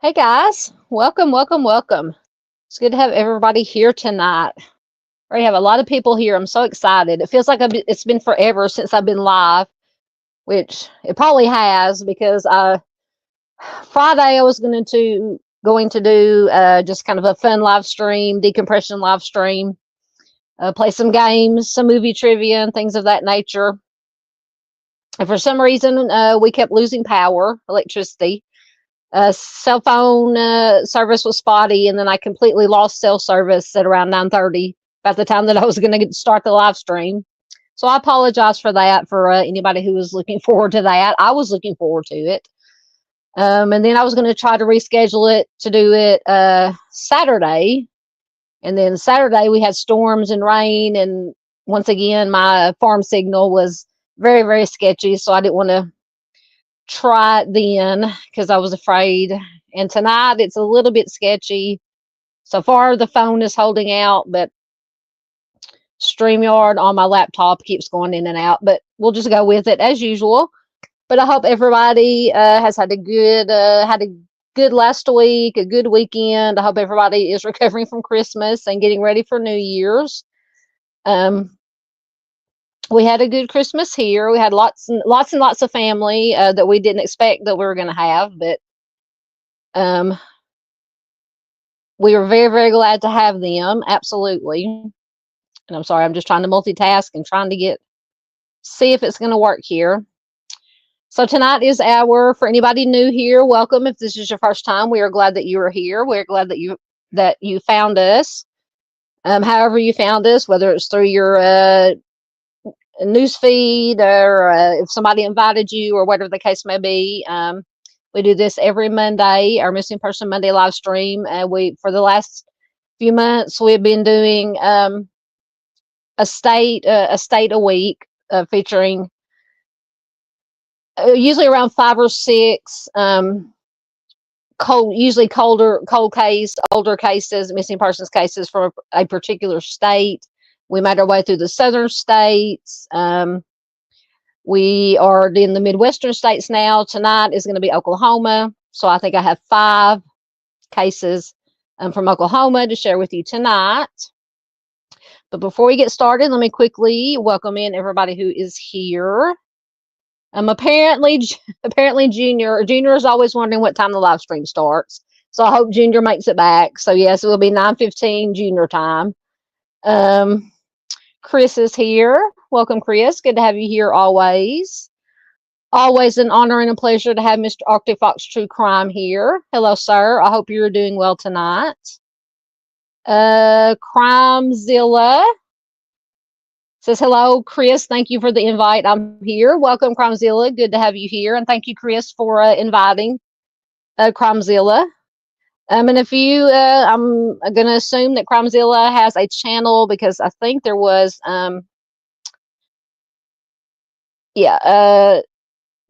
Hey guys, welcome, welcome, welcome. It's good to have everybody here tonight. We have a lot of people here. I'm so excited. It feels like it's been forever since I've been live, which it probably has because Friday I was going to do just kind of a fun live stream, decompression live stream, play some games, some movie trivia, and things of that nature. And for some reason, we kept losing power, electricity. Cell phone service was spotty, and then I completely lost cell service at around 9:30, about the time that I was going to start the live stream. So I apologize for that, for anybody who was looking forward to that. I was looking forward to it. And then I was going to try to reschedule it to do it Saturday. And then Saturday we had storms and rain, and once again my farm signal was very, very sketchy, so I didn't want to try it then because I was afraid. And tonight it's a little bit sketchy. So far the phone is holding out, but StreamYard on my laptop keeps going in and out, but we'll just go with it as usual. But I hope everybody has had a good last week, a good weekend. I hope everybody is recovering from Christmas and getting ready for New Year's. We had a good Christmas here. We had lots and lots of family that we didn't expect that we were going to have, but we were very, very glad to have them. Absolutely. And I'm sorry, I'm just trying to multitask and trying to see if it's going to work here. So tonight is for anybody new here, welcome. If this is your first time, we are glad that you are here. We're glad that you found us. However you found us, whether it's through your news feed or if somebody invited you or whatever the case may be. We do this every Monday, our Missing Person Monday live stream. For the last few months, we've been doing a state a week, featuring usually around 5 or 6 usually older cases, missing persons cases from a particular state. We made our way through the southern states. We are in the Midwestern states now. Tonight is going to be Oklahoma. So I think I have 5 cases from Oklahoma to share with you tonight. But before we get started, let me quickly welcome in everybody who is here. Apparently Junior is always wondering what time the live stream starts. So I hope Junior makes it back. So yes, it will be 9:15 Junior time. Chris is here. Welcome, Chris. Good to have you here always. Always an honor and a pleasure to have Mr. Arctic Fox True Crime here. Hello, sir. I hope you're doing well tonight. Crimezilla says, hello, Chris. Thank you for the invite. I'm here. Welcome, Crimezilla. Good to have you here. And thank you, Chris, for inviting Crimezilla. And if you, I'm going to assume that Crimezilla has a channel because I think there was,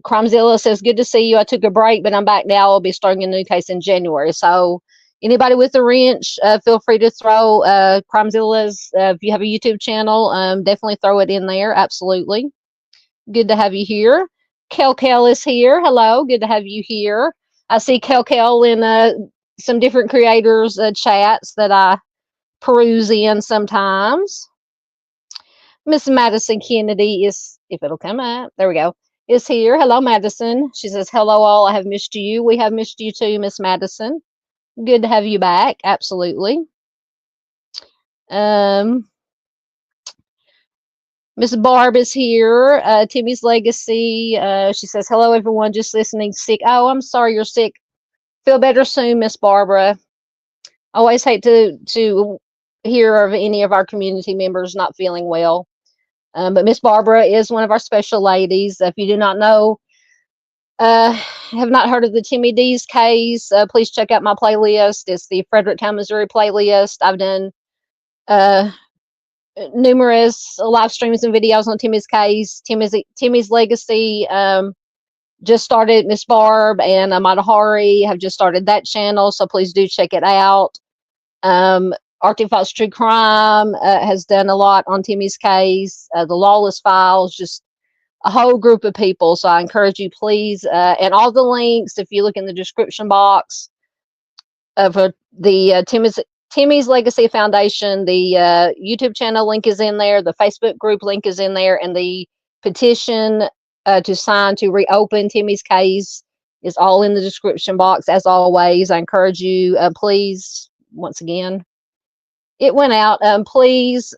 Crimezilla says, good to see you. I took a break, but I'm back now. I'll be starting a new case in January. So anybody with a wrench, feel free to throw Crimezilla's, if you have a YouTube channel, definitely throw it in there. Absolutely. Good to have you here. Kel is here. Hello. Good to have you here. I see Kel in some different creators' chats that I peruse in sometimes. Miss Madison Kennedy is, if it'll come up, there we go, is here. Hello, Madison. She says, hello, all. I have missed you. We have missed you too, Miss Madison. Good to have you back. Absolutely. Miss Barb is here. Timmy's Legacy. She says, hello, everyone. Just listening. Sick. Oh, I'm sorry you're sick. Feel better soon, Miss Barbara. Always hate to hear of any of our community members not feeling well. But Miss Barbara is one of our special ladies. If you do not know, have not heard of the TIMMY'S case, please check out my playlist. It's the Fredericktown, Missouri playlist. I've done numerous live streams and videos on Timmy's case. Timmy's Legacy just started. Miss Barb and Matahari have just started that channel, so please do check it out. Arctic Fox True Crime has done a lot on Timmy's case. The Lawless Files, just a whole group of people. So I encourage you, please, and all the links, if you look in the description box of the Timmy's Legacy Foundation, the YouTube channel link is in there, the Facebook group link is in there, and the petition to sign to reopen Timmy's case is all in the description box. As always, I encourage you, please, once again, it went out. Please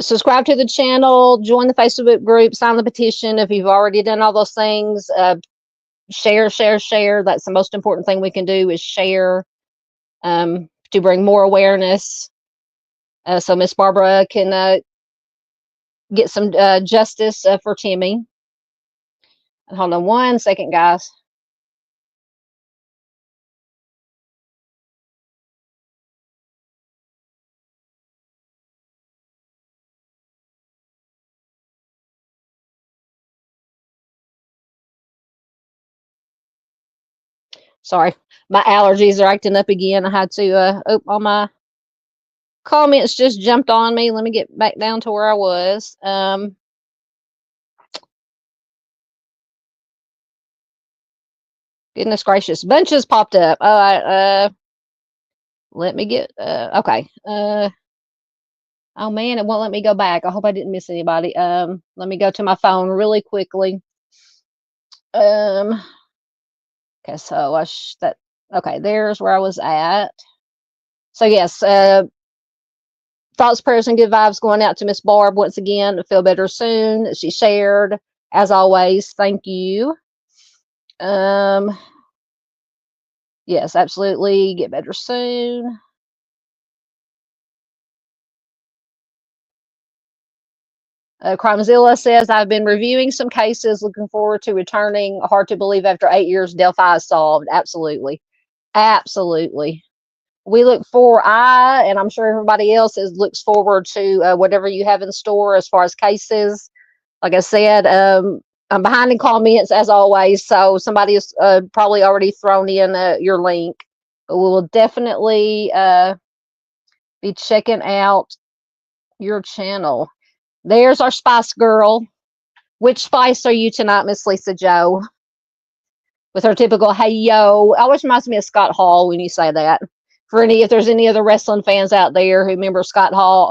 subscribe to the channel, join the Facebook group, sign the petition. If you've already done all those things, share. That's the most important thing we can do, is share to bring more awareness. So Miss Barbara can get some justice for Timmy. Hold on one second, guys. Sorry, my allergies are acting up again. I had to, all my comments just jumped on me. Let me get back down to where I was. Goodness gracious, bunches popped up. Let me get, okay. Oh man, it won't let me go back. I hope I didn't miss anybody. Let me go to my phone really quickly. Okay, so okay, there's where I was at. So yes, thoughts, prayers, and good vibes going out to Miss Barb once again. Feel better soon. She shared, as always. Thank you. Yes, absolutely. Get better soon. Crimezilla says, I've been reviewing some cases, looking forward to returning. Hard to believe after 8 years, Delphi is solved. Absolutely. Absolutely. We look and I'm sure everybody else looks forward to whatever you have in store as far as cases. Like I said, I'm behind in comments as always, so somebody has probably already thrown in your link. But we will definitely be checking out your channel. There's our Spice Girl. Which spice are you tonight, Miss Lisa Joe? with her typical "Hey yo." Always reminds me of Scott Hall when you say that. If there's any other wrestling fans out there who remember Scott Hall,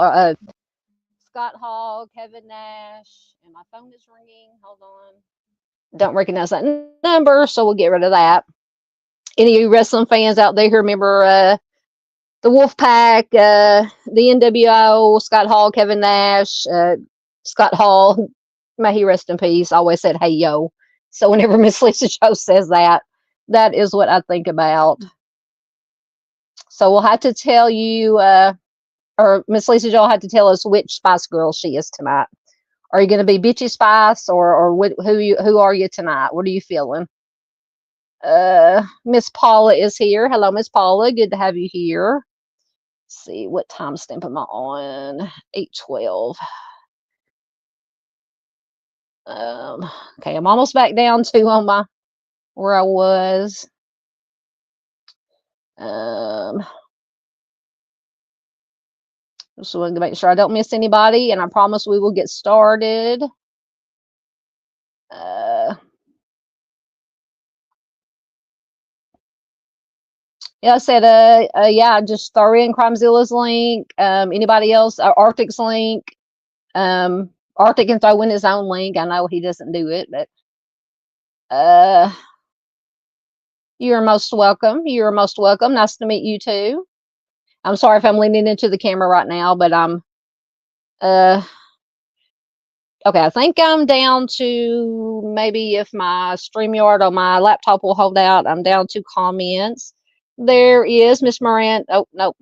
Kevin Nash, and my phone is ringing. Hold on. Don't recognize that number, so we'll get rid of that. Any of you wrestling fans out there who remember the Wolfpack, the NWO, Scott Hall, Kevin Nash, Scott Hall, may he rest in peace, always said, "Hey yo." So whenever Miss Lisa Joe says that, that is what I think about. So we'll have to tell you, or Miss Lisa Joe will have to tell us which Spice Girl she is tonight. Are you going to be Bitchy Spice, or who are you tonight? What are you feeling? Miss Paula is here. Hello, Miss Paula. Good to have you here. Let's see, what time stamp am I on? 8:12. Okay, I'm almost back down to on my where I was. Just wanted to make sure I don't miss anybody, and I promise we will get started. Yeah, I said, yeah, just throw in Crimezilla's link. Anybody else? Arctic's link. Arctic can throw in his own link. I know he doesn't do it, but you're most welcome. You're most welcome. Nice to meet you too. I'm sorry if I'm leaning into the camera right now, but I'm okay, I think I'm down to, maybe if my StreamYard on my laptop will hold out, I'm down to comments. There is Miss Miranda. Oh, nope.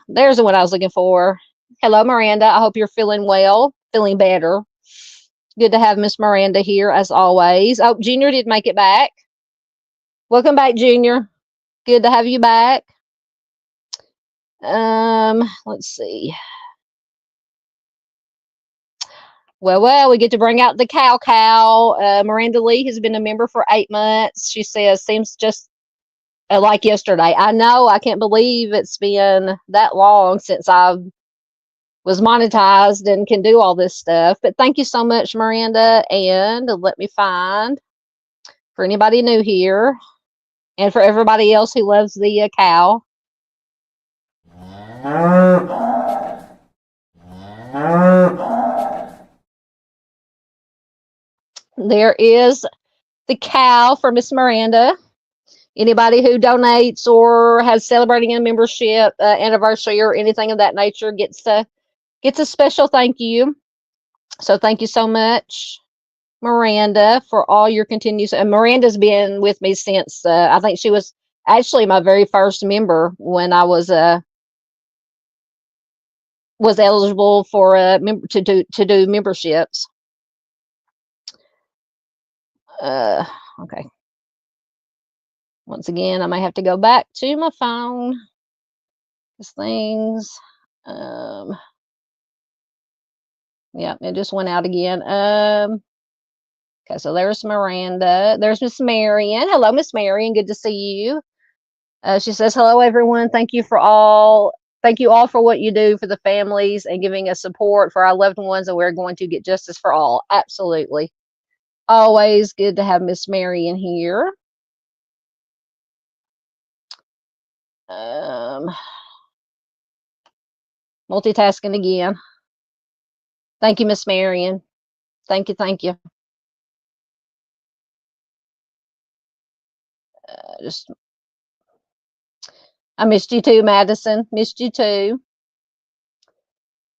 There's the one I was looking for. Hello, Miranda. I hope you're feeling well, feeling better. Good to have Miss Miranda here as always. Oh, Junior did make it back. Welcome back, Junior. Good to have you back. Let's see. Well, we get to bring out the cow. Miranda Lee has been a member for 8 months. She says, seems just like yesterday. I know, I can't believe it's been that long since I was monetized and can do all this stuff. But thank you so much, Miranda. And let me find, for anybody new here, and for everybody else who loves the cow. There is the cow for Miss Miranda. Anybody who donates or has celebrating a membership anniversary or anything of that nature gets a special thank you. So thank you so much, Miranda, for all your continued. And Miranda's been with me since I think she was actually my very first member when I was eligible for to do memberships. Okay. Once again, I may have to go back to my phone. These things. Yeah, it just went out again. Okay, so there's Miranda. There's Miss Marion. Hello, Miss Marion. Good to see you. She says, hello, everyone. Thank you all for what you do for the families and giving us support for our loved ones, and we're going to get justice for all. Absolutely. Always good to have Miss Marion here. Multitasking again. Thank you, Miss Marion. Thank you. I missed you too, Madison. Missed you too.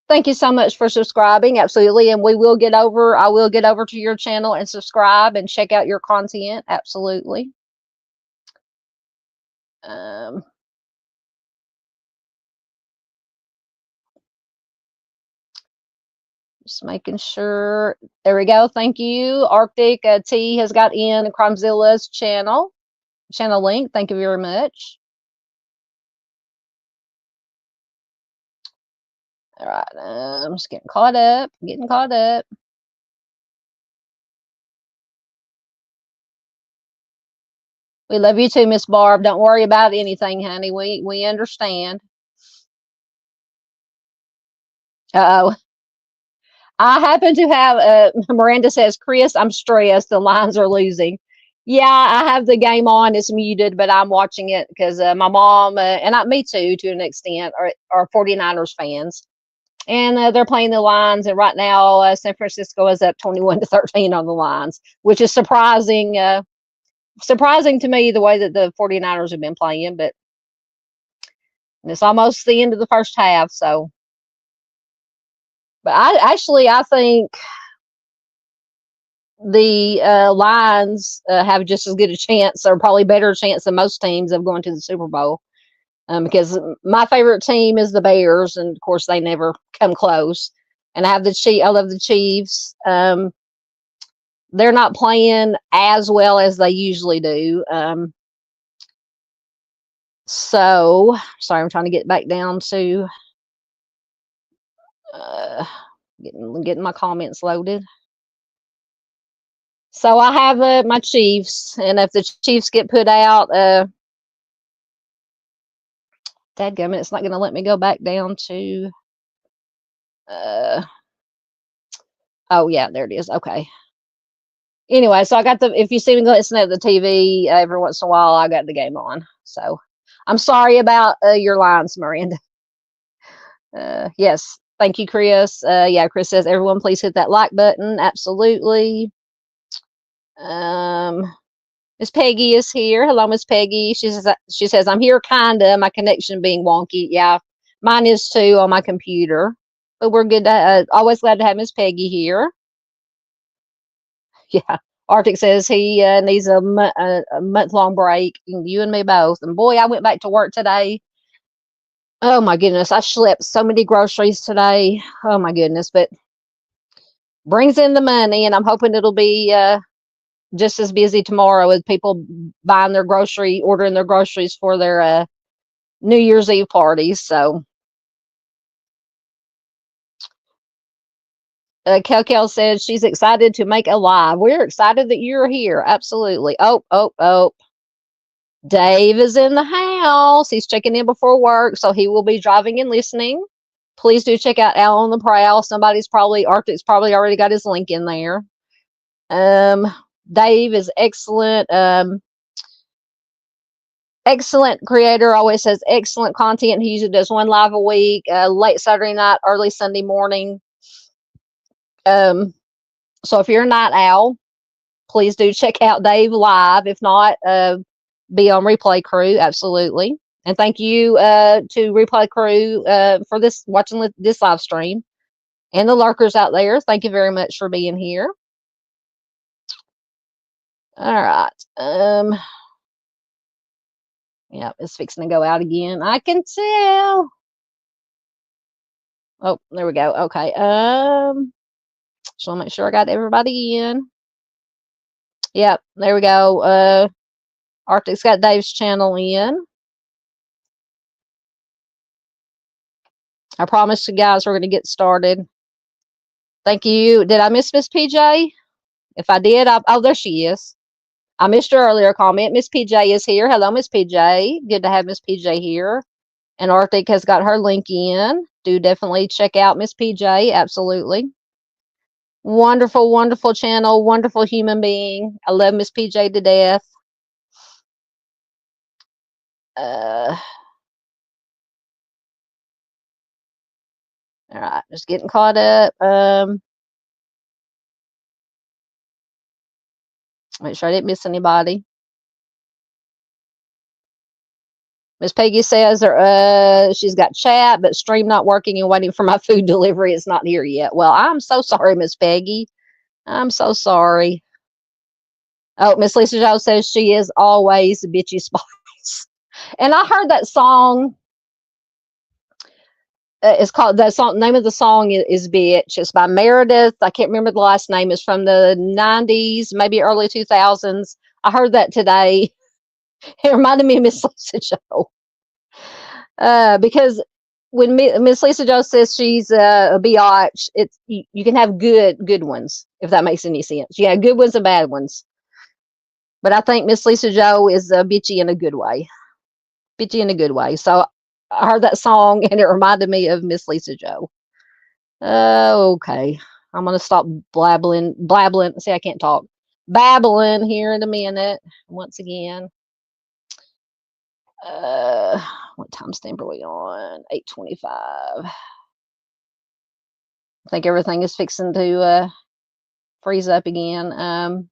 Thank you so much for subscribing. Absolutely. And I will get over to your channel and subscribe and check out your content. Absolutely. Just making sure. There we go. Thank you. Arctic T has got in Crimezilla's channel link. Thank you very much. All right. I'm just getting caught up. We love you too, Miss Barb. Don't worry about anything, honey. We understand. Uh-oh. I happen to have Miranda says, Chris, I'm stressed. The lines are losing. Yeah, I have the game on. It's muted, but I'm watching it because my mom and me too, to an extent, are 49ers fans. And they're playing the Lions. And right now, San Francisco is up 21-13 on the Lions, which is surprising. Surprising to me the way that the 49ers have been playing, but it's almost the end of the first half. So, but I think the Lions have just as good a chance, or probably better chance than most teams, of going to the Super Bowl. Because my favorite team is the Bears, and of course they never come close. And I love the Chiefs. They're not playing as well as they usually do. So sorry, I'm trying to get back down to getting my comments loaded. So I have my Chiefs, and if the Chiefs get put out, dadgummit, it's not going to let me go back down to. Oh yeah, there it is. Okay. Anyway, so I got if you see me listening at the TV every once in a while, I got the game on. So I'm sorry about your lines, Miranda. Yes, thank you, Chris. Yeah, Chris says, everyone please hit that like button. Absolutely. Miss Peggy is here. Hello, Miss Peggy. She says, I'm here kinda, my connection being wonky. Yeah, mine is too on my computer. But we're good to always glad to have Miss Peggy here. Yeah. Arctic says he needs a month-long break. You and me both. And boy, I went back to work today. Oh my goodness, I schlepped so many groceries today. Oh my goodness, but brings in the money, and I'm hoping it'll be just as busy tomorrow with people ordering their groceries for their New Year's Eve parties. So Kel says she's excited to make a live. We're excited that you're here. Absolutely. Oh. Dave is in the house. He's checking in before work, so he will be driving and listening. Please do check out Al on the Prowl. Arctic's probably already got his link in there. Dave is excellent. Excellent creator, always has excellent content. He usually does one live a week, late Saturday night, early Sunday morning. So if you're a night owl, please do check out Dave live. If not, be on Replay Crew, absolutely. And thank you to Replay Crew for watching this live stream, and the lurkers out there. Thank you very much for being here. All right. Yeah, it's fixing to go out again. I can tell. Oh, there we go. Okay. So I'll make sure I got everybody in. Yep, there we go. Arctic's got Dave's channel in. I promised you guys we're going to get started. Thank you. Did I miss Miss PJ? If I did, oh, there she is. I missed her earlier comment. Miss PJ is here. Hello, Miss PJ. Good to have Miss PJ here. And Arctic has got her link in. Do definitely check out Miss PJ. Absolutely. Wonderful, wonderful channel. Wonderful human being. I love Miss PJ to death. All right, just getting caught up. Make sure I didn't miss anybody. Miss Peggy says she's got chat, but stream not working and waiting for my food delivery. It's not here yet. Well, I'm so sorry, Miss Peggy. I'm so sorry. Oh, Miss Lisa Joe says she is always bitchy spice. And I heard that song. It's called, name of the song is Bitch. It's by Meredith. I can't remember the last name. It's from the 90s, maybe early 2000s. I heard that today. It reminded me of Miss Lisa Joe. Because when Miss Lisa Joe says she's a biatch, you can have good ones, if that makes any sense. Yeah, good ones and bad ones. But I think Miss Lisa Joe is bitchy in a good way. Bitchy in a good way. So I heard that song and it reminded me of Miss Lisa Joe. Okay. I'm gonna stop blabbling. See, I can't talk. babbling here in a minute. Once again. What time stamp are we on? 8:25. I think everything is fixing to freeze up again.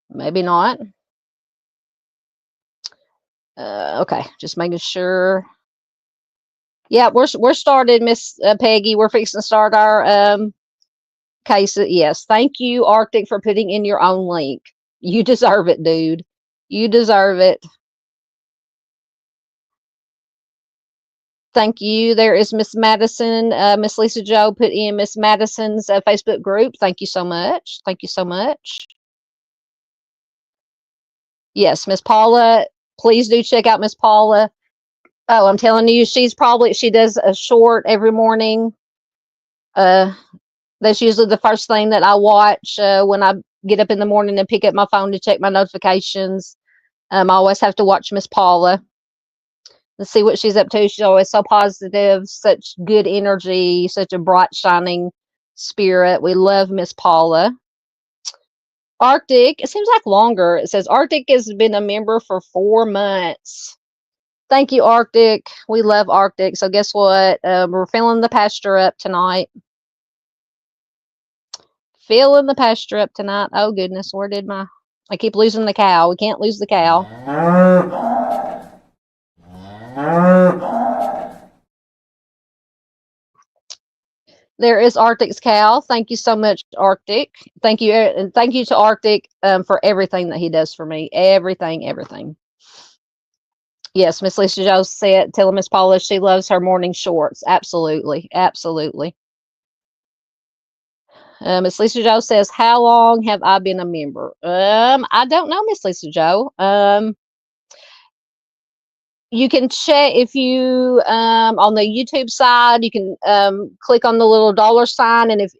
Maybe not. Okay, just making sure. Yeah, we're started, Miss Peggy. We're fixing to start our case. Yes, thank you, Arctic, for putting in your own link. You deserve it, dude. You deserve it. Thank you. There is Miss Madison. Miss Lisa Joe put in Miss Madison's Facebook group. Thank you so much. Thank you so much. Yes, Miss Paula. Please do check out Miss Paula. Oh, I'm telling you, she does a short every morning. That's usually the first thing that I watch when I get up in the morning and pick up my phone to check my notifications. I always have to watch Miss Paula and see what she's up to. She's always so positive, such good energy, such a bright, shining spirit. We love Miss Paula. Arctic, it seems like longer. It says Arctic has been a member for 4 months. Thank you, Arctic. We love Arctic. So guess what? We're filling the pasture up tonight. Filling the pasture up tonight. Oh, goodness. Where did I keep losing the cow. We can't lose the cow. There is Arctic's cow. Thank you so much, Arctic. Thank you. And thank you to Arctic for everything that he does for me. Everything. Yes, Miss Lisa Joe said, tell Miss Paula she loves her morning shorts. Absolutely. Miss Lisa Joe says, how long have I been a member? I don't know, Miss Lisa Joe. You can check if you on the YouTube side, you can click on the little $sign, and if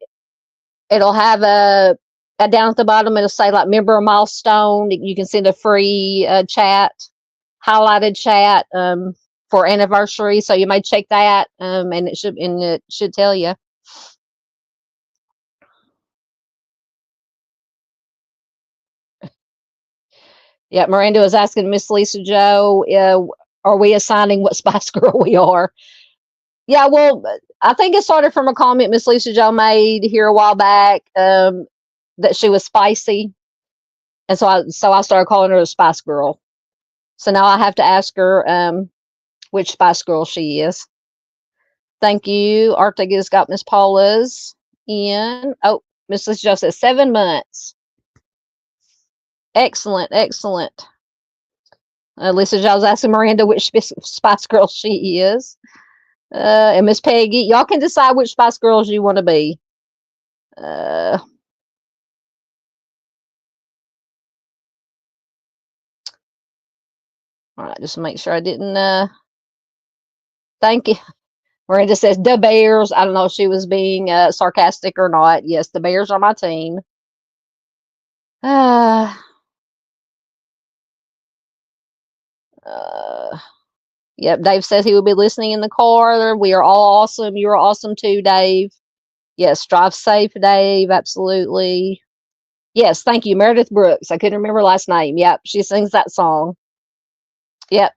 it'll have a down at the bottom, it'll say like member milestone. You can send a free chat, highlighted chat for anniversary. So you may check that, and it should tell you. Yeah, Miranda was asking Miss Lisa Joe, are we assigning what Spice Girl we are? Yeah, well, I think it started from a comment Miss Lisa Joe made here a while back that she was spicy, and so I started calling her a Spice Girl. So now I have to ask her which Spice Girl she is. Thank you. Arctic has got Miss Paula's in. Oh, Miss Lisa Joe says 7 months. Excellent. Lisa Joe's asking Miranda which Spice Girl she is. And Miss Peggy, y'all can decide which Spice Girls you want to be. All right, just make sure I didn't. Thank you. Miranda says the Bears. I don't know if she was being sarcastic or not. Yes, the Bears are my team. Yep, Dave says he will be listening in the car. We are all awesome. You're awesome too, Dave. Yes, drive safe, Dave. Absolutely. Yes, thank you, Meredith Brooks. I couldn't remember last name. Yep, she sings that song. Yep.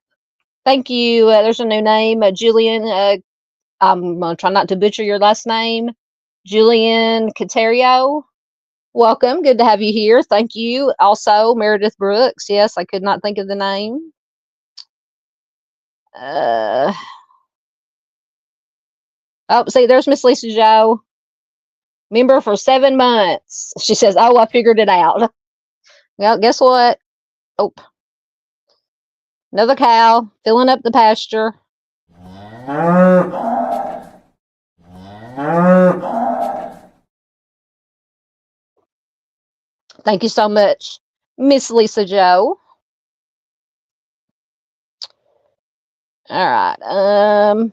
Thank you. There's a new name, Julian. I'm gonna try not to butcher your last name, Julian Caterio. Welcome. Good to have you here. Thank you. Also, Meredith Brooks. Yes, I could not think of the name. Oh, see, there's Miss Lisa Joe. Member for 7 months. She says, oh, I figured it out. Well, guess what? Oh, another cow filling up the pasture. Thank you so much, Miss Lisa Joe. All right.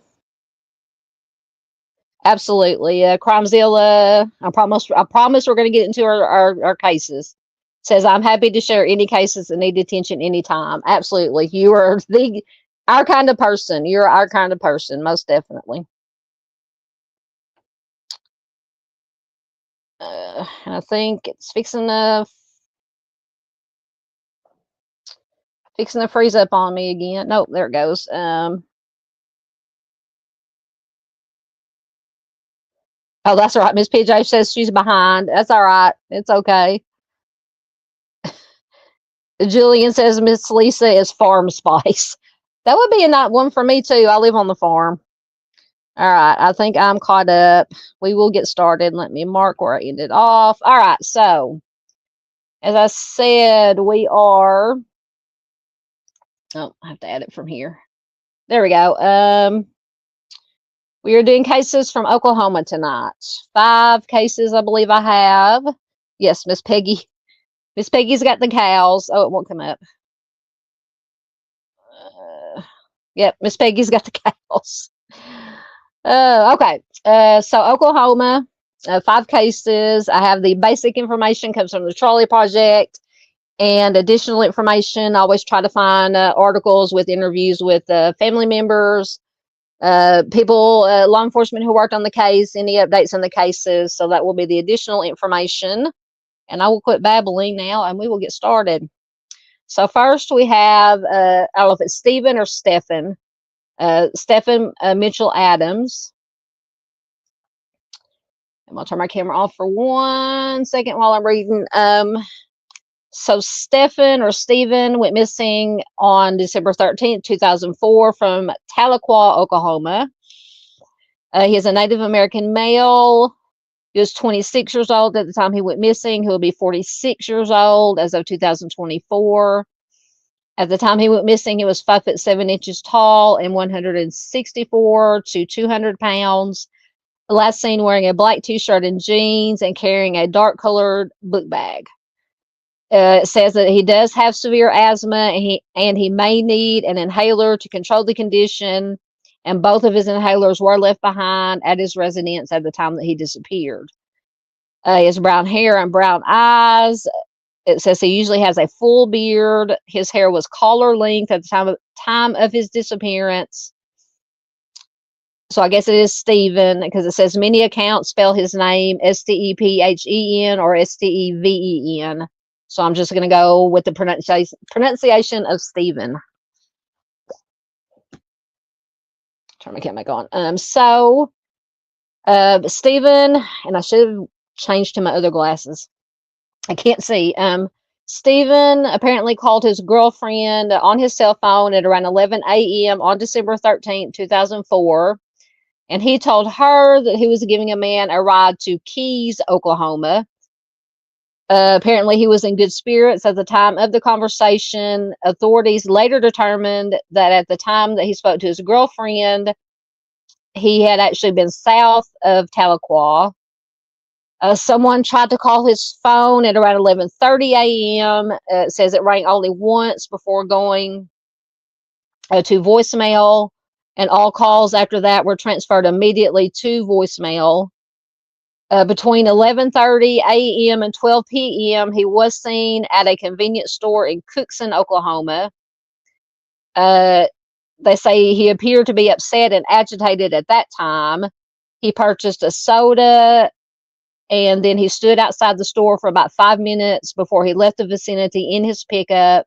Absolutely. Crimezilla, I promise we're going to get into our cases. Says, I'm happy to share any cases that need attention anytime. Absolutely. You are Our kind of person. You're our kind of person, most definitely. And I think it's fixing to freeze up on me again. Nope, there it goes. Oh, that's all right. Miss PJ says she's behind. That's all right. It's okay. Julian says Miss Lisa is farm spice. That would be a nice one for me too. I live on the farm. All right, I think I'm caught up. We will get started. Let me mark where I ended off. All right, so as I said, we are. Oh, I have to add it from here. There we go. We are doing cases from Oklahoma tonight. 5 cases, I believe I have. Yes, Miss Peggy. Miss Peggy's got the cows. Oh, it won't come up. Yep, Miss Peggy's got the cows. Okay. So Oklahoma, 5 cases. I have the basic information comes from the Trolley Project, and additional information. I always try to find articles with interviews with family members, people, law enforcement who worked on the case, any updates on the cases. So that will be the additional information. And I will quit babbling now, and we will get started. So first we have, I don't know if it's Stephen or Stephen. Stephen Mitchell Adams. I'm gonna turn my camera off for 1 second while I'm reading. So Stephen went missing on December 13th, 2004 from Tahlequah, Oklahoma. He is a Native American male. He was 26 years old at the time he went missing. He will be 46 years old as of 2024. At the time he went missing, he was 5'7" tall and 164 to 200 pounds. Last seen wearing a black t-shirt and jeans and carrying a dark colored book bag. It says that he does have severe asthma, and he may need an inhaler to control the condition. And both of his inhalers were left behind at his residence at the time that he disappeared. He has brown hair and brown eyes. It says he usually has a full beard. His hair was collar length at the time of his disappearance. So I guess it is Stephen, because it says many accounts spell his name Stephen or Steven. So I'm just going to go with the pronunciation of Stephen. Turn my camera back on. Stephen, and I should have changed to my other glasses. I can't see. Stephen apparently called his girlfriend on his cell phone at around 11 a.m. on December 13th, 2004. And he told her that he was giving a man a ride to Keys, Oklahoma. Apparently, he was in good spirits at the time of the conversation. Authorities later determined that at the time that he spoke to his girlfriend, he had actually been south of Tahlequah. Someone tried to call his phone at around 11:30 a.m. It says it rang only once before going to voicemail, and all calls after that were transferred immediately to voicemail. Between 11:30 a.m. and 12 p.m., he was seen at a convenience store in Cookson, Oklahoma. They say he appeared to be upset and agitated at that time. He purchased a soda, and then he stood outside the store for about 5 minutes before he left the vicinity in his pickup.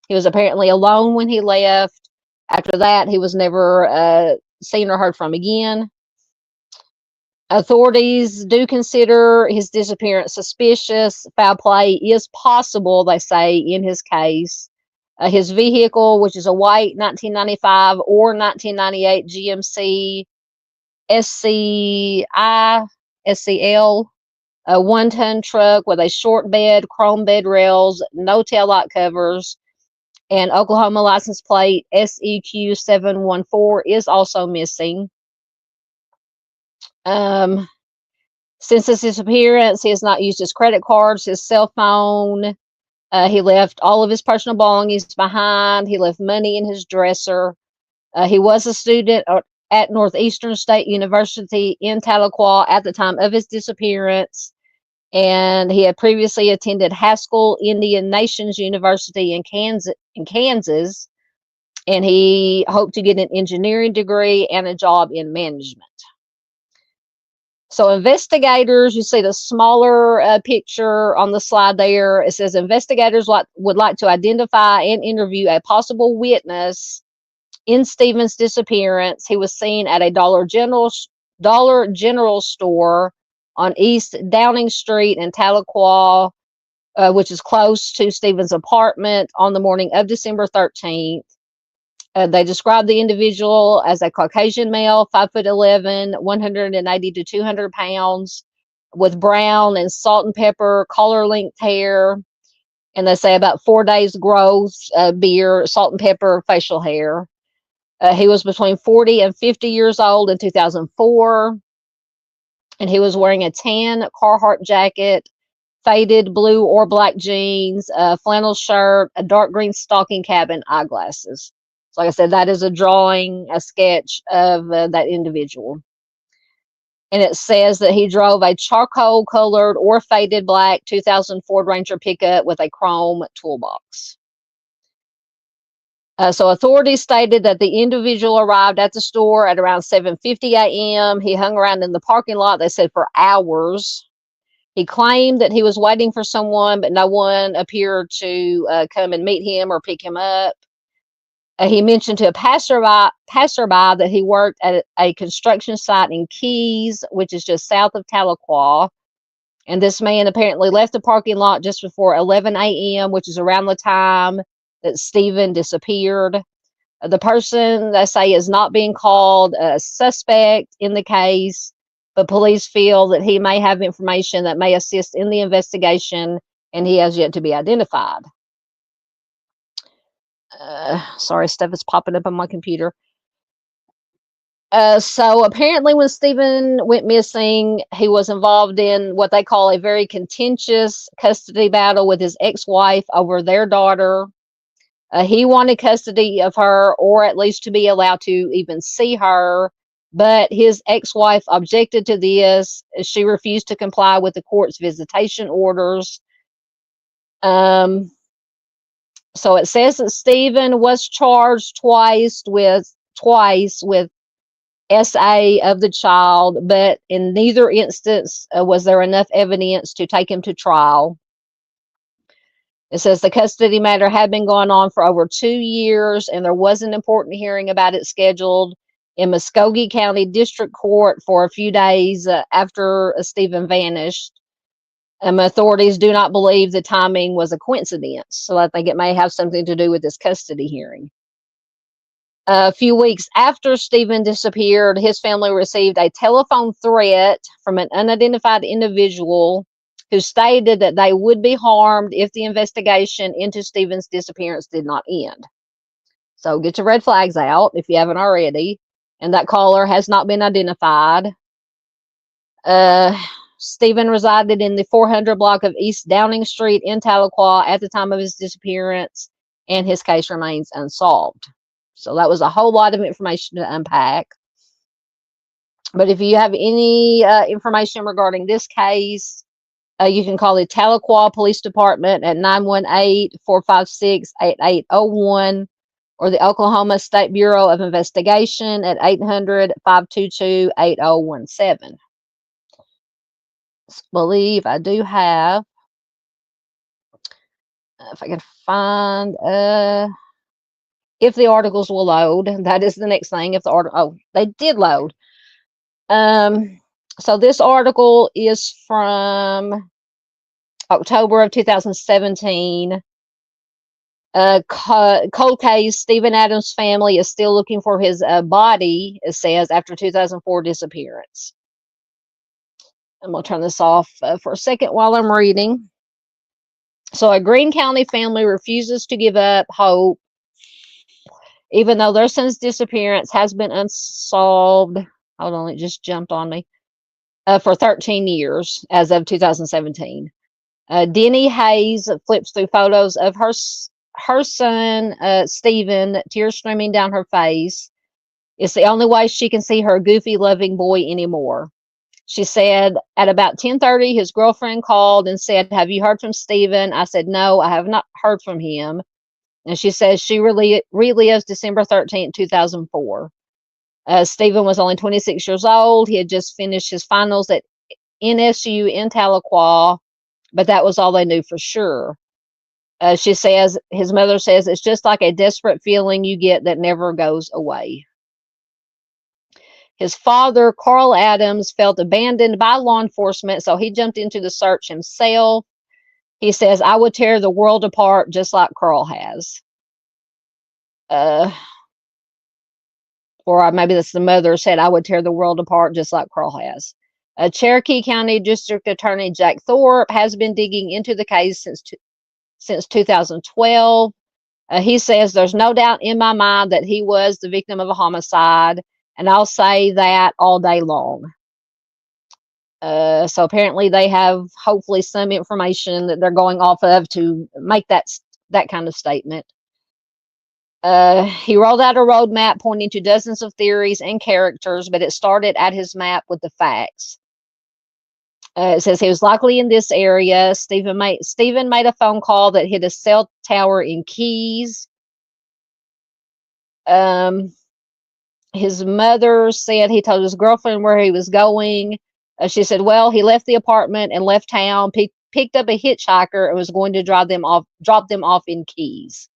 He was apparently alone when he left. After that, he was never seen or heard from again. Authorities do consider his disappearance suspicious. Foul play is possible, they say, in his case. His vehicle, which is a white 1995 or 1998 GMC SCL, a 1-ton truck with a short bed, chrome bed rails, no taillight covers, and Oklahoma license plate SEQ 714 is also missing. Since his disappearance, he has not used his credit cards, his cell phone. He left all of his personal belongings behind. He left money in his dresser. He was a student at Northeastern State University in Tahlequah at the time of his disappearance, and he had previously attended Haskell Indian Nations University in Kansas. and he hoped to get an engineering degree and a job in management. So investigators, you see the smaller picture on the slide there. It says investigators would like to identify and interview a possible witness in Stephen's disappearance. He was seen at a Dollar General store on East Downing Street in Tahlequah, which is close to Stephen's apartment, on the morning of December 13th. They described the individual as a Caucasian male, 5'11", 180 to 200 pounds, with brown and salt and pepper collar-length hair, and they say about 4 days growth, beard, salt and pepper facial hair. He was between 40 and 50 years old in 2004, and he was wearing a tan Carhartt jacket, faded blue or black jeans, a flannel shirt, a dark green stocking cap, and eyeglasses. So like I said, that is a drawing, a sketch of that individual. And it says that he drove a charcoal colored or faded black 2000 Ford Ranger pickup with a chrome toolbox. So authorities stated that the individual arrived at the store at around 7:50 a.m. He hung around in the parking lot, they said, for hours. He claimed that he was waiting for someone, but no one appeared to come and meet him or pick him up. He mentioned to a passerby that he worked at a construction site in Keys, which is just south of Tahlequah. And this man apparently left the parking lot just before 11 a.m., which is around the time that Stephen disappeared. The person, they say, is not being called a suspect in the case, but police feel that he may have information that may assist in the investigation, and he has yet to be identified. Sorry, stuff is popping up on my computer. So apparently when Stephen went missing, he was involved in what they call a very contentious custody battle with his ex-wife over their daughter. He wanted custody of her, or at least to be allowed to even see her, but his ex-wife objected to this. She refused to comply with the court's visitation orders. So it says that Stephen was charged twice with SA of the child, but in neither instance was there enough evidence to take him to trial. It says the custody matter had been going on for over 2 years, and there was an important hearing about it scheduled in Muskogee County District Court for a few days after Stephen vanished. Authorities do not believe the timing was a coincidence, so I think it may have something to do with this custody hearing. A few weeks after Stephen disappeared, his family received a telephone threat from an unidentified individual who stated that they would be harmed if the investigation into Stephen's disappearance did not end. So get your red flags out if you haven't already. And that caller has not been identified. Stephen resided in the 400 block of East Downing Street in Tahlequah at the time of his disappearance, and his case remains unsolved. So that was a whole lot of information to unpack. But if you have any information regarding this case, you can call the Tahlequah Police Department at 918-456-8801 or the Oklahoma State Bureau of Investigation at 800-522-8017. I believe I do have, if I can find, if the articles will load. That is the next thing. If the article, oh, they did load. So this article is from October of 2017. Cold case, Stephen Adams' family is still looking for his body, it says, after 2004 disappearance. I'm going to turn this off for a second while I'm reading. So a Greene County family refuses to give up hope, even though their son's disappearance has been unsolved. Hold on, it just jumped on me. For 13 years as of 2017. Denny Hayes flips through photos of her son, Stephen, tears streaming down her face. It's the only way she can see her goofy, loving boy anymore. She said at about 10:30, his girlfriend called and said, "Have you heard from Stephen?" I said, "No, I have not heard from him." And she says she relives December 13th, 2004. Stephen was only 26 years old. He had just finished his finals at NSU in Tahlequah, but that was all they knew for sure. She says, his mother says, it's just like a desperate feeling you get that never goes away. His father, Carl Adams, felt abandoned by law enforcement, so he jumped into the search himself. He says, I would tear the world apart just like Carl has. Or maybe that's the mother said, I would tear the world apart just like Carl has. Cherokee County District Attorney Jack Thorpe has been digging into the case since 2012. He says, there's no doubt in my mind that he was the victim of a homicide, and I'll say that all day long. So apparently they have hopefully some information that they're going off of to make that kind of statement. He rolled out a roadmap pointing to dozens of theories and characters, but it started at his map with the facts. It says he was likely in this area. Stephen made a phone call that hit a cell tower in Keys. His mother said he told his girlfriend where he was going. She said, well, he left the apartment and left town, picked up a hitchhiker and was going to drop them off in Keys.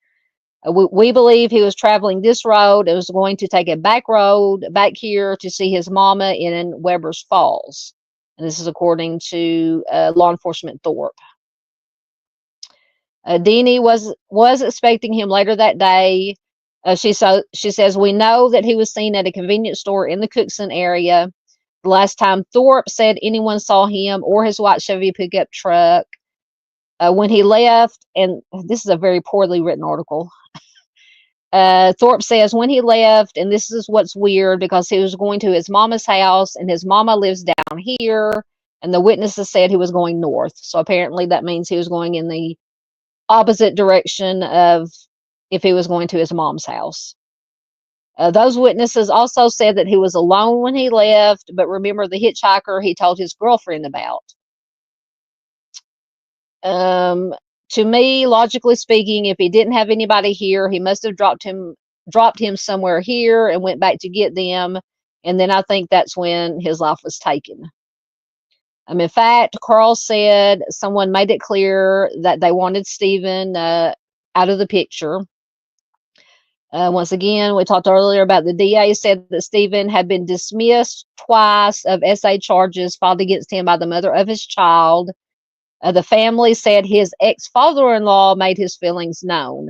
We believe he was traveling this road and was going to take a back road back here to see his mama in Weber's Falls. And this is according to law enforcement Thorpe. Deanie was expecting him later that day. She says, we know that he was seen at a convenience store in the Cookson area. The last time Thorpe said anyone saw him or his white Chevy pickup truck. When he left, and this is a very poorly written article, Thorpe says when he left, and this is what's weird, because he was going to his mama's house, and his mama lives down here, and the witnesses said he was going north. So apparently that means he was going in the opposite direction of if he was going to his mom's house. Those witnesses also said that he was alone when he left, but remember the hitchhiker he told his girlfriend about. To me, logically speaking, if he didn't have anybody here, he must have dropped him somewhere here and went back to get them. And then I think that's when his life was taken. In fact, Carl said someone made it clear that they wanted Stephen out of the picture. Once again, we talked earlier about the DA said that Stephen had been dismissed twice of SA charges filed against him by the mother of his child. The family said his ex-father-in-law made his feelings known.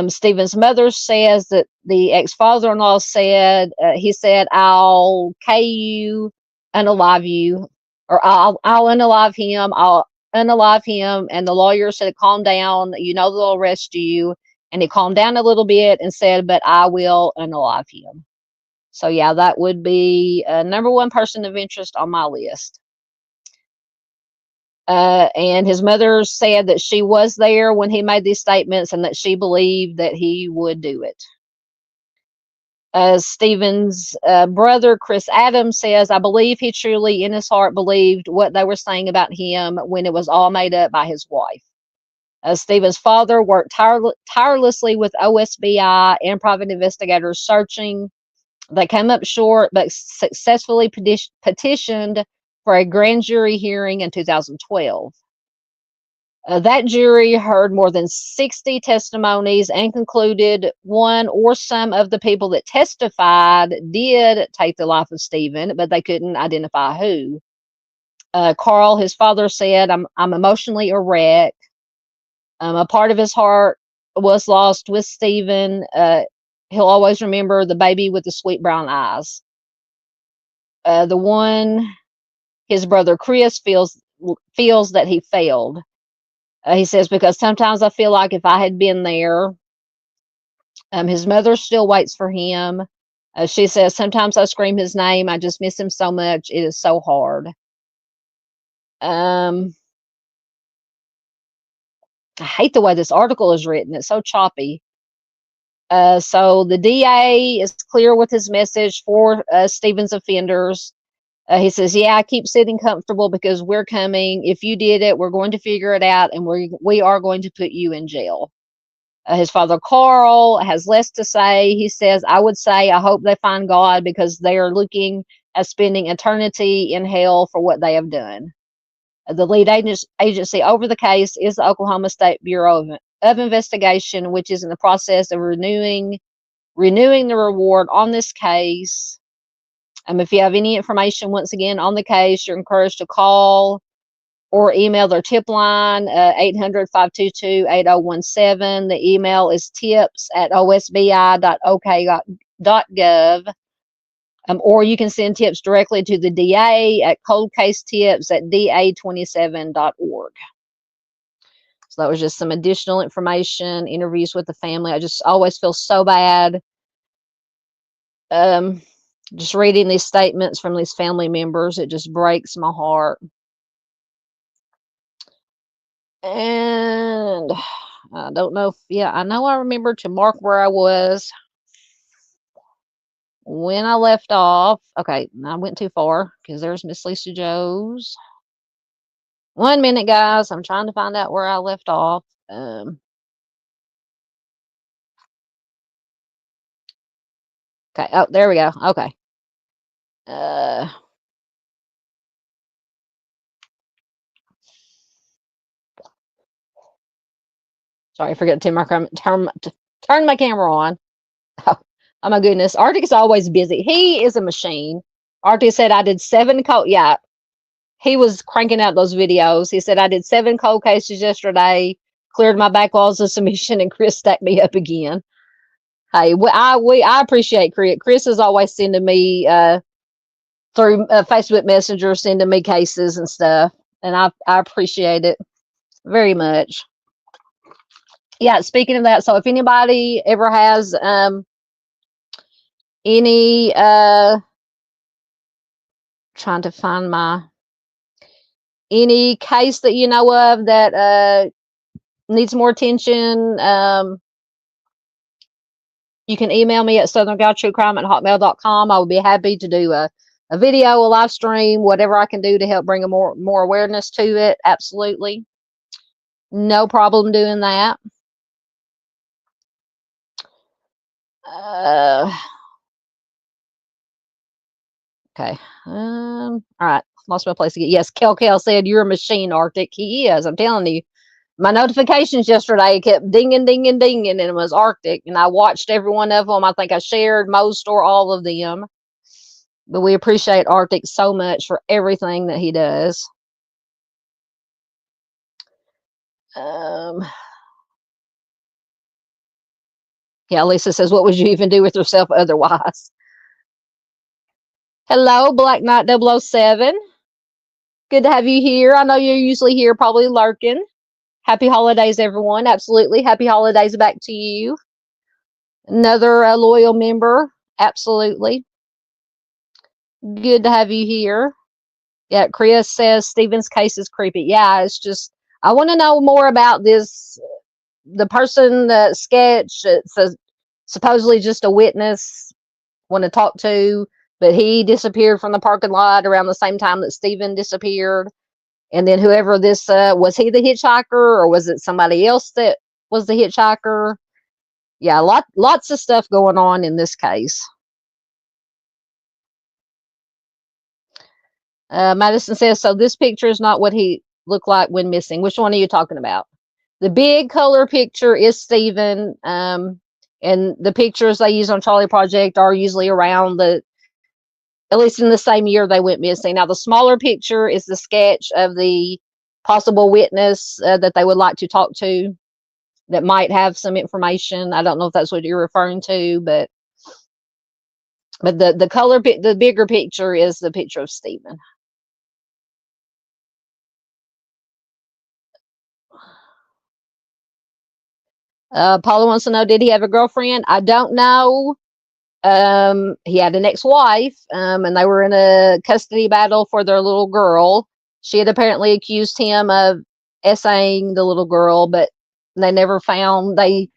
Stephen's mother says that the ex-father-in-law said, he said, I'll K you, unalive you, or I'll unalive him, I'll unalive him. And the lawyer said, calm down, you know they'll arrest you. And he calmed down a little bit and said, but I will unalive him. So yeah, that would be number one person of interest on my list. And his mother said that she was there when he made these statements and that she believed that he would do it. Stephen's brother, Chris Adams, says, I believe he truly in his heart believed what they were saying about him when it was all made up by his wife. Stephen's father worked tirelessly with OSBI and private investigators searching. They came up short, but successfully petitioned for a grand jury hearing in 2012. That jury heard more than 60 testimonies and concluded one or some of the people that testified did take the life of Stephen, but they couldn't identify who. Carl, his father, said, I'm emotionally a wreck. A part of his heart was lost with Stephen. He'll always remember the baby with the sweet brown eyes. The one his brother Chris feels that he failed. He says, because sometimes I feel like if I had been there. His mother still waits for him. She says, sometimes I scream his name. I just miss him so much. It is so hard. I hate the way this article is written. It's so choppy. So the DA is clear with his message for Stephen's offenders. He says, yeah, I keep sitting comfortable because we're coming. If you did it, we're going to figure it out, and we are going to put you in jail. His father, Carl, has less to say. He says, I would say, I hope they find God because they are looking at spending eternity in hell for what they have done. The lead agency over the case is the Oklahoma State Bureau of Investigation, which is in the process of renewing the reward on this case. If you have any information, once again, on the case, you're encouraged to call or email their tip line, 800-522-8017. The email is tips@osbi.ok.gov. Or you can send tips directly to the DA at coldcasetips@da27.org. So that was just some additional information, interviews with the family. I just always feel so bad just reading these statements from these family members. It just breaks my heart. And I don't know if, I know I remember to mark where I was when I left off. Okay, I went too far because there's Miss Lisa Joes. 1 minute, guys. I'm trying to find out where I left off. Okay. Oh, there we go. Okay. Sorry, I forgot to turn my camera on. Oh my goodness. Arctic is always busy. He is a machine. Arctic said I did 7 cold. Yeah. He was cranking out those videos. He said I did 7 cold cases yesterday, cleared my backlogs of submission, and Chris stacked me up again. Hey, I appreciate Chris. Chris is always sending me through Facebook Messenger, sending me cases and stuff, and I appreciate it very much. Yeah, speaking of that, so if anybody ever has any trying to find any case that you know of that needs more attention, you can email me at southernguytruecrime@hotmail.com. I would be happy to do a video, a live stream, whatever I can do to help bring a more awareness to it. Absolutely. No problem doing that. Okay. All right. Lost my place again. Yes, Kel said you're a machine, Arctic. He is. I'm telling you. My notifications yesterday kept dinging, dinging, dinging, and it was Arctic. And I watched every one of them. I think I shared most or all of them. But we appreciate Arctic so much for everything that he does. Yeah, Lisa says, what would you even do with yourself otherwise? Hello, Black Knight 007. Good to have you here. I know you're usually here, probably lurking. Happy holidays, everyone. Absolutely. Happy holidays back to you. Another loyal member. Absolutely. Good to have you here. Yeah, Chris says Stephen's case is creepy. Yeah, it's just, I want to know more about this. The person that sketched, it's supposedly just a witness, want to talk to, but he disappeared from the parking lot around the same time that Stephen disappeared. And then whoever this, was he the hitchhiker or was it somebody else that was the hitchhiker? Yeah, lots of stuff going on in this case. Madison says, so this picture is not what he looked like when missing. Which one are you talking about? The big color picture is Stephen. And the pictures they use on Charlie Project are usually around at least in the same year they went missing. Now, the smaller picture is the sketch of the possible witness that they would like to talk to that might have some information. I don't know if that's what you're referring to, but the bigger picture is the picture of Stephen. Paula wants to know, did he have a girlfriend? I don't know. He had an ex-wife, and they were in a custody battle for their little girl. She had apparently accused him of essaying the little girl, but they never found. They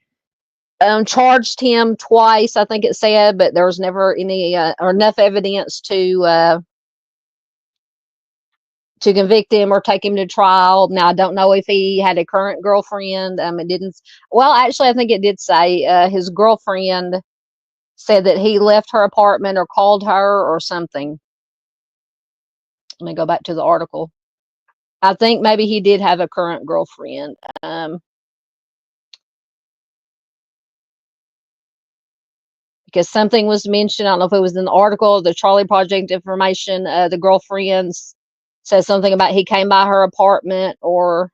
charged him twice, I think it said, but there was never any or enough evidence to to convict him or take him to trial. Now, I don't know if he had a current girlfriend. It didn't. Well, actually, I think it did say his girlfriend said that he left her apartment or called her or something. Let me go back to the article. I think maybe he did have a current girlfriend. Because something was mentioned. I don't know if it was in the article, the Charlie Project information. The girlfriend said something about he came by her apartment, or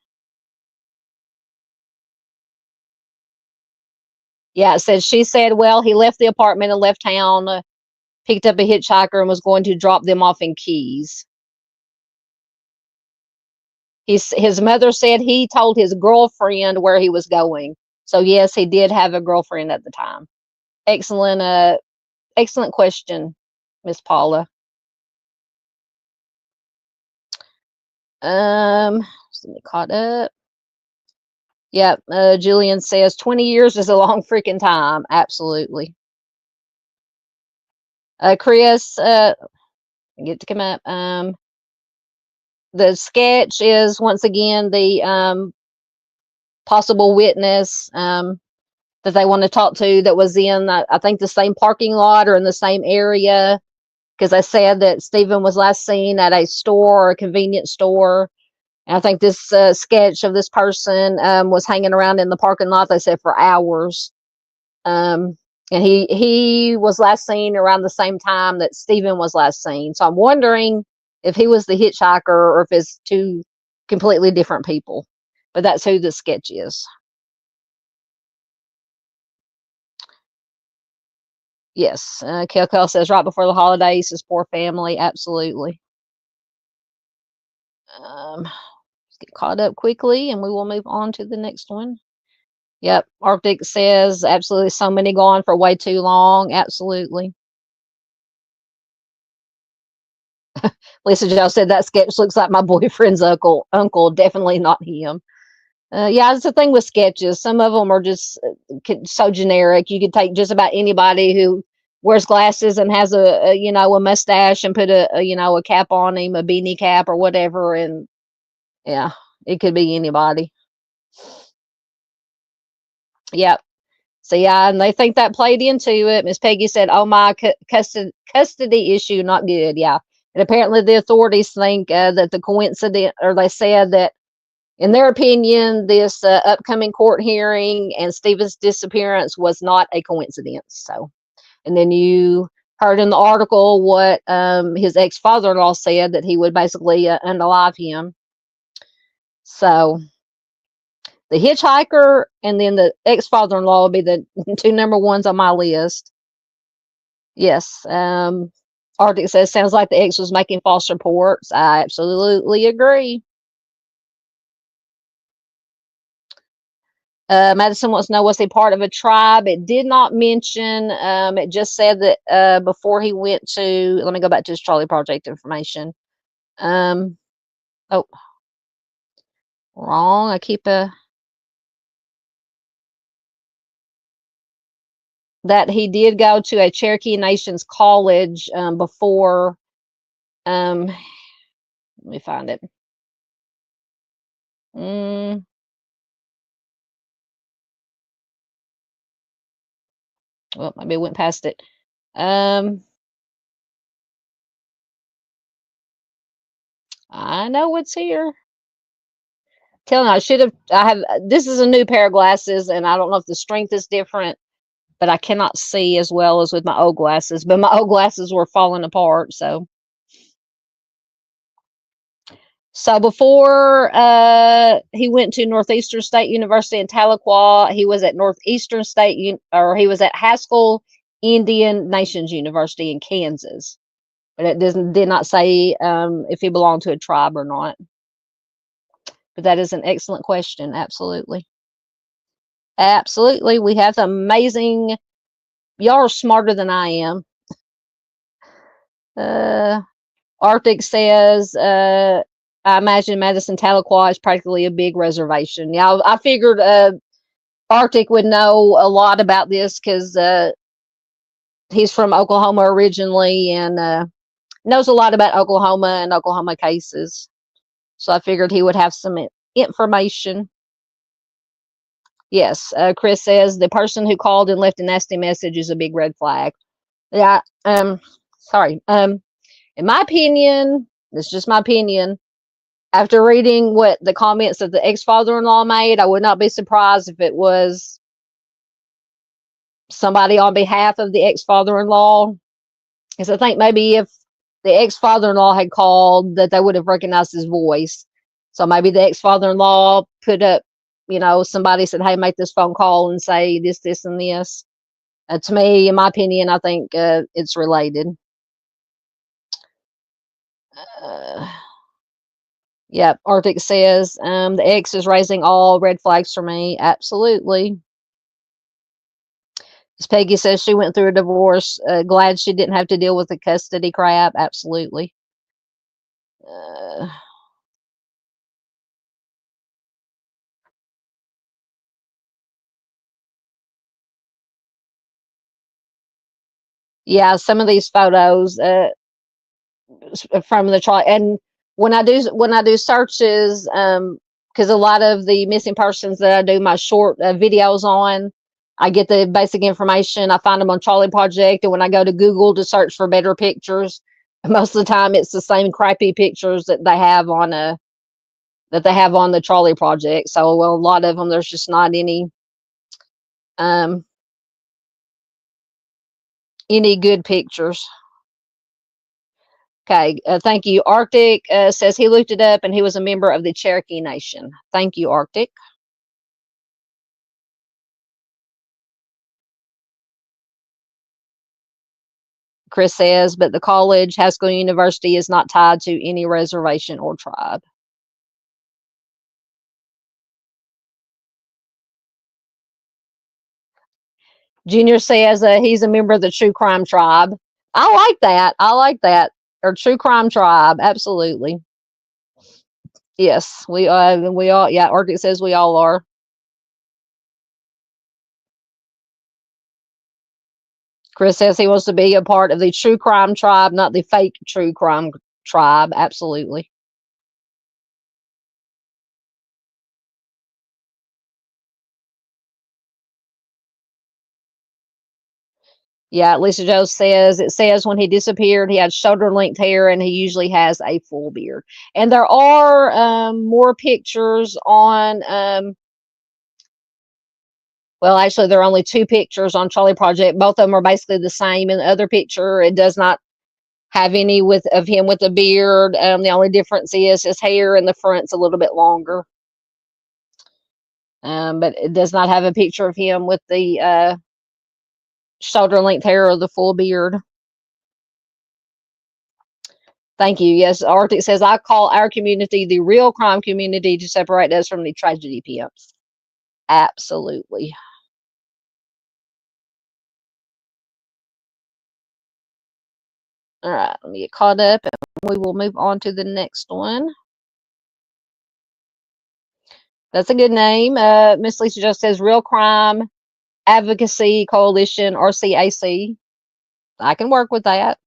yeah, it says she said, well, he left the apartment and left town, picked up a hitchhiker and was going to drop them off in Keys. His mother said he told his girlfriend where he was going. So yes, he did have a girlfriend at the time. Excellent, excellent question, Miss Paula. Let me caught up. Yep. Julian says 20 years is a long freaking time. Absolutely. Chris, get to come up. The sketch is once again the possible witness that they want to talk to that was in, I think, the same parking lot or in the same area, because they said that Stephen was last seen at a store, or a convenience store. And I think this sketch of this person was hanging around in the parking lot, they said, for hours. And he was last seen around the same time that Stephen was last seen. So I'm wondering if he was the hitchhiker or if it's two completely different people. But that's who the sketch is. Yes. Kel says right before the holidays, his poor family. Absolutely. Let's get caught up quickly and we will move on to the next one. Yep. Arctic says absolutely, so many gone for way too long. Absolutely. Lisa Jo said that sketch looks like my boyfriend's uncle. Definitely not him. Yeah, it's the thing with sketches. Some of them are just so generic. You could take just about anybody who wears glasses and has a mustache and put a cap on him, a beanie cap or whatever, and yeah, it could be anybody. Yep. So yeah, and they think that played into it. Miss Peggy said, "Oh my, custody issue, not good." Yeah, and apparently the authorities think that the coincidence, or they said that, in their opinion, this upcoming court hearing and Stephen's disappearance was not a coincidence. So, and then you heard in the article what his ex-father-in-law said, that he would basically unalive him. So the hitchhiker and then the ex-father-in-law will be the two number ones on my list. Yes. Arctic says, sounds like the ex was making false reports. I absolutely agree. Madison wants to know, was he part of a tribe? It did not mention. It just said that before he went to, let me go back to his Charlie Project information. Oh, wrong. I keep that he did go to a Cherokee Nations college before. Let me find it. Well, maybe I went past it. I know what's here. Telling this is a new pair of glasses, and I don't know if the strength is different, but I cannot see as well as with my old glasses. But my old glasses were falling apart, so. So before he went to Northeastern State University in Tahlequah, he was at Northeastern State, he was at Haskell Indian Nations University in Kansas. But it did not say if he belonged to a tribe or not. But that is an excellent question. Absolutely. Absolutely. We have amazing, y'all are smarter than I am. Arctic says, I imagine Madison Tahlequah is practically a big reservation. Yeah, I figured Arctic would know a lot about this because he's from Oklahoma originally and knows a lot about Oklahoma and Oklahoma cases. So I figured he would have some information. Yes, Chris says the person who called and left a nasty message is a big red flag. Yeah, sorry. In my opinion, this is just my opinion. After reading what the comments that the ex-father-in-law made, I would not be surprised if it was somebody on behalf of the ex-father-in-law. Because I think maybe if the ex-father-in-law had called, that they would have recognized his voice. So maybe the ex-father-in-law put up, you know, somebody said, hey, make this phone call and say this, this, and this. To me, in my opinion, I think it's related. Yep, Arctic says, the ex is raising all red flags for me. Absolutely. As Peggy says, she went through a divorce. Glad she didn't have to deal with the custody crap. Absolutely. Yeah, some of these photos from the trial, and when I do searches, because a lot of the missing persons that I do my short videos on, I get the basic information. I find them on Charlie Project, and when I go to Google to search for better pictures, most of the time it's the same crappy pictures that they have on the Charlie Project. So well, a lot of them, there's just not any good pictures. Okay, thank you. Arctic says he looked it up and he was a member of the Cherokee Nation. Thank you, Arctic. Chris says, but the college, Haskell University is not tied to any reservation or tribe. Junior says he's a member of the True Crime Tribe. I like that. I like that. Or True Crime Tribe. Absolutely. Yes, we all. Yeah, Arctic says we all are. Chris says he wants to be a part of the True Crime Tribe, not the fake True Crime Tribe. Absolutely. Yeah, Lisa Joe says, it says when he disappeared, he had shoulder length hair and he usually has a full beard. And there are more pictures on, well, actually, there are only 2 pictures on Charlie Project. Both of them are basically the same. In the other picture, it does not have any of him with a beard. The only difference is his hair in the front's a little bit longer. But it does not have a picture of him with the shoulder length hair or the full beard. Thank you. Yes, Arctic says, I call our community the real crime community to separate us from the tragedy pimps. Absolutely. All right, let me get caught up and we will move on to the next one. That's a good name. Miss Lisa just says Real Crime Advocacy Coalition, RCAC. I can work with that.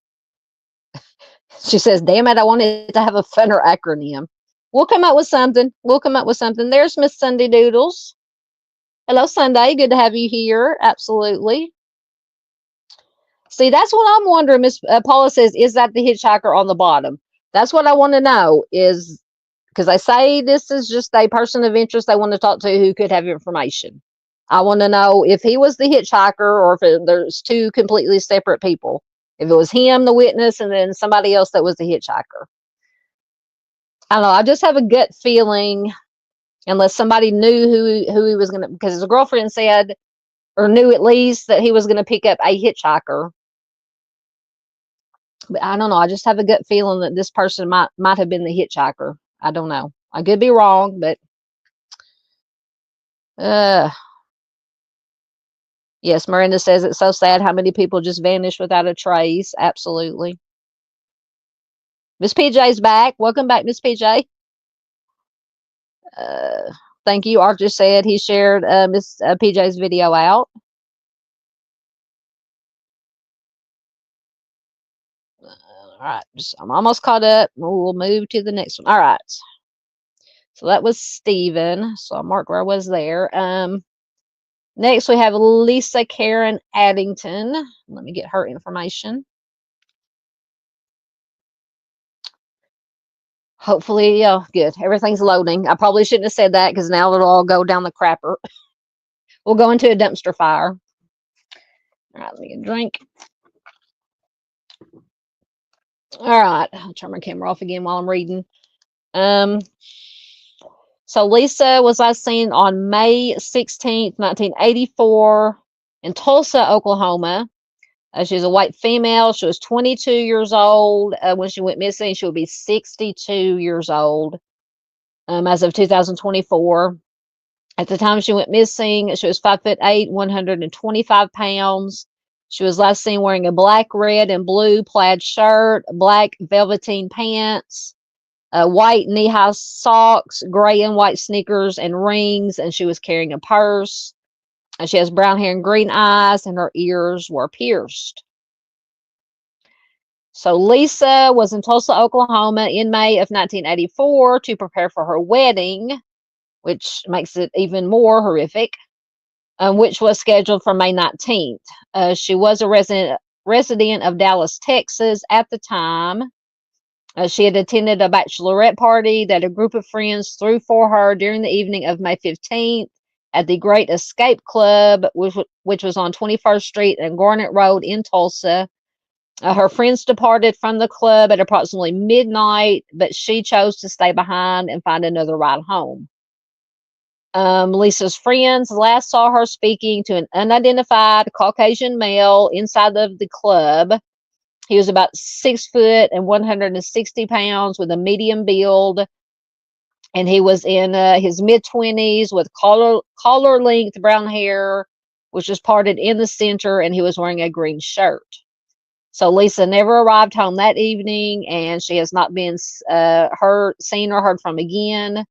She says, damn it, I wanted to have a funner acronym. We'll come up with something. We'll come up with something. There's Miss Sunday Doodles. Hello, Sunday. Good to have you here. Absolutely. See, that's what I'm wondering. Miss Paula says, is that the hitchhiker on the bottom? That's what I want to know, is because they say this is just a person of interest they want to talk to who could have information. I want to know if he was the hitchhiker or if there's 2 completely separate people. If it was him, the witness, and then somebody else that was the hitchhiker. I don't know. I just have a gut feeling, unless somebody knew who he was going to, because his girlfriend said, or knew at least, that he was going to pick up a hitchhiker. But I don't know. I just have a gut feeling that this person might have been the hitchhiker. I don't know. I could be wrong, but yes, Miranda says it's so sad how many people just vanish without a trace. Absolutely. Miss PJ's back. Welcome back, Miss PJ. Thank you. Art just said he shared Miss PJ's video out. All right, I'm almost caught up. We'll move to the next one. All right. So that was Stephen. So I marked where I was there. Next, we have Lisa Karen Addington. Let me get her information. Hopefully, good. Everything's loading. I probably shouldn't have said that because now it'll all go down the crapper. We'll go into a dumpster fire. All right, let me get a drink. All right, I'll turn my camera off again while I'm reading. So Lisa was last seen on May 16th, 1984 in Tulsa, Oklahoma. She's a white female. She was 22 years old when she went missing. She would be 62 years old as of 2024. At the time she went missing, she was 5'8", 125 pounds. She was last seen wearing a black, red, and blue plaid shirt, black velveteen pants, white knee-high socks, gray and white sneakers, and rings, and she was carrying a purse. And she has brown hair and green eyes, and her ears were pierced. So Lisa was in Tulsa, Oklahoma in May of 1984 to prepare for her wedding, which makes it even more horrific, which was scheduled for May 19th. She was a resident of Dallas, Texas at the time. She had attended a bachelorette party that a group of friends threw for her during the evening of May 15th at the Great Escape Club, which was on 21st Street and Garnet Road in Tulsa. Her friends departed from the club at approximately midnight, but she chose to stay behind and find another ride home. Lisa's friends last saw her speaking to an unidentified Caucasian male inside of the club. He was about 6 foot and 160 pounds with a medium build, and he was in his mid-20s with collar-length brown hair, which was parted in the center, and he was wearing a green shirt. So Lisa never arrived home that evening, and she has not been seen or heard from again.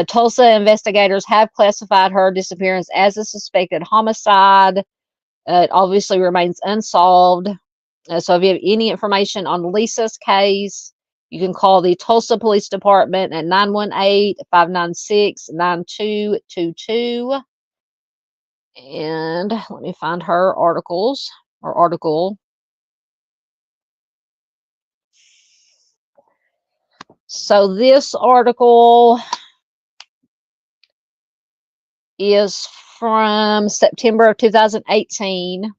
Tulsa investigators have classified her disappearance as a suspected homicide. It obviously remains unsolved. So if you have any information on Lisa's case, you can call the Tulsa Police Department at 918-596-9222. And let me find her article. So this article is from September of 2018.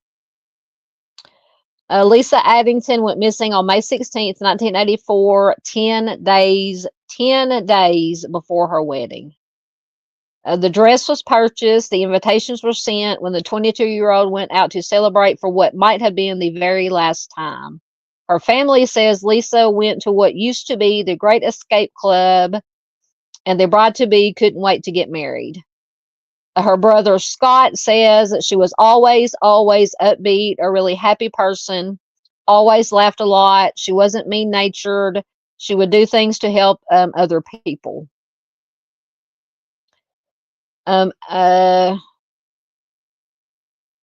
Lisa Addington went missing on May 16th, 1984, 10 days before her wedding. The dress was purchased. The invitations were sent when the 22-year-old went out to celebrate for what might have been the very last time. Her family says Lisa went to what used to be the Great Escape Club, and the bride-to-be couldn't wait to get married. Her brother Scott says that she was always upbeat, a really happy person, always laughed a lot. She wasn't mean-natured. She would do things to help other people.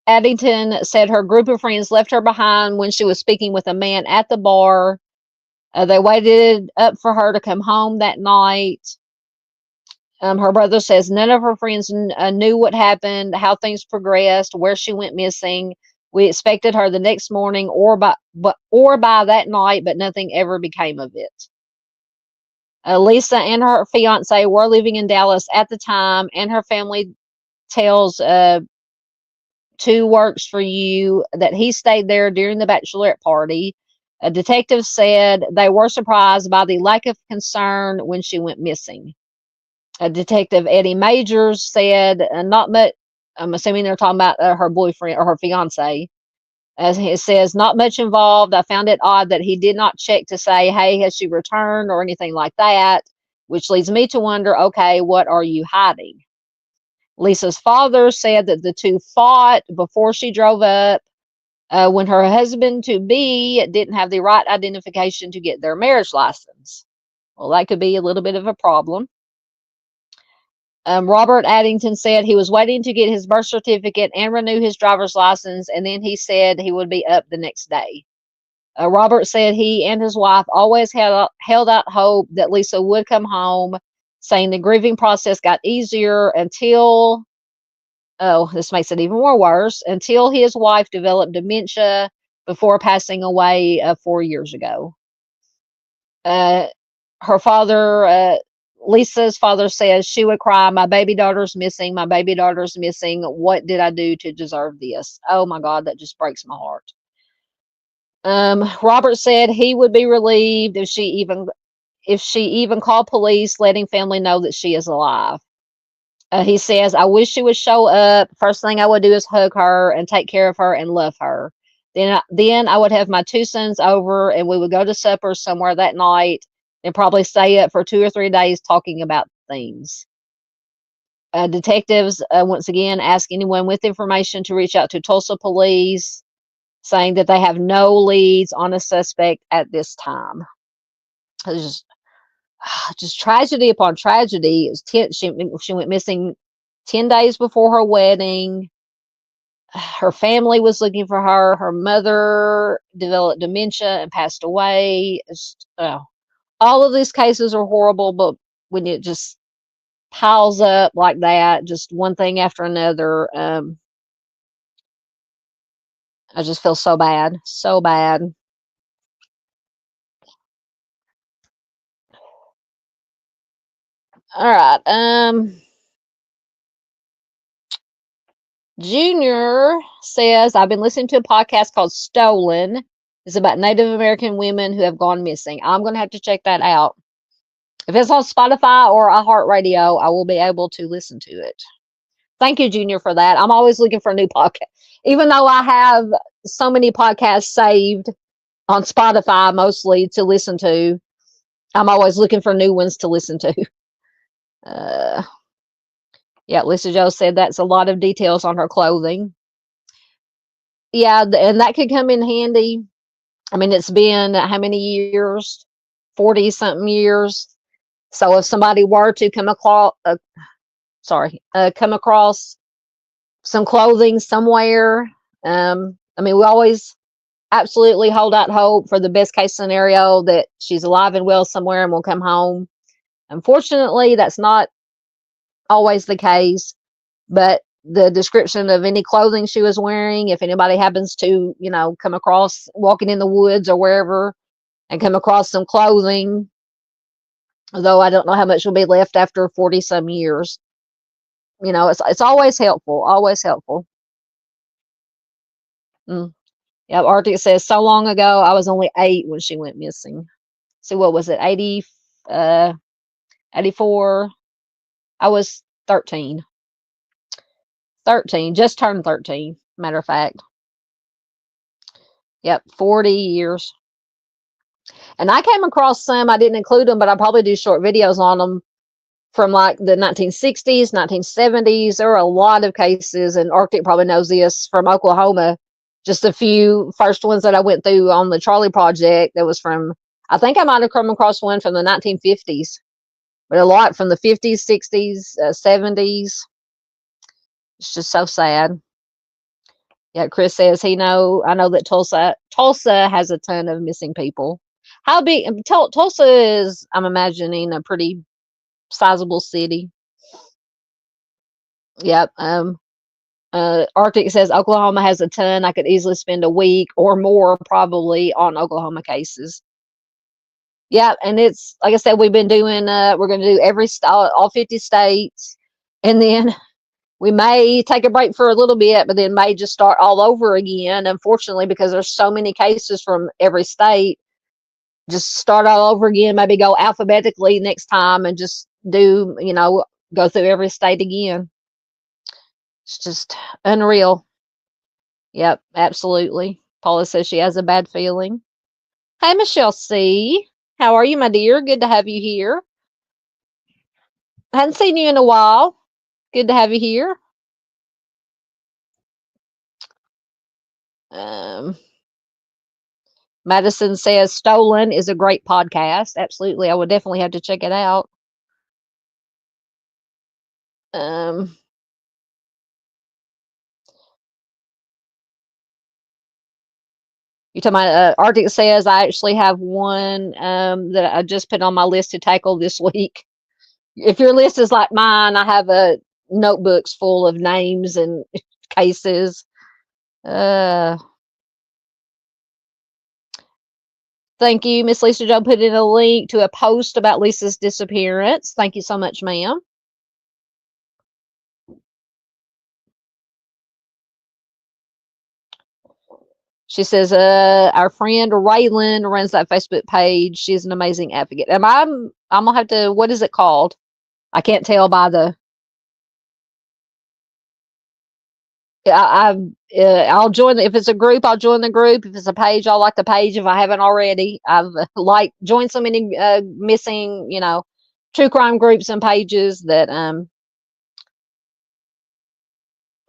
Addington said her group of friends left her behind when she was speaking with a man at the bar. They waited up for her to come home that night. Her brother says none of her friends knew what happened, how things progressed, where she went missing. We expected her the next morning or by that night, but nothing ever became of it. Lisa and her fiance were living in Dallas at the time, and her family tells Two Works for You that he stayed there during the bachelorette party. A detective said they were surprised by the lack of concern when she went missing. Detective Eddie Majors said not much. I'm assuming they're talking about her boyfriend or her fiance. As he says, not much involved. I found it odd that he did not check to say, hey, has she returned or anything like that, which leads me to wonder, okay, what are you hiding? Lisa's father said that the two fought before she drove up when her husband-to-be didn't have the right identification to get their marriage license. Well, that could be a little bit of a problem. Robert Addington said he was waiting to get his birth certificate and renew his driver's license, and then he said he would be up the next day. Robert said he and his wife always held out hope that Lisa would come home, saying the grieving process got easier until, oh, this makes it even more worse, until his wife developed dementia before passing away 4 years ago. Her father, Lisa's father, says she would cry, "My baby daughter's missing. My baby daughter's missing. What did I do to deserve this?" Oh my God, that just breaks my heart. Robert said he would be relieved if she even called police, letting family know that she is alive. He says, "I wish she would show up. First thing I would do is hug her and take care of her and love her. Then I would have my 2 sons over and we would go to supper somewhere that night and probably stay up for 2 or 3 days talking about things." Detectives once again ask anyone with information to reach out to Tulsa police, saying that they have no leads on a suspect at this time. It's just tragedy upon tragedy. It was she went missing 10 days before her wedding. Her family was looking for her. Her mother developed dementia and passed away. All of these cases are horrible, but when it just piles up like that, just one thing after another, I just feel so bad, so bad. All right. Junior says, "I've been listening to a podcast called Stolen. It's about Native American women who have gone missing." I'm going to have to check that out. If it's on Spotify or iHeartRadio, I will be able to listen to it. Thank you, Junior, for that. I'm always looking for new podcasts. Even though I have so many podcasts saved on Spotify mostly to listen to, I'm always looking for new ones to listen to. Yeah, Lisa Jo said that's a lot of details on her clothing. Yeah, and that could come in handy. I mean, it's been how many years? 40 something years. So if somebody were to come across some clothing somewhere, I mean, we always absolutely hold out hope for the best case scenario that she's alive and well somewhere and will come home. Unfortunately, that's not always the case, but the description of any clothing she was wearing, if anybody happens to, come across walking in the woods or wherever and come across some clothing, although I don't know how much will be left after 40 some years, it's always helpful, always helpful. Yeah, Arctic says, "So long ago, I was only 8 when she went missing." So what was it, 84? I was 13. 13, just turned 13, matter of fact. Yep, 40 years. And I came across some, I didn't include them, but I probably do short videos on them from like the 1960s, 1970s. There were a lot of cases, and Arctic probably knows this, from Oklahoma. Just a few first ones that I went through on the Charlie Project that was from, I think I might have come across one from the 1950s, but a lot from the 50s, 60s, 70s. It's just so sad. Yeah, Chris says I know that Tulsa has a ton of missing people. How big Tulsa is? I'm imagining a pretty sizable city. Yep. Arctic says Oklahoma has a ton. I could easily spend a week or more probably on Oklahoma cases. Yeah, and it's like I said, we've been doing. We're going to do all 50 states, and then we may take a break for a little bit, but then may just start all over again. Unfortunately, because there's so many cases from every state, just start all over again. Maybe go alphabetically next time and just do, go through every state again. It's just unreal. Yep, absolutely. Paula says she has a bad feeling. Hey, Michelle C. How are you, my dear? Good to have you here. I hadn't seen you in a while. Good to have you here. Madison says Stolen is a great podcast. Absolutely. I would definitely have to check it out. You're talking about Arctic says I actually have one that I just put on my list to tackle this week. If your list is like mine, I have notebooks full of names and cases. Thank you, Miss Lisa Joe, put in a link to a post about Lisa's disappearance. Thank you so much, ma'am. She says, our friend Raylan runs that Facebook page. She's an amazing advocate. And I'm gonna have to, what is it called? I can't tell by the, I'll join, if it's a group, I'll join the group. If it's a page, I'll like the page if I haven't already. I've joined so many missing, true crime groups and pages that,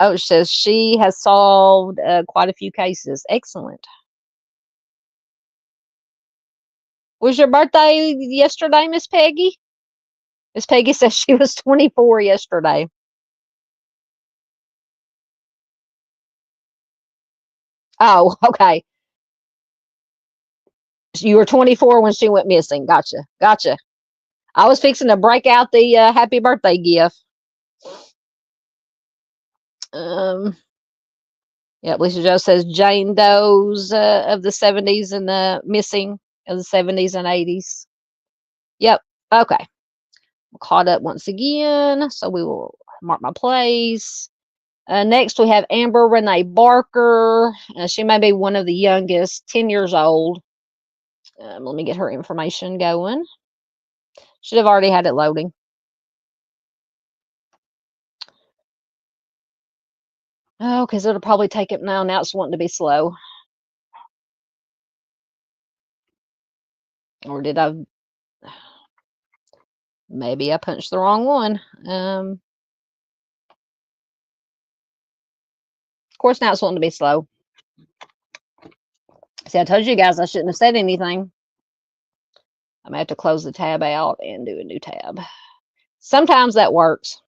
oh, it says she has solved quite a few cases. Excellent. Was your birthday yesterday, Miss Peggy? Miss Peggy says she was 24 yesterday. Oh, okay. You were 24 when she went missing. Gotcha. Gotcha. I was fixing to break out the happy birthday gift. Yeah, Lisa Joe says Jane Doe's of the 70s and the missing of the 70s and 80s. Yep. Okay. Caught up once again, so we will mark my place. Next, we have Amber Renee Barker. She may be one of the youngest, 10 years old. Let me get her information going. Should have already had it loading. Oh, because it'll probably take it now. Now it's wanting to be slow. Or did I? Maybe I punched the wrong one. Of course, now it's wanting to be slow. See, I told you guys I shouldn't have said anything. I'm going to have to close the tab out and do a new tab. Sometimes that works.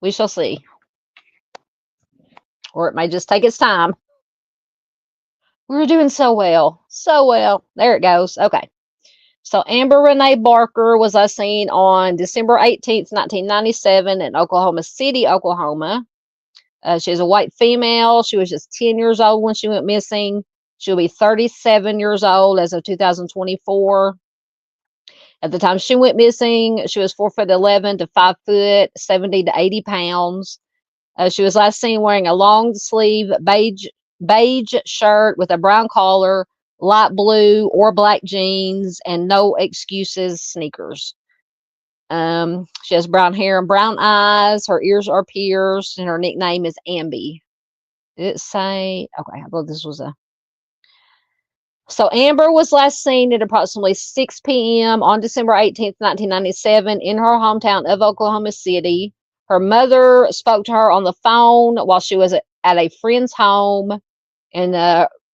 We shall see. Or it may just take its time. We're doing so well. So well. There it goes. Okay. So Amber Renee Barker was last seen on December 18th, 1997 in Oklahoma City, Oklahoma. She is a white female. She was just 10 years old when she went missing. She'll be 37 years old as of 2024. At the time she went missing, she was 4'11" to 5 foot, 70 to 80 pounds. She was last seen wearing a long sleeve beige shirt with a brown collar, light blue or black jeans, and no excuses sneakers. She has brown hair and brown eyes. Her ears are pierced, and her nickname is Amby. Did it say? Okay, I thought this was a. So Amber was last seen at approximately 6 p.m. on December 18th, 1997, in her hometown of Oklahoma City. Her mother spoke to her on the phone while she was at a friend's home, and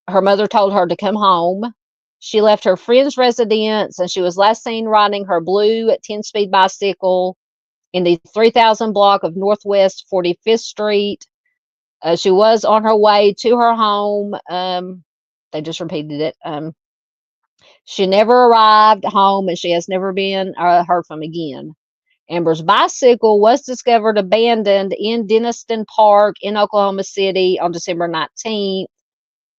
her mother told her to come home. She left her friend's residence, and she was last seen riding her blue 10-speed bicycle in the 3000 block of Northwest 45th Street. She was on her way to her home. They just repeated it. She never arrived home, and she has never been heard from again. Amber's bicycle was discovered abandoned in Denniston Park in Oklahoma City on December 19th.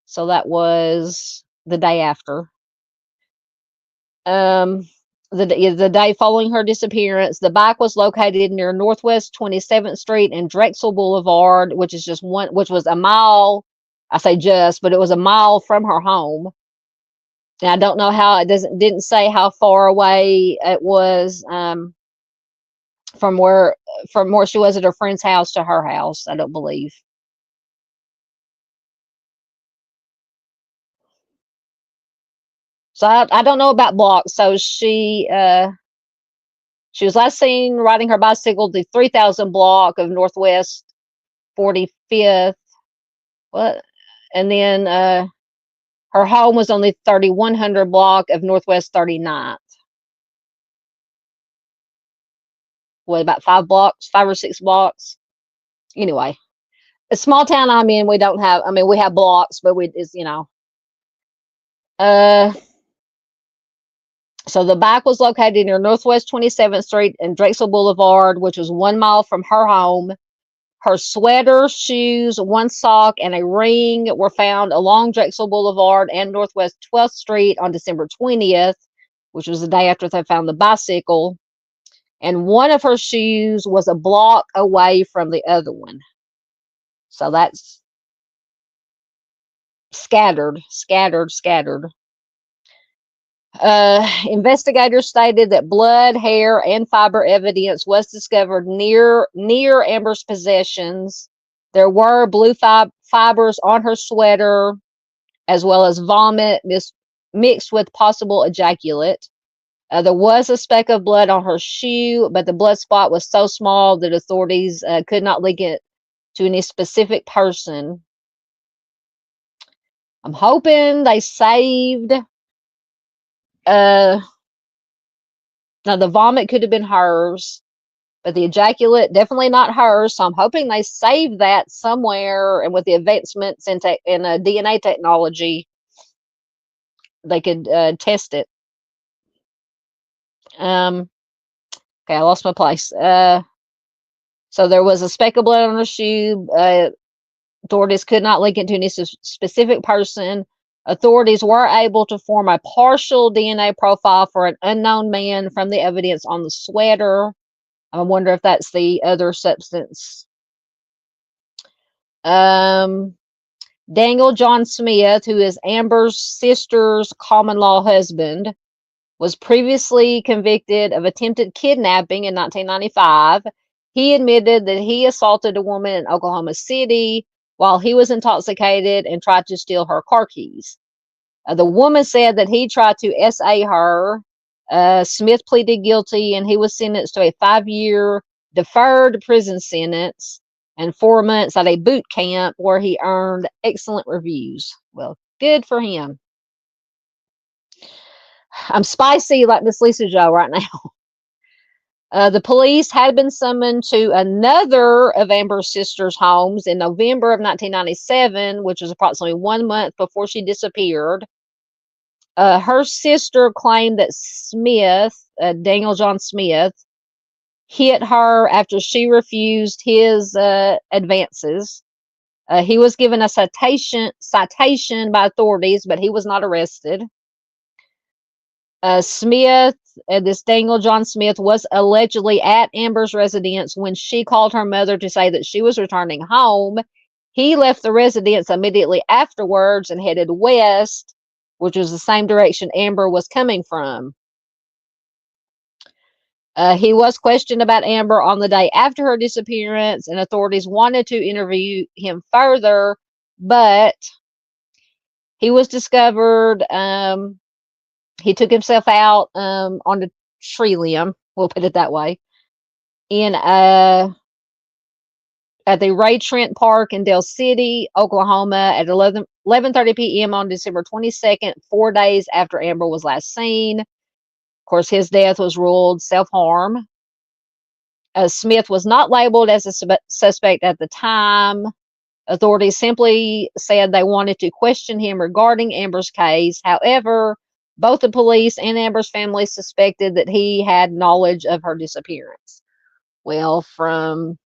So that was the day after. The day following her disappearance, the bike was located near Northwest 27th Street and Drexel Boulevard, which was a mile. I say just, but it was a mile from her home. And I don't know how didn't say how far away it was from where she was at her friend's house to her house. I don't believe. So I don't know about blocks. So she was last seen riding her bicycle the 3000 block of Northwest 45th. What? And then her home was on the 3100 block of Northwest 39th. What, about 5 or 6 blocks? Anyway, a small town I'm in, we don't have, we have blocks, but it's, So the bike was located near Northwest 27th Street and Drexel Boulevard, which was 1 mile from her home. Her sweater, shoes, one sock, and a ring were found along Drexel Boulevard and Northwest 12th Street on December 20th, which was the day after they found the bicycle. And one of her shoes was a block away from the other one. So that's scattered. Investigators stated that blood, hair, and fiber evidence was discovered near Amber's possessions. There were blue fibers on her sweater, as well as vomit mixed with possible ejaculate. There was a speck of blood on her shoe, but the blood spot was so small that authorities could not link it to any specific person. I'm hoping they saved. Now the vomit could have been hers, but the ejaculate definitely not hers. So I'm hoping they saved that somewhere, and with the advancements in DNA technology, they could test it. Okay, I lost my place. So there was a speck of blood on her shoe. Authorities could not link it to any specific person. Authorities were able to form a partial DNA profile for an unknown man from the evidence on the sweater. I wonder if that's the other substance. Daniel John Smith, who is Amber's sister's common law husband, was previously convicted of attempted kidnapping in 1995. He admitted that he assaulted a woman in Oklahoma City while he was intoxicated and tried to steal her car keys. The woman said that he tried to SA her. Smith pleaded guilty, and he was sentenced to a 5-year deferred prison sentence and 4 months at a boot camp where he earned excellent reviews. Well, good for him. I'm spicy like Miss Lisa Joe right now. The police had been summoned to another of Amber's sister's homes in November of 1997, which was approximately 1 month before she disappeared. Her sister claimed that Smith, Daniel John Smith, hit her after she refused his advances. He was given a citation by authorities, but he was not arrested. Smith, this Daniel John Smith, was allegedly at Amber's residence when she called her mother to say that she was returning home. He left the residence immediately afterwards and headed west, which was the same direction Amber was coming from. He was questioned about Amber on the day after her disappearance, and authorities wanted to interview him further, but he was discovered. He took himself out on the tree limb, we'll put it that way, at the Ray Trent Park in Dale City, Oklahoma at 11:30 p.m. on December 22nd, 4 days after Amber was last seen. Of course, his death was ruled self-harm. Smith was not labeled as a suspect at the time. Authorities simply said they wanted to question him regarding Amber's case. However, both the police and Amber's family suspected that he had knowledge of her disappearance. Well, from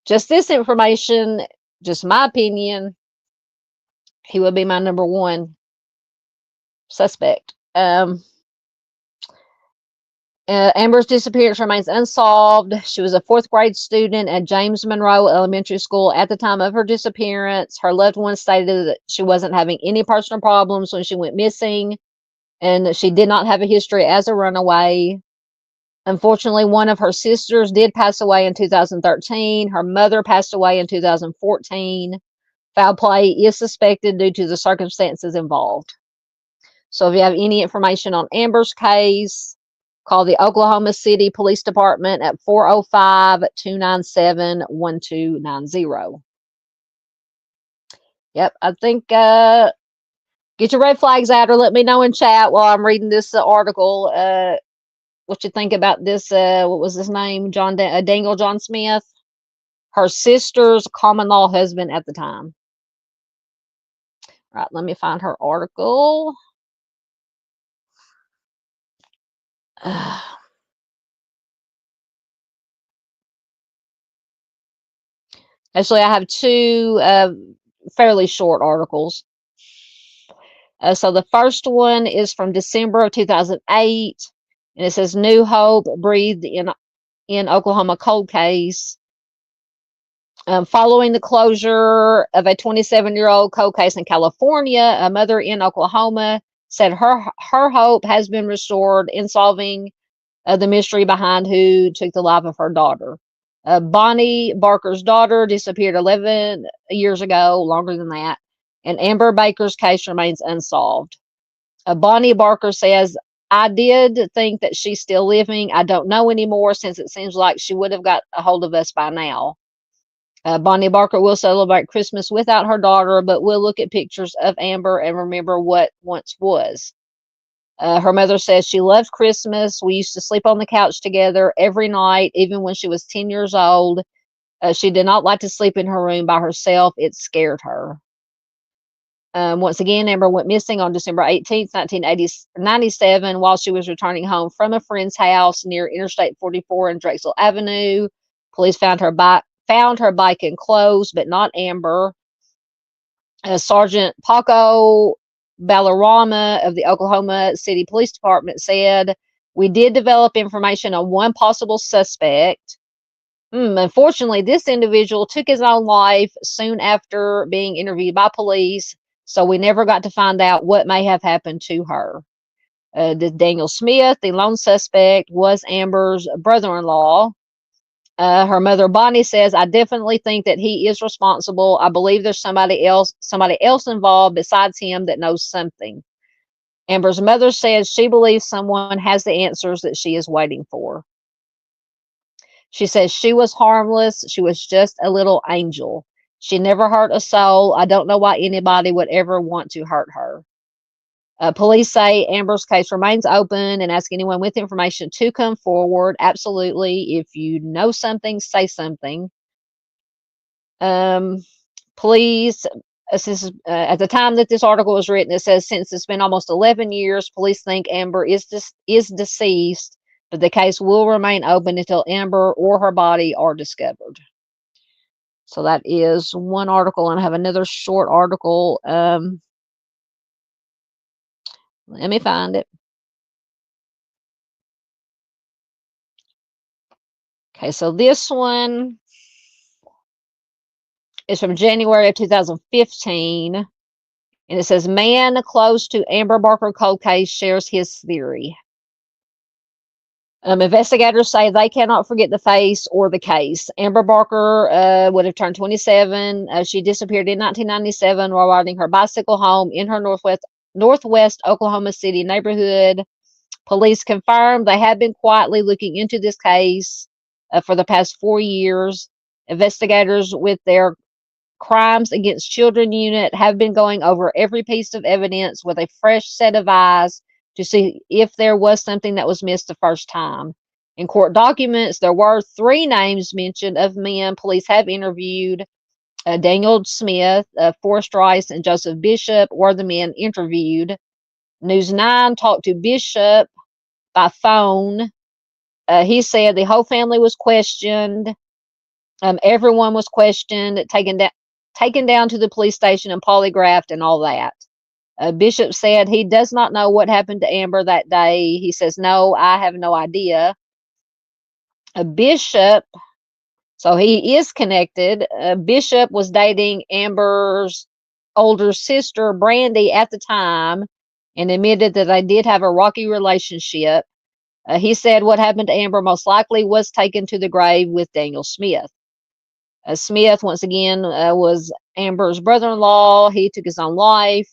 just this information, just my opinion, he would be my number one suspect. Amber's disappearance remains unsolved. She was a 4th grade student at James Monroe Elementary School at the time of her disappearance. Her loved ones stated that she wasn't having any personal problems when she went missing, and that she did not have a history as a runaway. Unfortunately, one of her sisters did pass away in 2013. Her mother passed away in 2014. Foul play is suspected due to the circumstances involved. So if you have any information on Amber's case, call the Oklahoma City Police Department at 405-297-1290. Yep, I think get your red flags out, or let me know in chat while I'm reading this article what you think about this. What was his name? Daniel John Smith, her sister's common law husband at the time. All right, let me find her article. Actually, I have two fairly short articles. So the first one is from December of 2008, and it says New Hope breathed in Oklahoma cold case. Following the closure of a 27-year-old cold case in California, a mother in Oklahoma said her hope has been restored in solving the mystery behind who took the life of her daughter. Bonnie Barker's daughter disappeared 11 years ago, longer than that, and Amber Baker's case remains unsolved. Bonnie Barker says, I did think that she's still living. I don't know anymore since it seems like she would have got a hold of us by now. Bonnie Barker will celebrate Christmas without her daughter, but will look at pictures of Amber and remember what once was. Her mother says she loved Christmas. We used to sleep on the couch together every night, even when she was 10 years old. She did not like to sleep in her room by herself. It scared her. Once again, Amber went missing on December 18th, 1997, while she was returning home from a friend's house near Interstate 44 and Drexel Avenue. Police found her bike and clothes, but not Amber. Sergeant Paco Balarama of the Oklahoma City Police Department said, we did develop information on one possible suspect. Unfortunately, this individual took his own life soon after being interviewed by police, so we never got to find out what may have happened to her. Daniel Smith, the lone suspect, was Amber's brother-in-law. Her mother, Bonnie, says, I definitely think that he is responsible. I believe there's somebody else involved besides him that knows something. Amber's mother says she believes someone has the answers that she is waiting for. She says she was harmless. She was just a little angel. She never hurt a soul. I don't know why anybody would ever want to hurt her. Police say Amber's case remains open and ask anyone with information to come forward. Absolutely. If you know something, say something. Police, at the time that this article was written, it says since it's been almost 11 years, police think Amber is deceased, but the case will remain open until Amber or her body are discovered. So that is one article, and I have another short article. Let me find it. Okay, so this one is from January of 2015, and it says, man close to Amber Barker cold case shares his theory. Investigators say they cannot forget the face or the case. Amber Barker would have turned 27. She disappeared in 1997 while riding her bicycle home in her northwest Oklahoma City neighborhood. Police confirmed they have been quietly looking into this case for the past 4 years. Investigators with their Crimes Against Children unit have been going over every piece of evidence with a fresh set of eyes to see if there was something that was missed the first time. In court documents, there were 3 names mentioned of men police have interviewed. Daniel Smith, Forrest Rice, and Joseph Bishop were the men interviewed. News 9 talked to Bishop by phone. He said the whole family was questioned. Everyone was questioned, taken down to the police station and polygraphed and all that. Bishop said he does not know what happened to Amber that day. He says, no, I have no idea. Bishop, so he is connected. Bishop was dating Amber's older sister, Brandy, at the time, and admitted that they did have a rocky relationship. He said what happened to Amber most likely was taken to the grave with Daniel Smith. Smith, once again, was Amber's brother-in-law. He took his own life.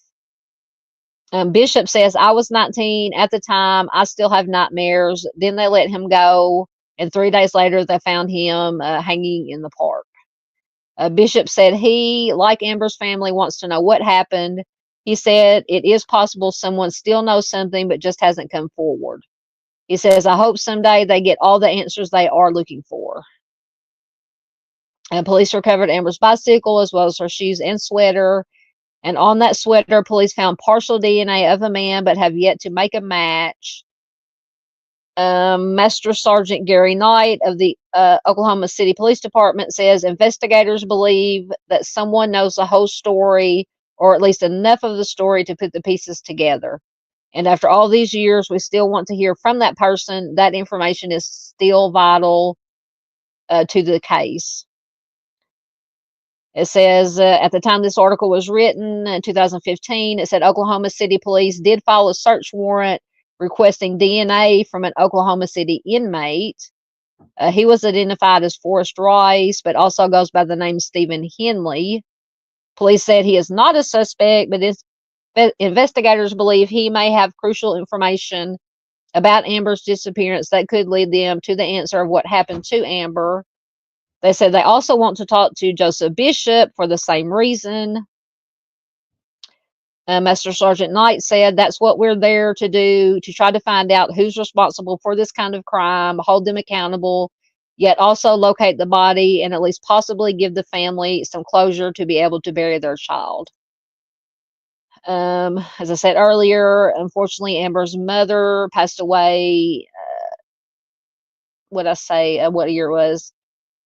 Bishop says, I was 19 at the time. I still have nightmares. Then they let him go, and 3 days later, they found him hanging in the park. Bishop said he, like Amber's family, wants to know what happened. He said it is possible someone still knows something but just hasn't come forward. He says, I hope someday they get all the answers they are looking for. And police recovered Amber's bicycle as well as her shoes and sweater. And on that sweater, police found partial DNA of a man, but have yet to make a match. Master Sergeant Gary Knight of the Oklahoma City Police Department says investigators believe that someone knows the whole story, or at least enough of the story to put the pieces together. And after all these years, we still want to hear from that person. That information is still vital to the case. It says at the time this article was written in 2015, it said Oklahoma City Police did file a search warrant requesting DNA from an Oklahoma City inmate. He was identified as Forrest Rice, but also goes by the name Stephen Henley. Police said he is not a suspect, but investigators believe he may have crucial information about Amber's disappearance that could lead them to the answer of what happened to Amber. They said they also want to talk to Joseph Bishop for the same reason. Master Sergeant Knight said that's what we're there to do, to try to find out who's responsible for this kind of crime, hold them accountable, yet also locate the body and at least possibly give the family some closure to be able to bury their child. As I said earlier, unfortunately, Amber's mother passed away. What year it was?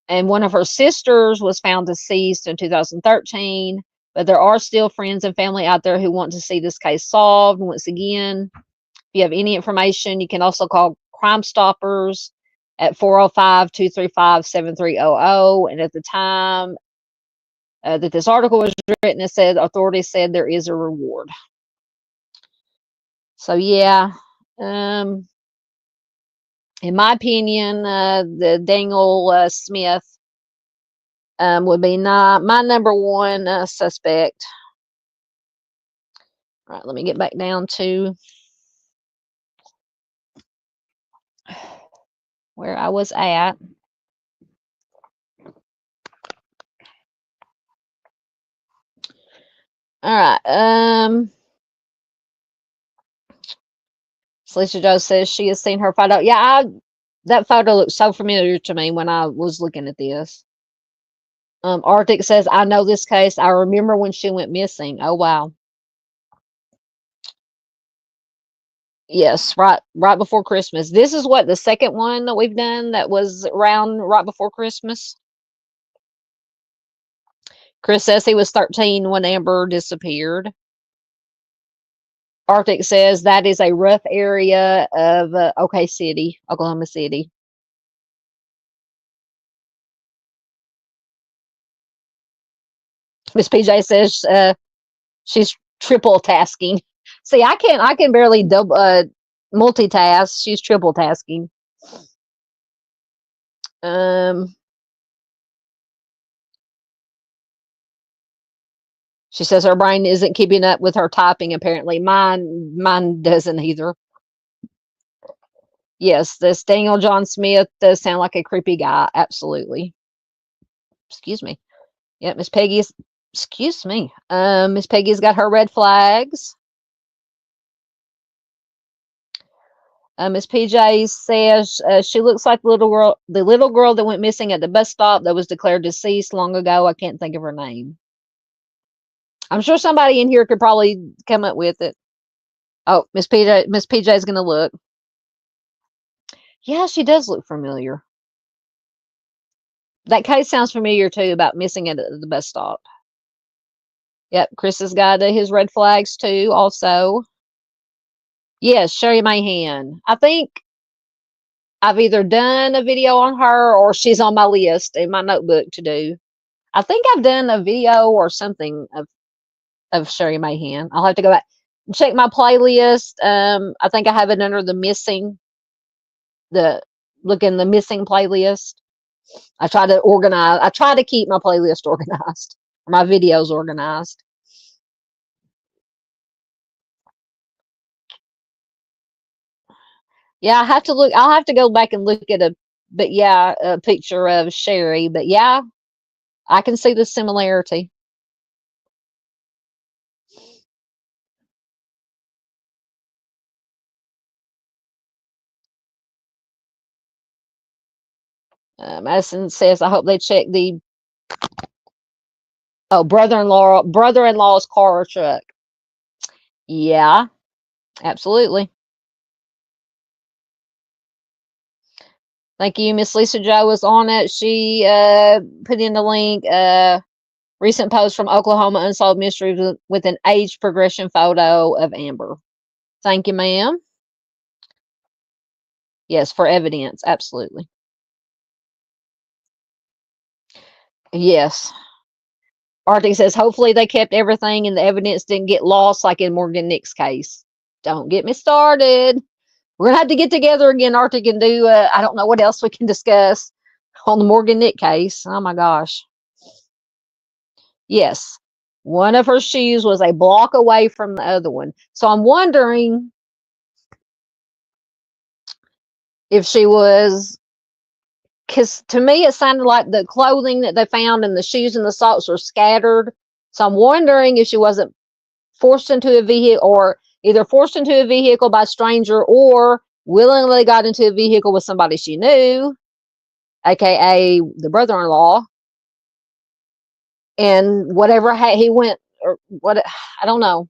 And one of her sisters was found deceased in 2013. But there are still friends and family out there who want to see this case solved. Once again, if you have any information, you can also call Crime Stoppers at 405-235-7300. And at the time that this article was written, it said authorities said there is a reward. So yeah, in my opinion, the Daniel Smith would be my number one suspect. All right, let me get back down to where I was at. All right. Lisa Joe says she has seen her photo. Yeah, that photo looks so familiar to me when I was looking at this. Arctic says, I know this case. I remember when she went missing. Oh, wow. Yes, right before Christmas. This is what, the second one that we've done that was around right before Christmas? Chris says he was 13 when Amber disappeared. Arctic says that is a rough area of Oklahoma City. Miss PJ says she's triple tasking. See, I can barely multitask. She's triple tasking. She says her brain isn't keeping up with her typing. Apparently, mine doesn't either. Yes, this Daniel John Smith does sound like a creepy guy. Absolutely. Excuse me. Yeah, Miss Peggy's. Excuse me. Miss Peggy's got her red flags. Miss PJ says she looks like the little girl that went missing at the bus stop that was declared deceased long ago. I can't think of her name. I'm sure somebody in here could probably come up with it. Oh, Miss PJ is gonna look. Yeah, she does look familiar. That case sounds familiar too, about missing at the bus stop. Yep, Chris has got his red flags too. Also, yes, Sherry Mahan. I think I've either done a video on her or she's on my list in my notebook to do. I think I've done a video or something of Sherry Mahan. I'll have to go back and check my playlist. I think I have it under the missing playlist. I try to keep my playlist organized, or my videos organized. Yeah, I'll have to go back and look at a picture of Sherry. But yeah, I can see the similarity. Madison says, I hope they check the brother-in-law's car or truck. Yeah, absolutely. Thank you. Miss Lisa Joe was on it. She put in the link. Recent post from Oklahoma Unsolved Mysteries with an age progression photo of Amber. Thank you, ma'am. Yes, for evidence. Absolutely. Yes. Arctic says, hopefully they kept everything and the evidence didn't get lost like in Morgan Nick's case. Don't get me started. We're going to have to get together again, Arctic, and do, I don't know what else we can discuss on the Morgan Nick case. Oh, my gosh. Yes. One of her shoes was a block away from the other one. So I'm wondering if she was, because to me it sounded like the clothing that they found and the shoes and the socks were scattered. So I'm wondering if she wasn't forced into a vehicle, or either forced into a vehicle by a stranger or willingly got into a vehicle with somebody she knew, aka the brother-in-law, and whatever he went, or what, I don't know,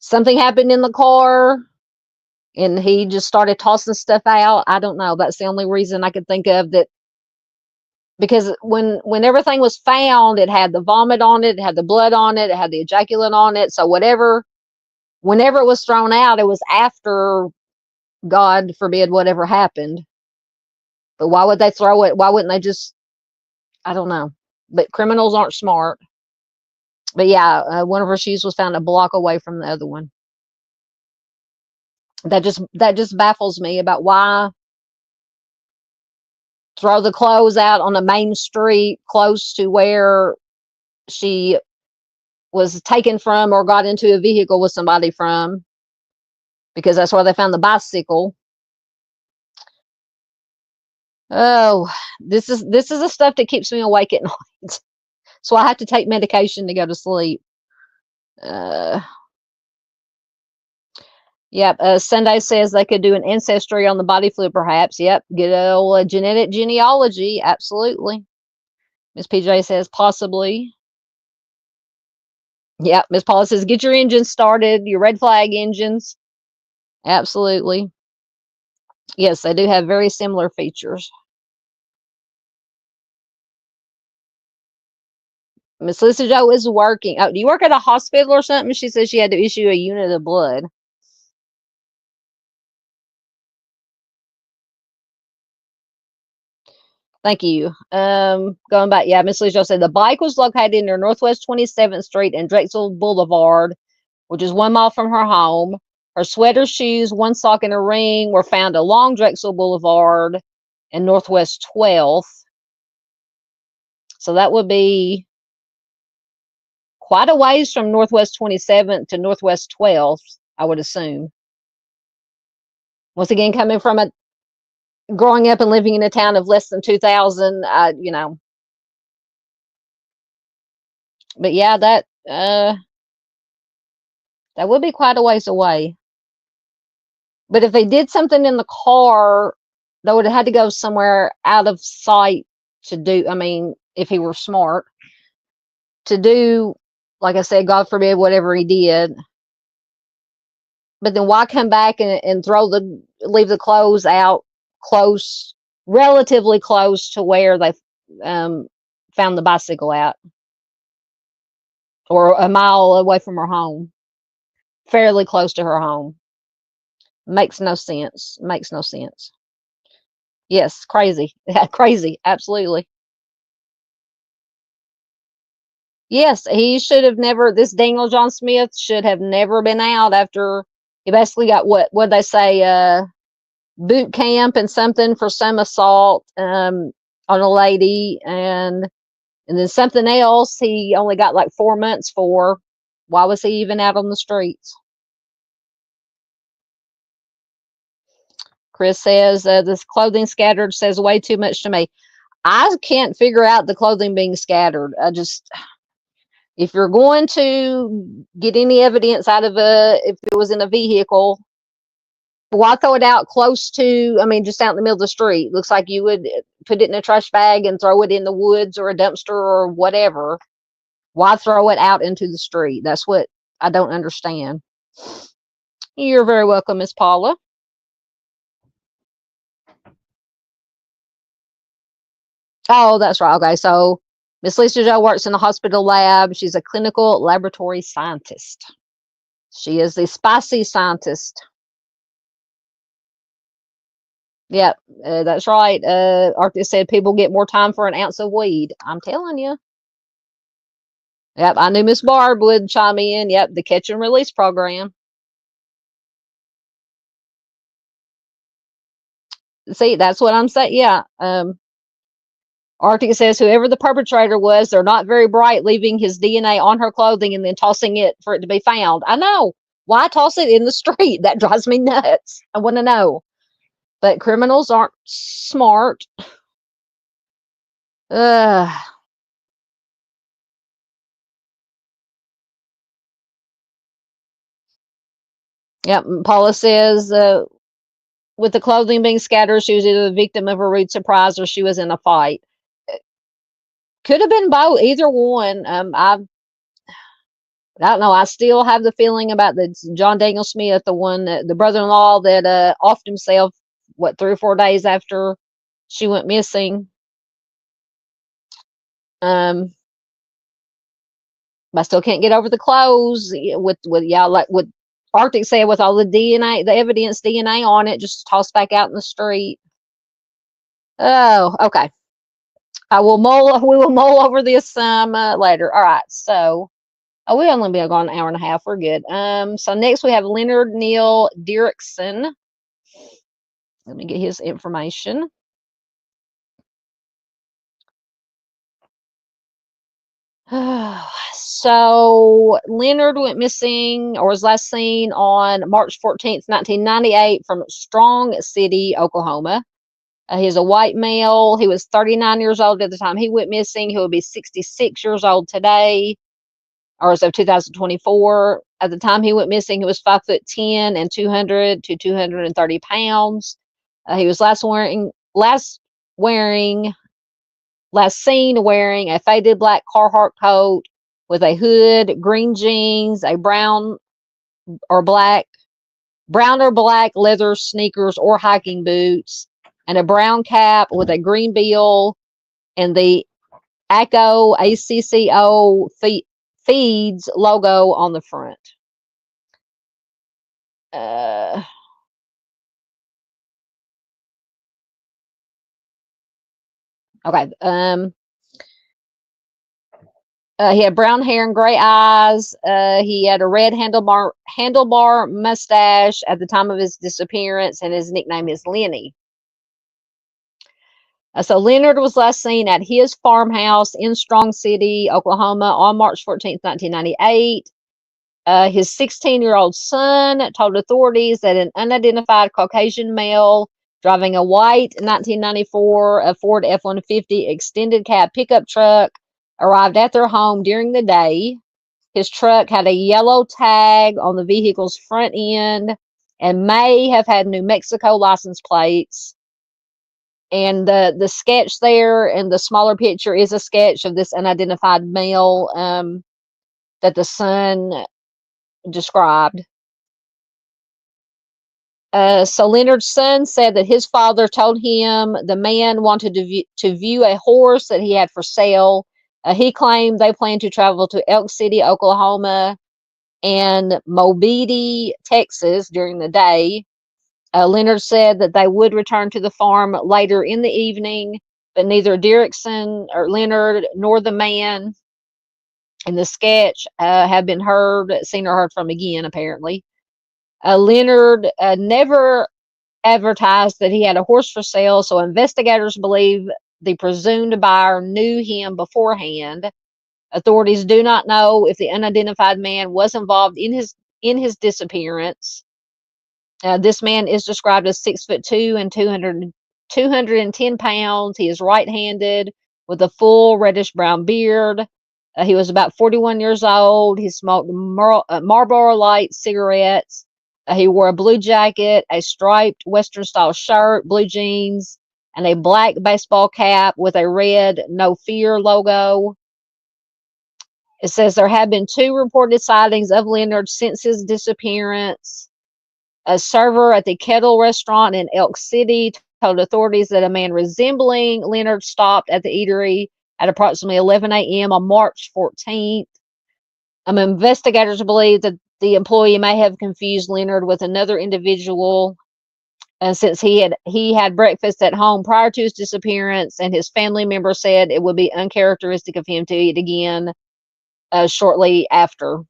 something happened in the car and he just started tossing stuff out. I don't know. That's the only reason I could think of, that because when everything was found, it had the vomit on it, it had the blood on it, it had the ejaculate on it. So whenever it was thrown out, it was after, God forbid, whatever happened. But why would they throw it? Why wouldn't they just, I don't know. But criminals aren't smart. But yeah, one of her shoes was found a block away from the other one. That just baffles me about why throw the clothes out on the main street close to where she was taken from or got into a vehicle with somebody from, because that's where they found the bicycle. Oh, this is the stuff that keeps me awake at night. So I have to take medication to go to sleep. Yep. Sunday says they could do an ancestry on the body fluid, perhaps. Yep. Good old genetic genealogy. Absolutely. Miss PJ says possibly. Yep. Miss Paula says get your engines started, your red flag engines. Absolutely. Yes, they do have very similar features. Miss Lisa Joe is working. Oh, do you work at a hospital or something? She says she had to issue a unit of blood. Thank you. Going back, yeah, Miss Lisa Joe said the bike was located near Northwest 27th Street and Drexel Boulevard, which is 1 mile from her home. Her sweater, shoes, one sock, and a ring were found along Drexel Boulevard and Northwest 12th. So that would be quite a ways from Northwest 27th to Northwest 12th, I would assume. Once again, coming from growing up and living in a town of less than 2,000, you know. But yeah, that would be quite a ways away. But if they did something in the car, they would have had to go somewhere out of sight to do, I mean, if he were smart, to do, like I said, God forbid, whatever he did. But then why come back and leave the clothes out close, relatively close to where they found the bicycle at, or a mile away from her home, fairly close to her home? Makes no sense. Makes no sense. Yes, crazy. Crazy. Absolutely. Yes, he should have never. This Daniel John Smith should have never been out after he basically got what they say, boot camp and something for some assault on a lady, and then something else he only got like 4 months for. Why was he even out on the streets? Chris says this clothing scattered says way too much to me. I can't figure out the clothing being scattered. If you're going to get any evidence out of if it was in a vehicle, why throw it out close to, I mean, just out in the middle of the street? Looks like you would put it in a trash bag and throw it in the woods or a dumpster or whatever. Why throw it out into the street? That's what I don't understand. You're very welcome, Miss Paula. Oh, that's right. Okay, so Miss Lisa Joe works in a hospital lab. She's a clinical laboratory scientist. She is the spicy scientist. Yep, that's right. Arctic said people get more time for an ounce of weed. I'm telling you. Yep, I knew Miss Barb would chime in. Yep, the catch and release program. See, that's what I'm saying. Yeah. Arctic says whoever the perpetrator was, they're not very bright, leaving his DNA on her clothing and then tossing it for it to be found. I know. Why toss it in the street? That drives me nuts. I want to know. But criminals aren't smart. Uh, yep. Paula says with the clothing being scattered, she was either the victim of a rude surprise or she was in a fight. Could have been both, either one. I don't know. I still have the feeling about the John Daniel Smith, the one, the brother-in-law that offed himself, what, 3 or 4 days after she went missing. But I still can't get over the clothes with yeah, like what Arctic said, with all the DNA, the evidence DNA on it, just tossed back out in the street. Oh, okay. We will mull over this some later. All right, so. Oh, we only been gone an hour and a half. We're good. So next we have Leonard Neil Dirickson. Let me get his information. So Leonard went missing, or was last seen on March 14th, 1998 from Strong City, Oklahoma. He's a white male. He was 39 years old at the time he went missing. He will be 66 years old today, or as of 2024. At the time he went missing, he was 5'10" and 200 to 230 pounds. He was last seen wearing a faded black Carhartt coat with a hood, green jeans, a brown or black leather sneakers or hiking boots, and a brown cap with a green bill and the ACCO feeds logo on the front. Okay. He had brown hair and gray eyes. He had a red handlebar mustache at the time of his disappearance, and his nickname is Lenny. So Leonard was last seen at his farmhouse in Strong City, Oklahoma on March 14th, 1998. His 16-year-old son told authorities that an unidentified Caucasian male driving a white 1994 Ford F-150 extended cab pickup truck arrived at their home during the day. His truck had a yellow tag on the vehicle's front end and may have had New Mexico license plates. And the sketch there and the smaller picture is a sketch of this unidentified male that the son described. So Leonard's son said that his father told him the man wanted to view a horse that he had for sale. He claimed they planned to travel to Elk City, Oklahoma, and Mobeetie, Texas during the day. Leonard said that they would return to the farm later in the evening, but neither Dirickson or Leonard nor the man in the sketch have been seen or heard from again, apparently. Leonard never advertised that he had a horse for sale, so investigators believe the presumed buyer knew him beforehand. Authorities do not know if the unidentified man was involved in his disappearance. This man is described as 6'2" and 210 pounds. He is right-handed with a full reddish-brown beard. He was about 41 years old. He smoked Marlboro Light cigarettes. He wore a blue jacket, a striped Western-style shirt, blue jeans, and a black baseball cap with a red No Fear logo. It says there have been 2 reported sightings of Leonard since his disappearance. A server at the Kettle restaurant in Elk City told authorities that a man resembling Leonard stopped at the eatery at approximately 11 a.m. on March 14th. Investigators believe that the employee may have confused Leonard with another individual, since he had breakfast at home prior to his disappearance, and his family member said it would be uncharacteristic of him to eat again shortly after.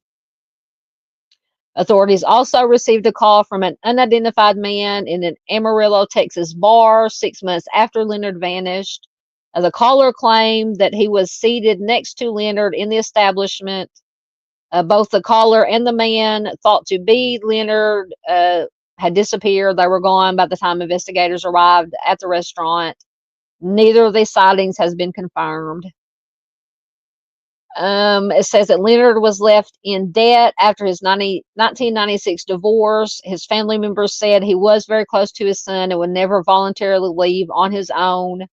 Authorities also received a call from an unidentified man in an Amarillo, Texas bar 6 months after Leonard vanished. The caller claimed that he was seated next to Leonard in the establishment. Both the caller and the man thought to be Leonard had disappeared. They were gone by the time investigators arrived at the restaurant. Neither of these sightings has been confirmed. It says that Leonard was left in debt after his 1996 divorce. His family members said he was very close to his son and would never voluntarily leave on his own.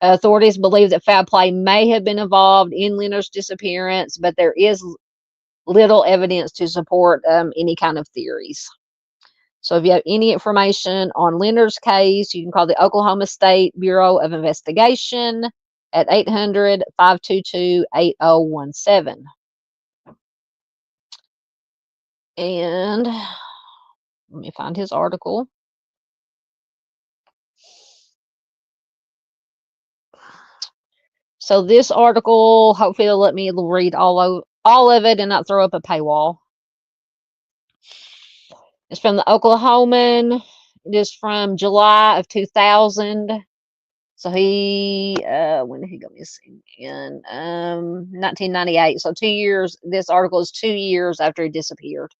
Authorities believe that foul play may have been involved in Leonard's disappearance, but there is little evidence to support any kind of theories. So if you have any information on Leonard's case, you can call the Oklahoma State Bureau of Investigation at 800-522-8017. And let me find his article. So this article, hopefully it'll let me read all of it and not throw up a paywall. It's from the Oklahoman. It is from July of 2000. So he, when did he go missing? In 1998. So 2 years. This article is 2 years after he disappeared.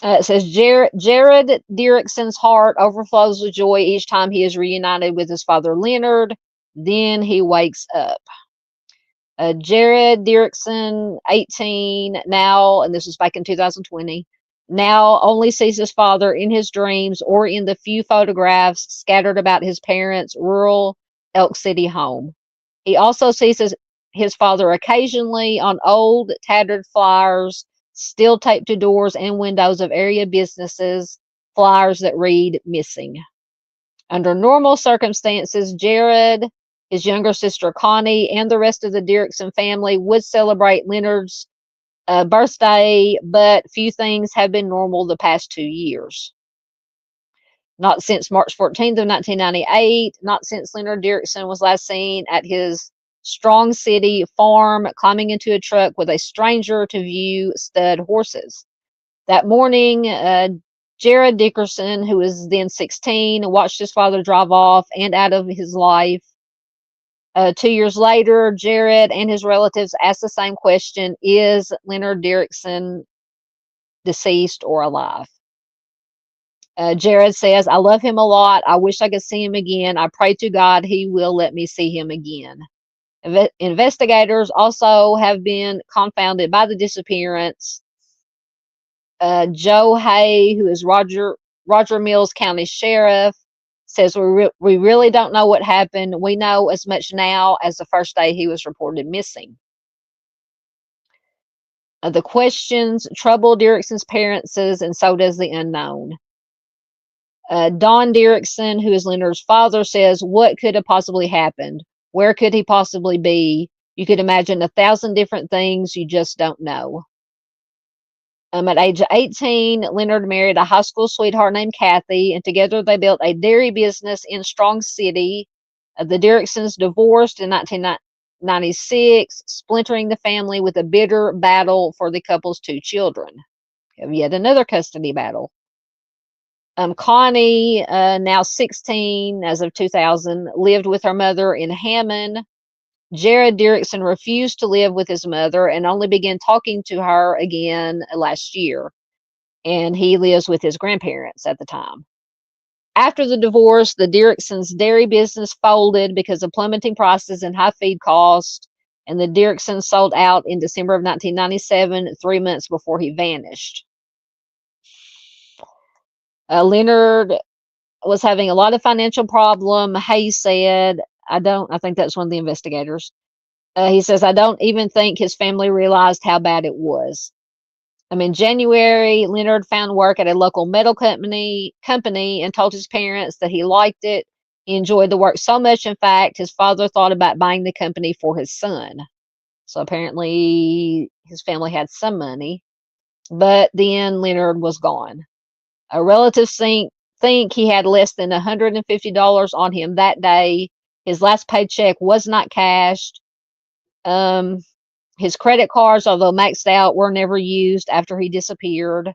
It says Jared Dirickson's heart overflows with joy each time he is reunited with his father Leonard. Then he wakes up. Jared Dirickson, 18 now, and this was back in 2020, now only sees his father in his dreams or in the few photographs scattered about his parents' rural Elk City home. He also sees his father occasionally on old, tattered flyers still taped to doors and windows of area businesses, flyers that read "missing." Under normal circumstances, Jared, his younger sister Connie, and the rest of the Dirickson family would celebrate Leonard's birthday, but few things have been normal the past 2 years. Not since March 14th of 1998, not since Leonard Dirickson was last seen at his Strong City farm climbing into a truck with a stranger to view stud horses. That morning, Jared Dickerson, who was then 16, watched his father drive off and out of his life. 2 years later, Jared and his relatives asked the same question: is Leonard Dirickson deceased or alive? Jared says, "I love him a lot. I wish I could see him again. I pray to God he will let me see him again." Investigators also have been confounded by the disappearance. Joe Hay, who is Roger Mills County Sheriff, says we really don't know what happened. We know as much now as the first day he was reported missing. The questions trouble Dirickson's parents, and so does the unknown. Don Dirickson, who is Leonard's father, says, "What could have possibly happened? Where could he possibly be? You could imagine 1,000 different things. You just don't know." At age 18, Leonard married a high school sweetheart named Kathy, and together they built a dairy business in Strong City. The Diricksons divorced in 1996, splintering the family with a bitter battle for the couple's 2 children. Yet another custody battle. Connie, now 16 as of 2000, lived with her mother in Hammond. Jared Dirickson refused to live with his mother and only began talking to her again last year. And he lives with his grandparents at the time. After the divorce, the Diricksons' dairy business folded because of plummeting prices and high feed costs, and the Diricksons sold out in December of 1997, 3 months before he vanished. Leonard was having a lot of financial problem. Hayes said, I think that's one of the investigators. He says, "I don't even think his family realized how bad it was." In January, Leonard found work at a local metal company and told his parents that he liked it. He enjoyed the work so much, in fact, his father thought about buying the company for his son. So apparently his family had some money, but then Leonard was gone. Relatives think he had less than $150 on him that day. His last paycheck was not cashed. His credit cards, although maxed out, were never used after he disappeared.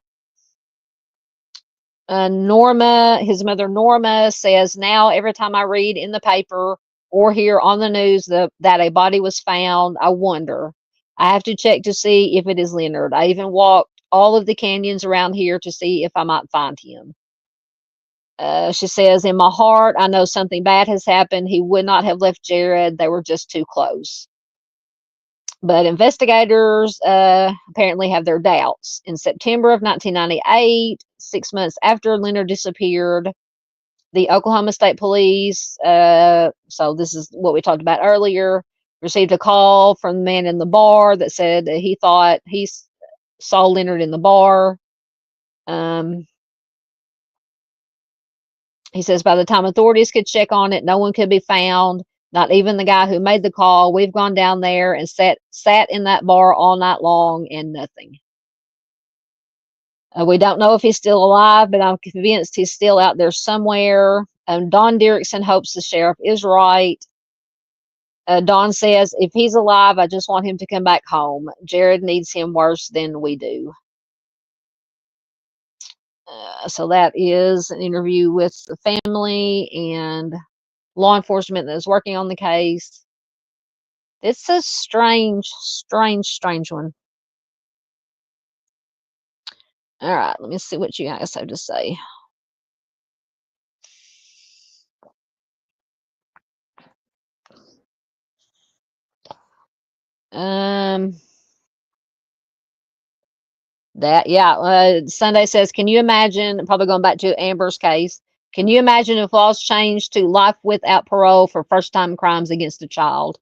Norma, his mother Norma, says, now every time I read in the paper or hear on the news that a body was found, I wonder. I have to check to see if it is Leonard. I even walked all of the canyons around here to see if I might find him. She says, in my heart, I know something bad has happened. He would not have left Jared. They were just too close. But investigators apparently have their doubts. In September of 1998, 6 months after Leonard disappeared, the Oklahoma State Police, so this is what we talked about earlier, received a call from the man in the bar that said that he thought he saw Leonard in the bar. He says by the time authorities could check on it, no one could be found, not even the guy who made the call. We've gone down there and sat in that bar all night long and nothing. We don't know if he's still alive, but I'm convinced he's still out there somewhere. Don Dirickson hopes the sheriff is right. Don says, if he's alive, I just want him to come back home. Jared needs him worse than we do. So that is an interview with the family and law enforcement that is working on the case. It's a strange one. All right, let me see what you guys have to say. Sunday says, can you imagine, probably going back to Amber's case, can you imagine if laws changed to life without parole for first-time crimes against a child?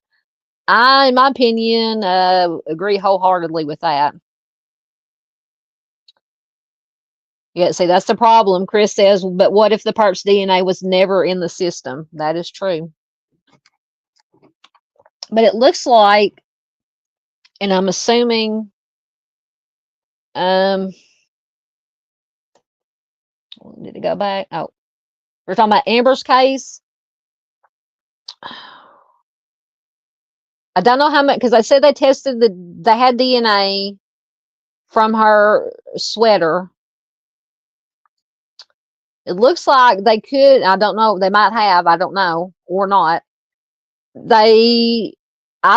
I, in my opinion, agree wholeheartedly with that. Yeah, see, that's the problem. Chris says, but what if the perp's DNA was never in the system? That is true. But it looks like, and I'm assuming, did it go back? Oh, we're talking about Amber's case. I don't know how much, because I said they tested they had DNA from her sweater. It looks like they could, I don't know, they might have, I don't know, or not. I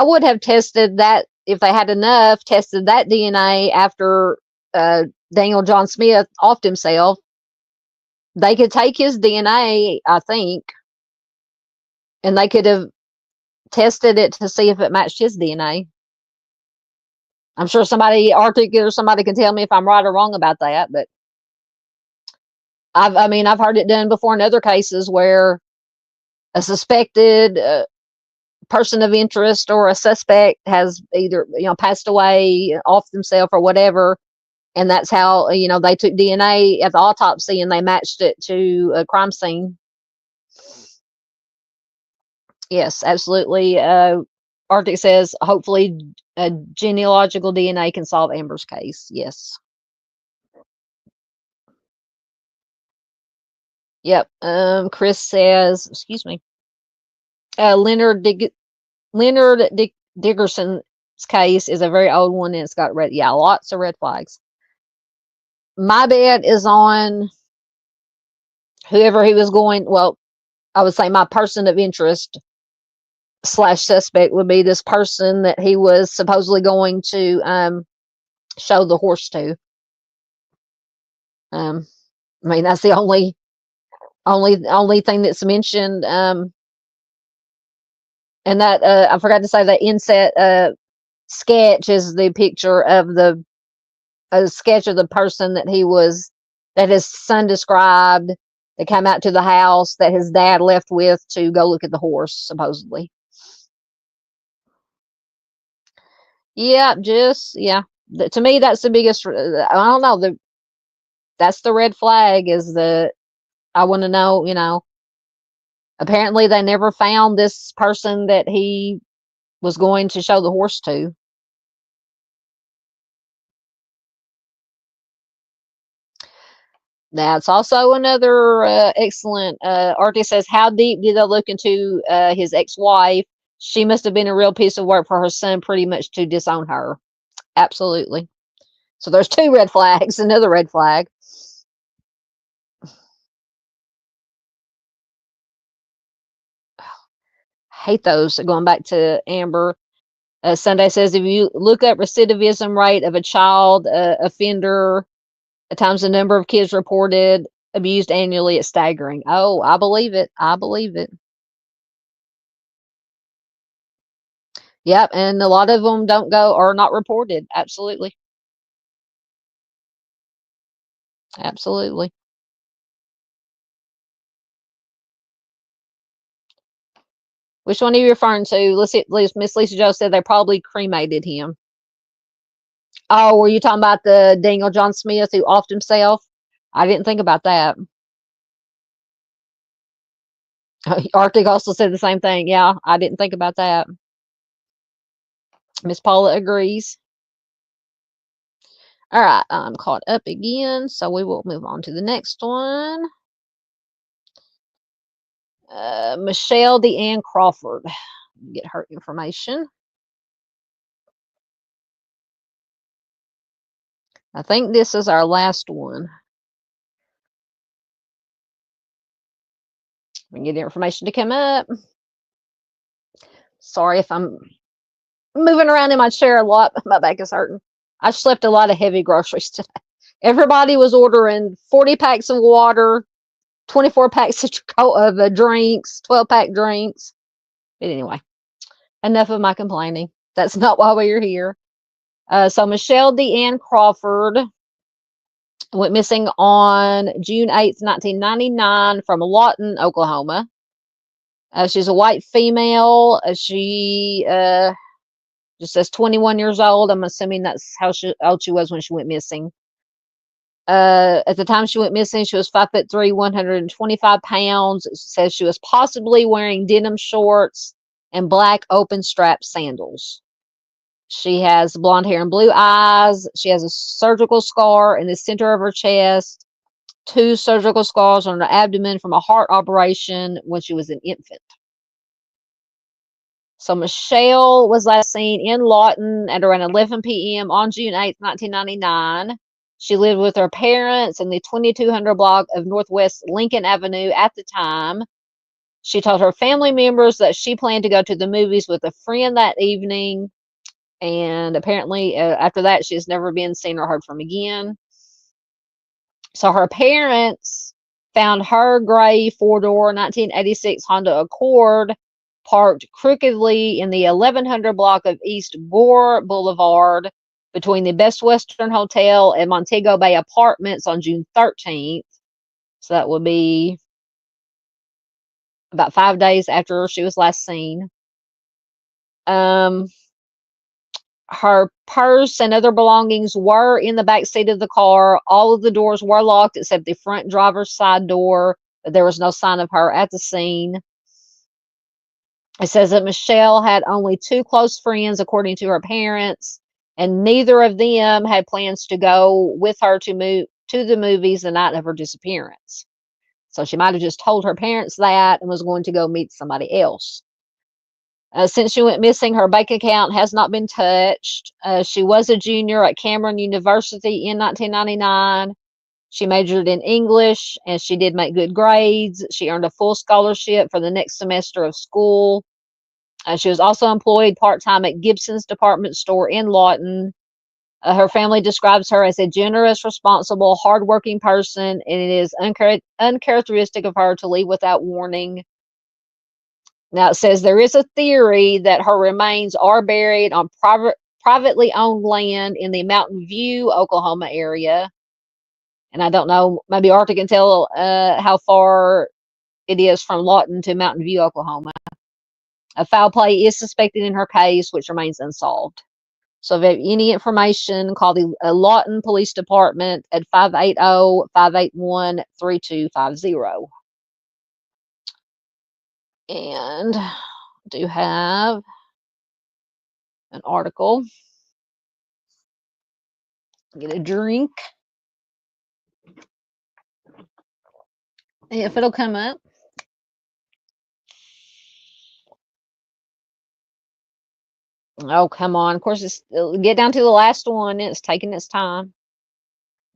would have tested that, if they had enough, tested that DNA after Daniel John Smith offed himself. They could take his DNA, I think, and they could have tested it to see if it matched his DNA. I'm sure somebody, Arctic or somebody, can tell me if I'm right or wrong about that, but I've heard it done before in other cases where a suspected person of interest or a suspect has either, passed away, off themselves or whatever, and that's how, they took DNA at the autopsy and they matched it to a crime scene. Yes, absolutely. Arctic says, hopefully genealogical DNA can solve Amber's case. Yes. Yep. Chris says, excuse me, Leonard Dickerson's case is a very old one, and it's got lots of red flags. My bet is on whoever he was going, well, I would say my person of interest / suspect would be this person that he was supposedly going to show the horse to. That's the only thing that's mentioned. And that I forgot to say that inset sketch is the picture of a sketch of the person that his son described, that came out to the house that his dad left with to go look at the horse, supposedly. Yeah, To me, that's the biggest. I don't know. That's the red flag. Is the I want to know. Apparently, they never found this person that he was going to show the horse to. That's also another excellent artist says, how deep did they look into his ex-wife? She must have been a real piece of work for her son pretty much to disown her. Absolutely. So there's 2 red flags, another red flag. Hate those. Going back to Amber. Sunday says, if you look up recidivism rate of a child offender times the number of kids reported abused annually, it's staggering. Oh, I believe it. I believe it. Yep, and a lot of them don't go or not reported. Absolutely. Absolutely. Which one are you referring to? Let's see, Miss Lisa Joe said they probably cremated him. Oh, were you talking about the Daniel John Smith who offed himself? I didn't think about that. Arctic also said the same thing. Yeah, I didn't think about that. Miss Paula agrees. All right, I'm caught up again, so we will move on to the next one. Michelle Deanne Crawford. Get her information. I think this is our last one. We can get information to come up. Sorry if I'm moving around in my chair a lot. My back is hurting. I slept a lot of heavy groceries today. Everybody was ordering 40 packs of water, 24 packs of drinks, 12-pack drinks. But anyway, enough of my complaining. That's not why we're here. So Michelle Deanne Crawford went missing on June 8th, 1999 from Lawton, Oklahoma. She's a white female. She just says 21 years old. I'm assuming that's how old she was when she went missing. At the time she went missing, she was 5'3", 125 pounds. It says she was possibly wearing denim shorts and black open strap sandals. She has blonde hair and blue eyes. She has a surgical scar in the center of her chest, 2 surgical scars on her abdomen from a heart operation when she was an infant. So Michelle was last seen in Lawton at around 11 p.m. on June 8th, 1999. She lived with her parents in the 2200 block of Northwest Lincoln Avenue at the time. She told her family members that she planned to go to the movies with a friend that evening. And apparently, after that, she has never been seen or heard from again. So her parents found her gray 4-door 1986 Honda Accord parked crookedly in the 1100 block of East Gore Boulevard between the Best Western Hotel and Montego Bay Apartments on June 13th. So that would be about 5 days after she was last seen. Her purse and other belongings were in the back seat of the car. All of the doors were locked except the front driver's side door. But there was no sign of her at the scene. It says that Michelle had only 2 close friends, according to her parents, and neither of them had plans to go with her to the movies the night of her disappearance. So she might have just told her parents that and was going to go meet somebody else. Since she went missing, her bank account has not been touched. She was a junior at Cameron University in 1999. She majored in English, and she did make good grades. She earned a full scholarship for the next semester of school. She was also employed part-time at Gibson's department store in Lawton. Her family describes her as a generous, responsible, hardworking person, and it is uncharacteristic of her to leave without warning. Now, it says there is a theory that her remains are buried on privately owned land in the Mountain View, Oklahoma area. And I don't know, maybe Arthur can tell how far it is from Lawton to Mountain View, Oklahoma. A foul play is suspected in her case, which remains unsolved. So if you have any information, call the Lawton Police Department at 580-581-3250. And I do have an article. Get a drink. If it'll come up. Oh, come on. Of course, it'll get down to the last one. And it's taking its time.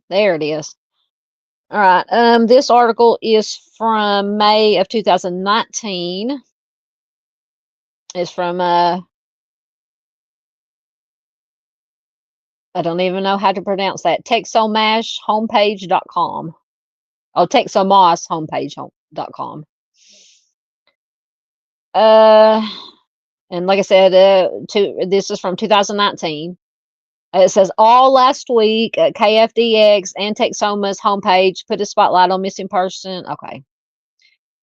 There it is. All right. This article is from May of 2019. It's from I don't even know how to pronounce that. TexoMashHomepage.com. Oh, TexoMossHomepage.com. And like I said, this is from 2019. It says all last week, KFDX and Texoma's homepage put a spotlight on missing person. Okay.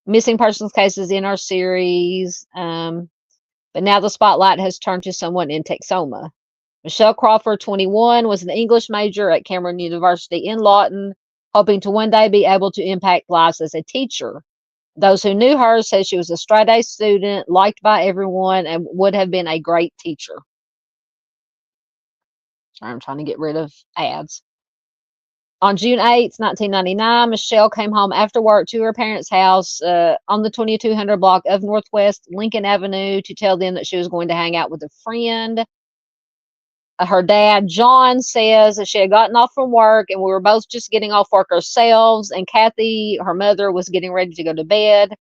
Missing persons cases in our series. But now the spotlight has turned to someone in Texoma. Michelle Crawford, 21, was an English major at Cameron University in Lawton, hoping to one day be able to impact lives as a teacher. Those who knew her said she was a straight-A student, liked by everyone, and would have been a great teacher. Sorry, I'm trying to get rid of ads. On June 8th, 1999, Michelle came home after work to her parents' house on the 2200 block of Northwest Lincoln Avenue to tell them that she was going to hang out with a friend. Her dad, John, says that she had gotten off from work and we were both just getting off work ourselves, and Kathy, her mother, was getting ready to go to bed. It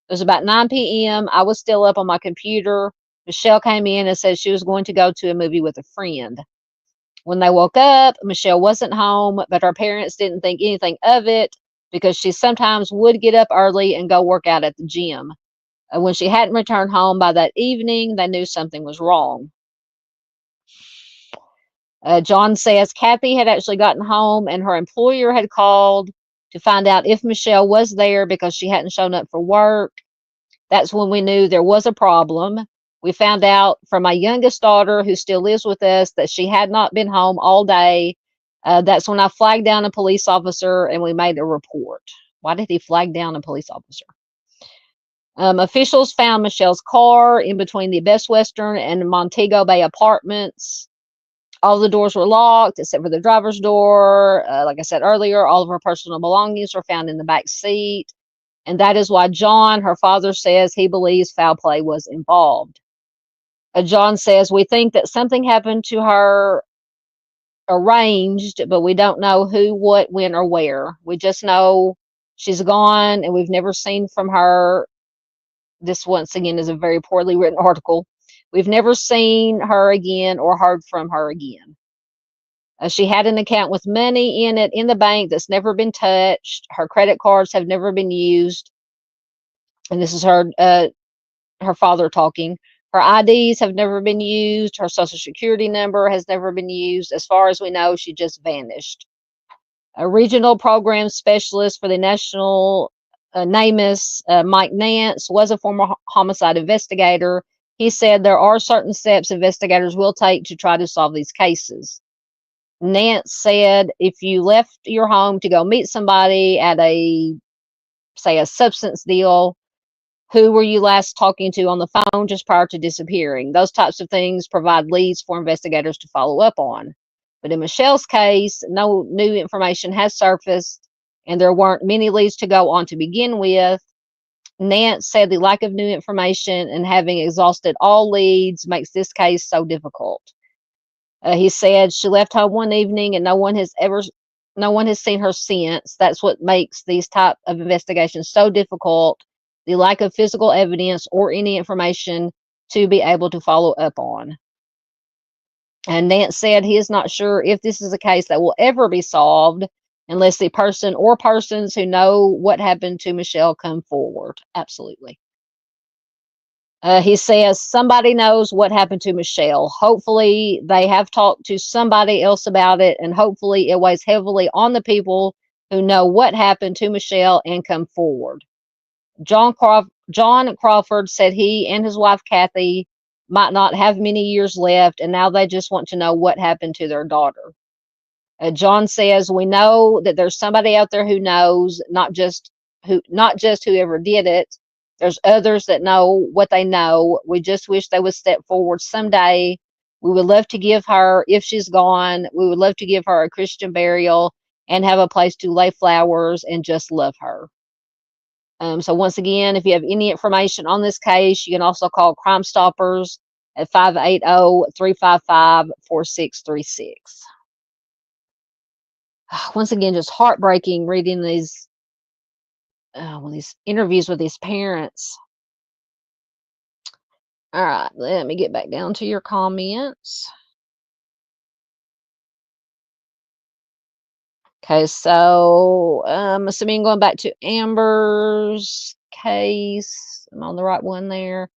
was about 9 p.m. I was still up on my computer. Michelle came in and said she was going to go to a movie with a friend. When they woke up, Michelle wasn't home, but her parents didn't think anything of it because she sometimes would get up early and go work out at the gym. When she hadn't returned home by that evening, they knew something was wrong. John says Kathy had actually gotten home and her employer had called to find out if Michelle was there because she hadn't shown up for work. That's when we knew there was a problem. We found out from my youngest daughter, who still lives with us, that she had not been home all day. That's when I flagged down a police officer and we made a report. Why did he flag down a police officer? Officials found Michelle's car in between the Best Western and Montego Bay apartments. All the doors were locked except for the driver's door. Like I said earlier, all of her personal belongings were found in the back seat. And that is why John, her father, says he believes foul play was involved. John says, we think that something happened to her arranged, but we don't know who, what, when, or where. We just know she's gone and we've never seen from her. This, once again, is a very poorly written article. We've never seen her again or heard from her again. She had an account with money in it in the bank that's never been touched. Her credit cards have never been used. And this is her father talking. Her IDs have never been used. Her social security number has never been used. As far as we know, she just vanished. A regional program specialist for the national NAMUS, Mike Nance, was a former homicide investigator. He said there are certain steps investigators will take to try to solve these cases. Nance said if you left your home to go meet somebody at say a substance deal, who were you last talking to on the phone just prior to disappearing? Those types of things provide leads for investigators to follow up on. But in Michelle's case, no new information has surfaced and there weren't many leads to go on to begin with. Nance said the lack of new information and having exhausted all leads makes this case so difficult. He said she left home one evening and no one has seen her since. That's what makes these type of investigations so difficult. The lack of physical evidence or any information to be able to follow up on. And Nance said he is not sure if this is a case that will ever be solved unless the person or persons who know what happened to Michelle come forward. Absolutely. He says somebody knows what happened to Michelle. Hopefully they have talked to somebody else about it, and hopefully it weighs heavily on the people who know what happened to Michelle and come forward. John Crawford said he and his wife Kathy might not have many years left, and now they just want to know what happened to their daughter. John says, we know that there's somebody out there who knows, not just whoever did it. There's others that know what they know. We just wish they would step forward someday. We would love to give her, if she's gone, we would love to give her a Christian burial and have a place to lay flowers and just love her. So once again, if you have any information on this case, you can also call Crime Stoppers at 580-355-4636. Once again, just heartbreaking reading these interviews with these parents. All right, let me get back down to your comments. Okay, so I'm assuming going back to Amber's case. I'm on the right one there.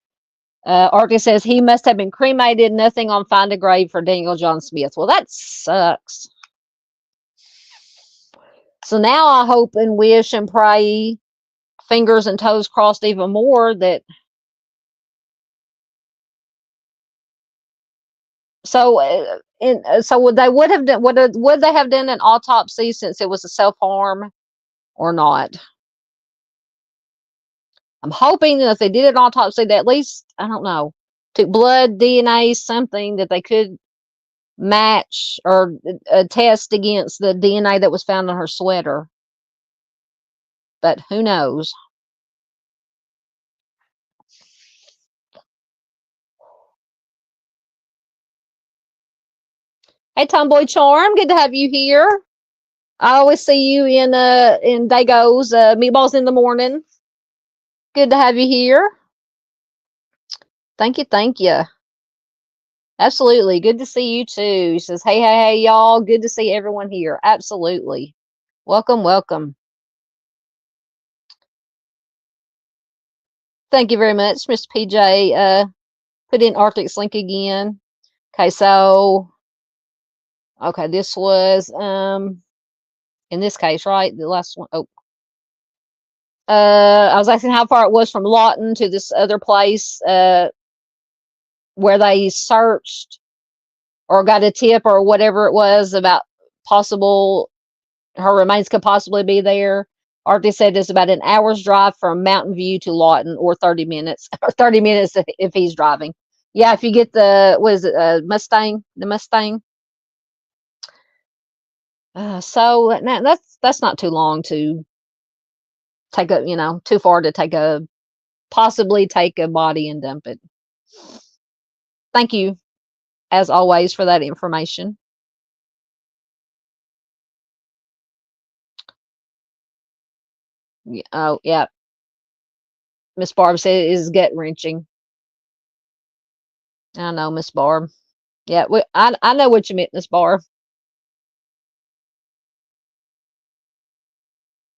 Arctic says he must have been cremated. Nothing on Find a Grave for Daniel John Smith. Well, that sucks. So now I hope and wish and pray, fingers and toes crossed even more, that so would they have done would they have done an autopsy since it was a self-harm or not? I'm hoping that if they did an autopsy, that at least, I don't know, took blood, DNA, something that they could match or test against the DNA that was found on her sweater. But who knows? Hey, Tomboy Charm, good to have you here. I always see you in Dago's Meatballs in the Morning. Good to have you here. Thank you, thank you. Absolutely, good to see you too. He says, hey, y'all, good to see everyone here. Absolutely. Welcome, welcome. Thank you very much, Mr. PJ. Put in Arctic's link again. Okay, so, okay, this was, in this case, right? The last one. Oh. I was asking how far it was from Lawton to this other place where they searched or got a tip or whatever it was about possible, her remains could possibly be there. Arctic said it's about an hour's drive from Mountain View to Lawton, or 30 minutes, or 30 minutes if he's driving. Yeah, if you get the, what is it, Mustang, the Mustang. So that's not too long to take a, too far to possibly take a body and dump it. Thank you, as always, for that information. Oh, yeah. Miss Barb said it is gut wrenching. I know, Miss Barb. Yeah, I know what you meant, Miss Barb.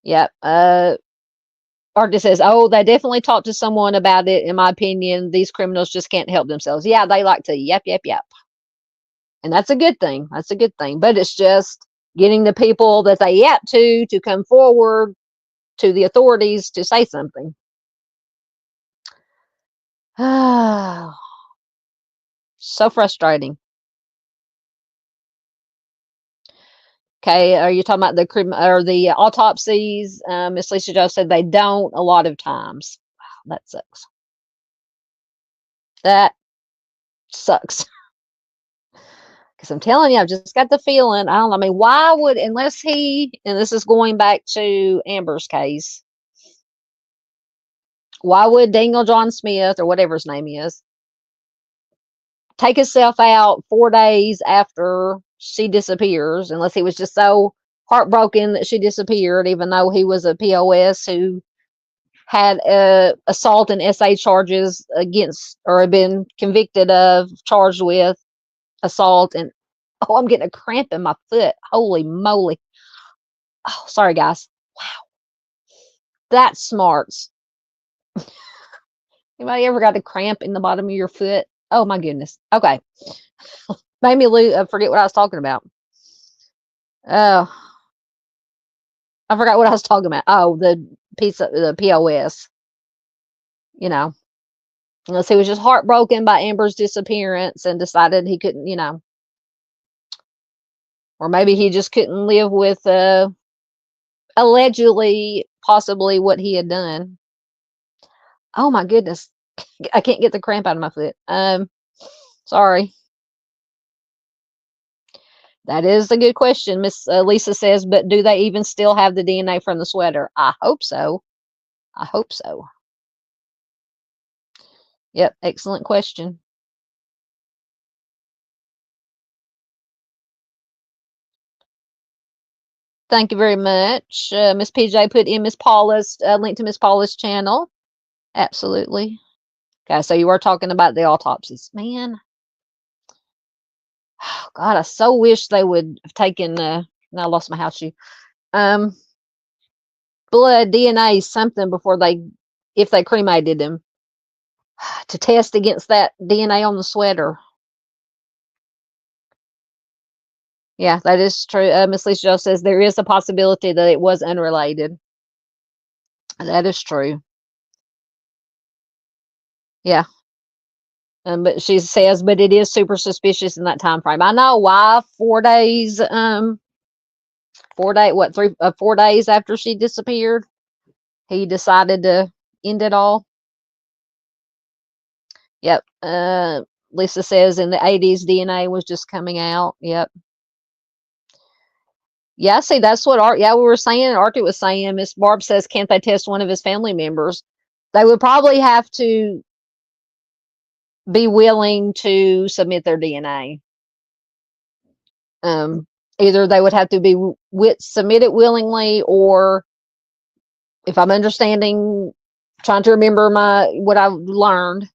Yeah. Artist says, oh, they definitely talked to someone about it. In my opinion, these criminals just can't help themselves. Yeah, they like to yep. And that's a good thing. That's a good thing. But it's just getting the people that they yap to come forward to the authorities to say something. So frustrating. Okay, are you talking about the autopsies? Miss Lisa Joe said they don't a lot of times. Wow, that sucks. That sucks. Because I'm telling you, I've just got the feeling, I mean, why would, unless he, and this is going back to Amber's case, why would Daniel John Smith, or whatever his name is, take himself out 4 days after she disappears, unless he was just so heartbroken that she disappeared, even though he was a POS who had assault and SA charges against, or had been convicted of, charged with assault. And oh, I'm getting a cramp in my foot. Holy moly. Oh, sorry, guys. Wow. That's smarts. Anybody ever got a cramp in the bottom of your foot? Oh, my goodness. Okay. Made me forget what I was talking about. Oh, I forgot what I was talking about. Oh, the piece of the POS. Unless he was just heartbroken by Amber's disappearance and decided he couldn't, you know, or maybe he just couldn't live with allegedly, possibly what he had done. Oh my goodness, I can't get the cramp out of my foot. Sorry. That is a good question. Miss Lisa says, but do they even still have the DNA from the sweater? I hope so. I hope so. Yep, excellent question. Thank you very much. Miss PJ put in Miss Paula's link to Miss Paula's channel. Absolutely. Okay, so you are talking about the autopsies. Man, oh, God, I so wish they would have taken, now I lost my house shoe. Blood, DNA, something before if they cremated him, to test against that DNA on the sweater. Yeah, that is true. Miss Lisa Joe says there is a possibility that it was unrelated. That is true. Yeah. But she says, but it is super suspicious in that time frame. I know why. 4 days. 4 days after she disappeared, he decided to end it all. Yep. Lisa says in the 80s, DNA was just coming out. Yep. Yeah, see, that's what Art. Yeah, we were saying. Artie was saying. Miss Barb says, can't they test one of his family members? They would probably have to be willing to submit their DNA. Either they would have to be submitted willingly, or if I'm understanding, trying to remember what I've learned,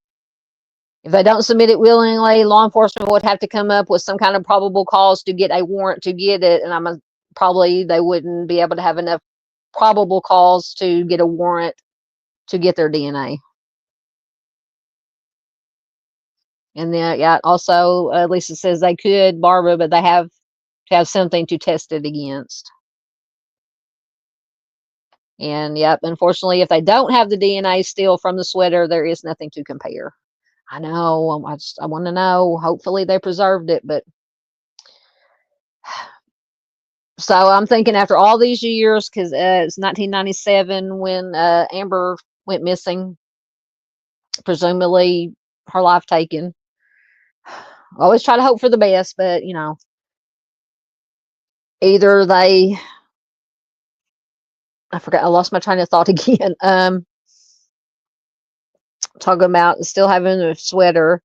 if they don't submit it willingly, law enforcement would have to come up with some kind of probable cause to get a warrant to get it, and probably they wouldn't be able to have enough probable cause to get a warrant to get their DNA. And then, yeah, also, Lisa says they could, Barbara, but they have to have something to test it against. And yep, unfortunately, if they don't have the DNA still from the sweater, there is nothing to compare. I know. I want to know. Hopefully, they preserved it, but so I'm thinking after all these years, because it's 1997 when Amber went missing, presumably her life taken. Always try to hope for the best, but you know, either I forgot. I lost my train of thought again. Talking about still having a sweater.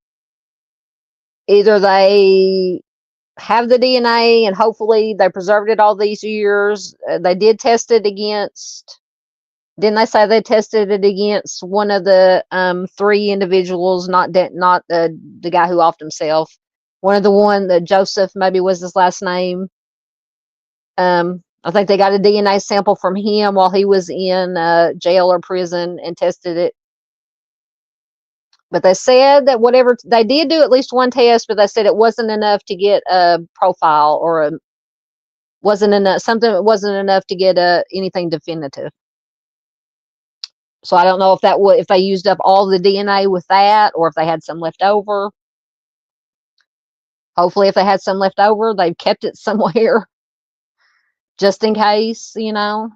Either they have the DNA and hopefully they preserved it all these years. They did test it against. Didn't they say they tested it against one of the 3 individuals, not the guy who offed himself. One of the Joseph maybe was his last name. I think they got a DNA sample from him while he was in jail or prison and tested it. But they said that whatever they did do at least one test, but they said it wasn't enough to get a profile or wasn't enough to get anything definitive. So I don't know if if they used up all the DNA with that, or if they had some left over. Hopefully, if they had some left over, they've kept it somewhere just in case, you know.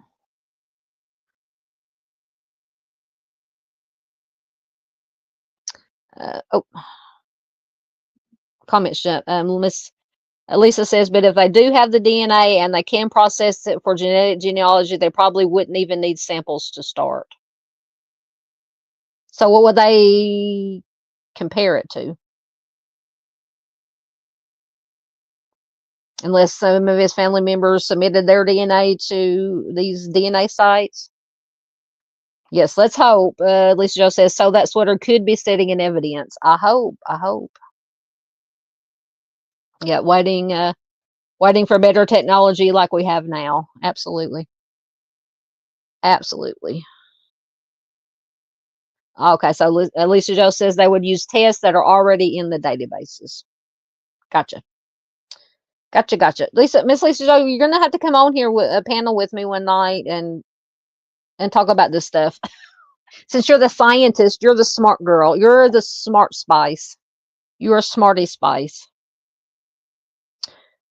Oh, comment. Miss Lisa says, but if they do have the DNA and they can process it for genetic genealogy, they probably wouldn't even need samples to start. So what would they compare it to? Unless some of his family members submitted their DNA to these DNA sites. Yes, let's hope. Lisa Jo says, so that sweater could be sitting in evidence. I hope. Yeah, waiting for better technology like we have now. Absolutely. Absolutely. Okay, so Lisa Jo says they would use tests that are already in the databases. Gotcha. Miss Lisa Jo, you're gonna have to come on here with a panel with me one night and talk about this stuff. Since you're the scientist, you're the smart girl. You're the smart spice. You're a smarty spice.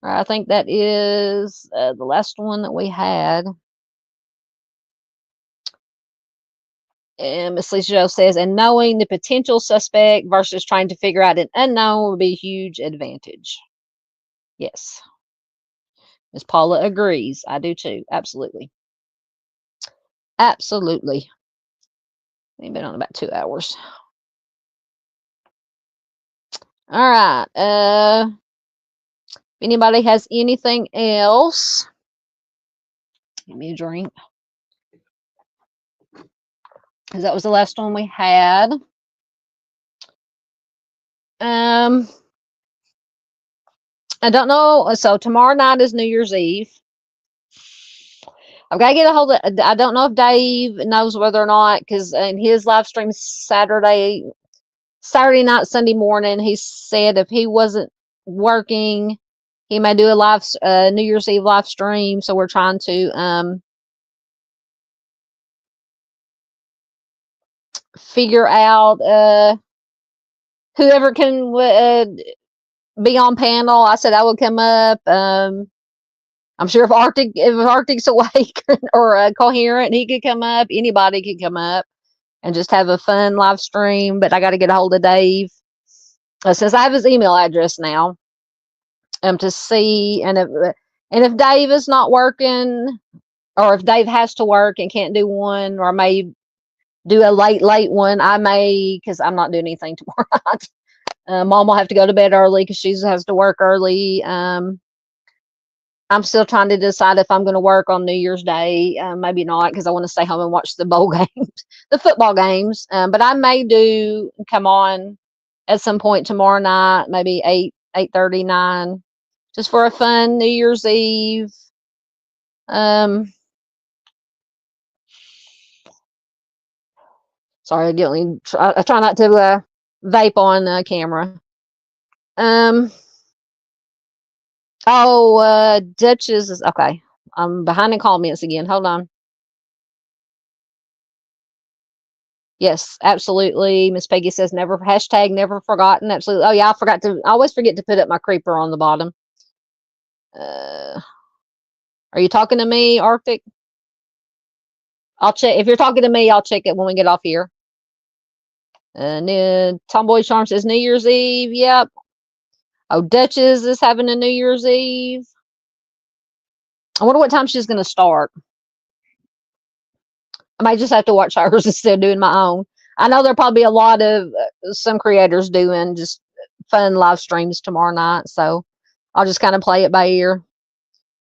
All right, I think that is the last one that we had. And Miss Lisa Jo says, and knowing the potential suspect versus trying to figure out an unknown would be a huge advantage. Yes. Miss Paula agrees. I do too. Absolutely. Absolutely. We've been on about 2 hours. All right. If anybody has anything else, give me a drink. Because that was the last one we had. I don't know. So tomorrow night is New Year's Eve. I've got to get a hold of. I don't know if Dave knows whether or not, because in his live stream Saturday night, Sunday morning, he said if he wasn't working, he may do a live New Year's Eve live stream. So we're trying to figure out whoever can be on panel. I said I would come up. I'm sure if Arctic's awake or coherent, he could come up. Anybody could come up and just have a fun live stream. But I got to get a hold of Dave since I have his email address now. To see, and if Dave is not working, or if Dave has to work and can't do one, or may do a late one, I may, because I'm not doing anything tomorrow night. Mom will have to go to bed early because she has to work early. I'm still trying to decide if I'm going to work on New Year's Day. Maybe not, because I want to stay home and watch the bowl games, the football games. But I may come on at some point tomorrow night, maybe 8:30, 9, just for a fun New Year's Eve. Sorry, I try not to vape on camera. Duchess is okay. I'm behind in comments again. Hold on. Yes, absolutely. Miss Peggy says never forgotten. Absolutely. Oh yeah, I always forget to put up my creeper on the bottom. Are you talking to me, Arctic? I'll check. If you're talking to me, I'll check it when we get off here. Tomboy Charm says New Year's Eve. Yep. Oh, Duchess is having a New Year's Eve. I wonder what time she's going to start. I might just have to watch hers instead of doing my own. I know there'll probably be a lot of some creators doing just fun live streams tomorrow night. So I'll just kind of play it by ear.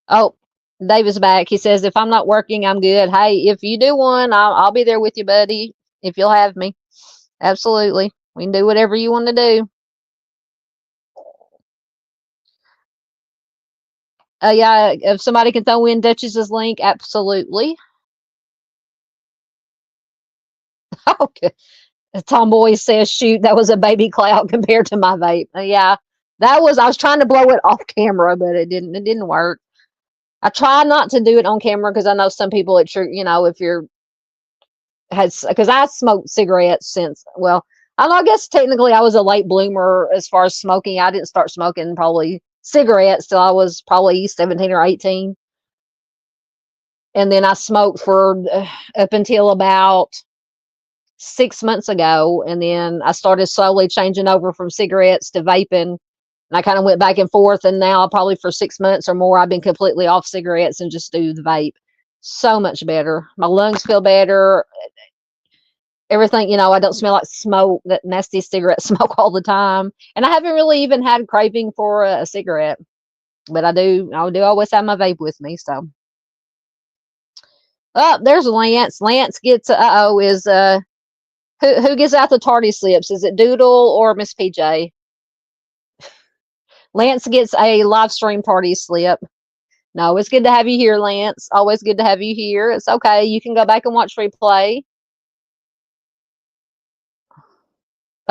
Oh, Dave is back. He says, if I'm not working, I'm good. Hey, if you do one, I'll be there with you, buddy, if you'll have me. Absolutely. We can do whatever you want to do. Yeah, if somebody can throw in Duchess's link, absolutely. Okay. Tomboy says, shoot, that was a baby cloud compared to my vape. Yeah, I was trying to blow it off camera, but it didn't work. I try not to do it on camera because I know some people, if because I smoked cigarettes since, well, I guess technically I was a late bloomer as far as smoking. I didn't start smoking probably cigarettes till I was probably 17 or 18. And then I smoked for up until about 6 months ago. And then I started slowly changing over from cigarettes to vaping. And I kind of went back and forth. And now probably for 6 months or more, I've been completely off cigarettes and just do the vape. So much better. My lungs feel better. Everything, I don't smell like smoke, that nasty cigarette smoke all the time. And I haven't really even had craving for a cigarette. But I do always have my vape with me. So, oh, there's Lance. Lance gets who gives out the tardy slips? Is it Doodle or Miss PJ? Lance gets a live stream party slip. No, it's good to have you here, Lance. Always good to have you here. It's okay. You can go back and watch replay.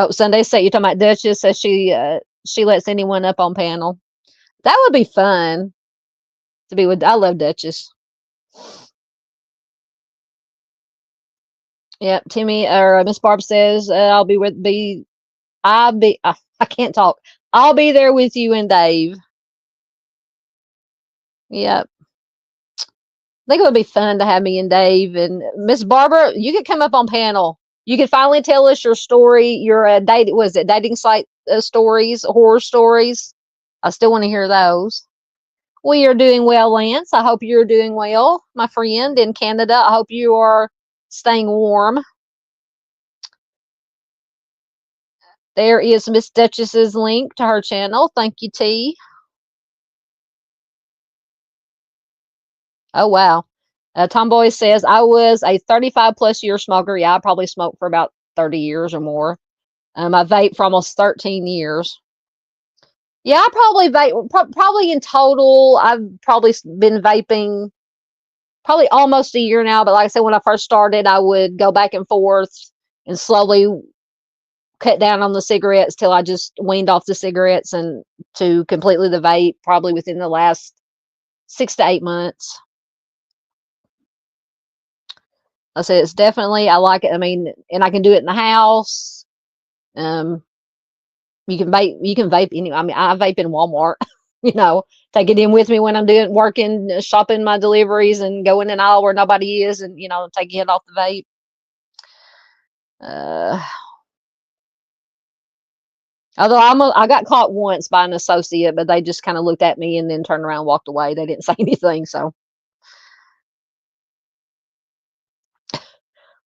Oh, Sunday State, you're talking about Duchess says she lets anyone up on panel. That would be fun to be with. I love Duchess. Yep, Timmy or Miss Barb says I can't talk. I'll be there with you and Dave. Yep. I think it would be fun to have me and Dave and Miss Barbara. You could come up on panel. You could finally tell us your story, your dating site stories, horror stories. I still want to hear those. We are doing well, Lance. I hope you're doing well, my friend in Canada. I hope you are staying warm. There is Miss Duchess's link to her channel. Thank you, T. Oh, wow. Tomboy says, I was a 35 plus year smoker. Yeah, I probably smoked for about 30 years or more. I vape for almost 13 years. Yeah, I probably vape, probably in total, I've probably been vaping probably almost a year now. But like I said, when I first started, I would go back and forth and slowly cut down on the cigarettes till I just weaned off the cigarettes and to completely the vape probably within the last 6 to 8 months. I said it's definitely, I like it. I mean, and I can do it in the house. Um, you can vape anyway. I mean, I vape in Walmart, you know, take it in with me when I'm working, shopping my deliveries and go in an aisle where nobody is and, you know, take it off the vape. Although I got caught once by an associate, but they just kind of looked at me and then turned around and walked away. They didn't say anything. So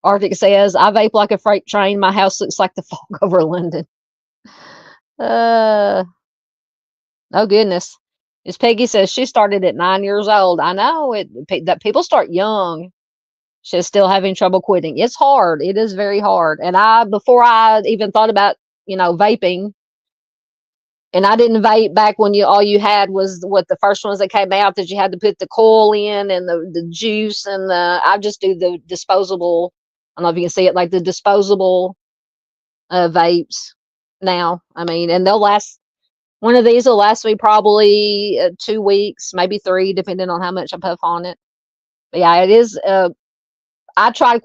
Arctic says, I vape like a freight train. My house looks like the fog over London. Oh goodness. Miss Peggy says she started at 9 years old. I know that people start young. She's still having trouble quitting. It's hard. It is very hard. And before I even thought about, you know, vaping, and I didn't vape back when all you had was what the first ones that came out that you had to put the coil in and the juice and I just do the disposable. I don't know if you can see it, like the disposable vapes now. I mean, and they'll last. One of these will last me probably 2 weeks, maybe 3, depending on how much I puff on it. But yeah, it is. I tried to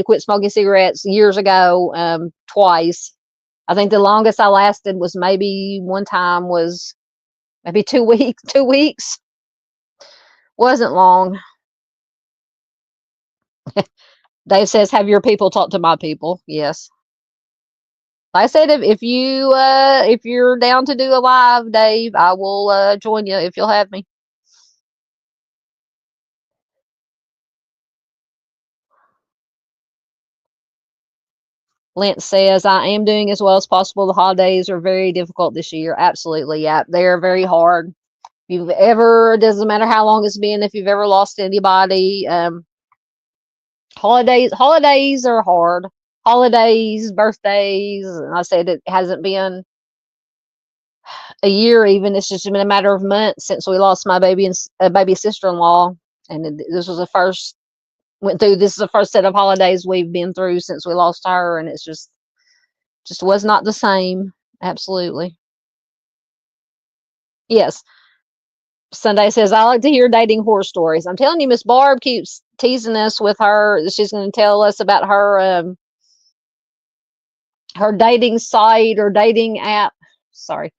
quit smoking cigarettes years ago, twice. I think the longest I lasted was maybe one time was maybe 2 weeks. 2 weeks wasn't long. Dave says, "Have your people talk to my people." Yes. Like I said, if you're down to do a live, Dave, I will join you if you'll have me. Lance says, I am doing as well as possible. The holidays are very difficult this year. Absolutely. Yeah. They are very hard. If you've ever, doesn't matter how long it's been, if you've ever lost anybody, holidays are hard. Holidays, birthdays. I said it hasn't been a year even. It's just been a matter of months since we lost my baby and baby sister-in-law. And this was the first, this is the first set of holidays we've been through since we lost her. And it's just was not the same. Absolutely. Yes. Sunday says, I like to hear dating horror stories. I'm telling you, Miss Barb keeps teasing us with her. She's going to tell us about her her dating site or dating app. Sorry,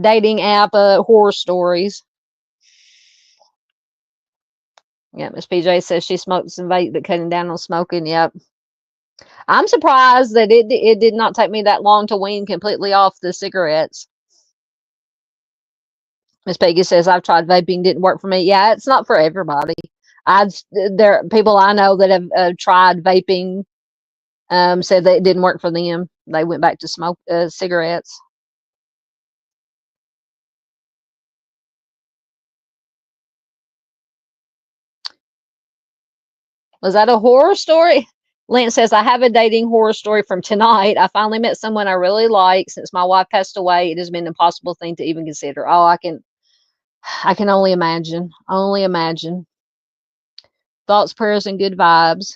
dating app horror stories. Yeah, Miss PJ says she smokes and vape, but cutting down on smoking. Yep. I'm surprised that it did not take me that long to wean completely off the cigarettes. Miss Peggy says, I've tried vaping, didn't work for me. Yeah, it's not for everybody. There are people I know that have tried vaping, said that it didn't work for them. They went back to smoke cigarettes. Was that a horror story? Lance says, I have a dating horror story from tonight. I finally met someone I really like. Since my wife passed away, it has been an impossible thing to even consider. Oh, I can only imagine. Only imagine. Thoughts, prayers, and good vibes.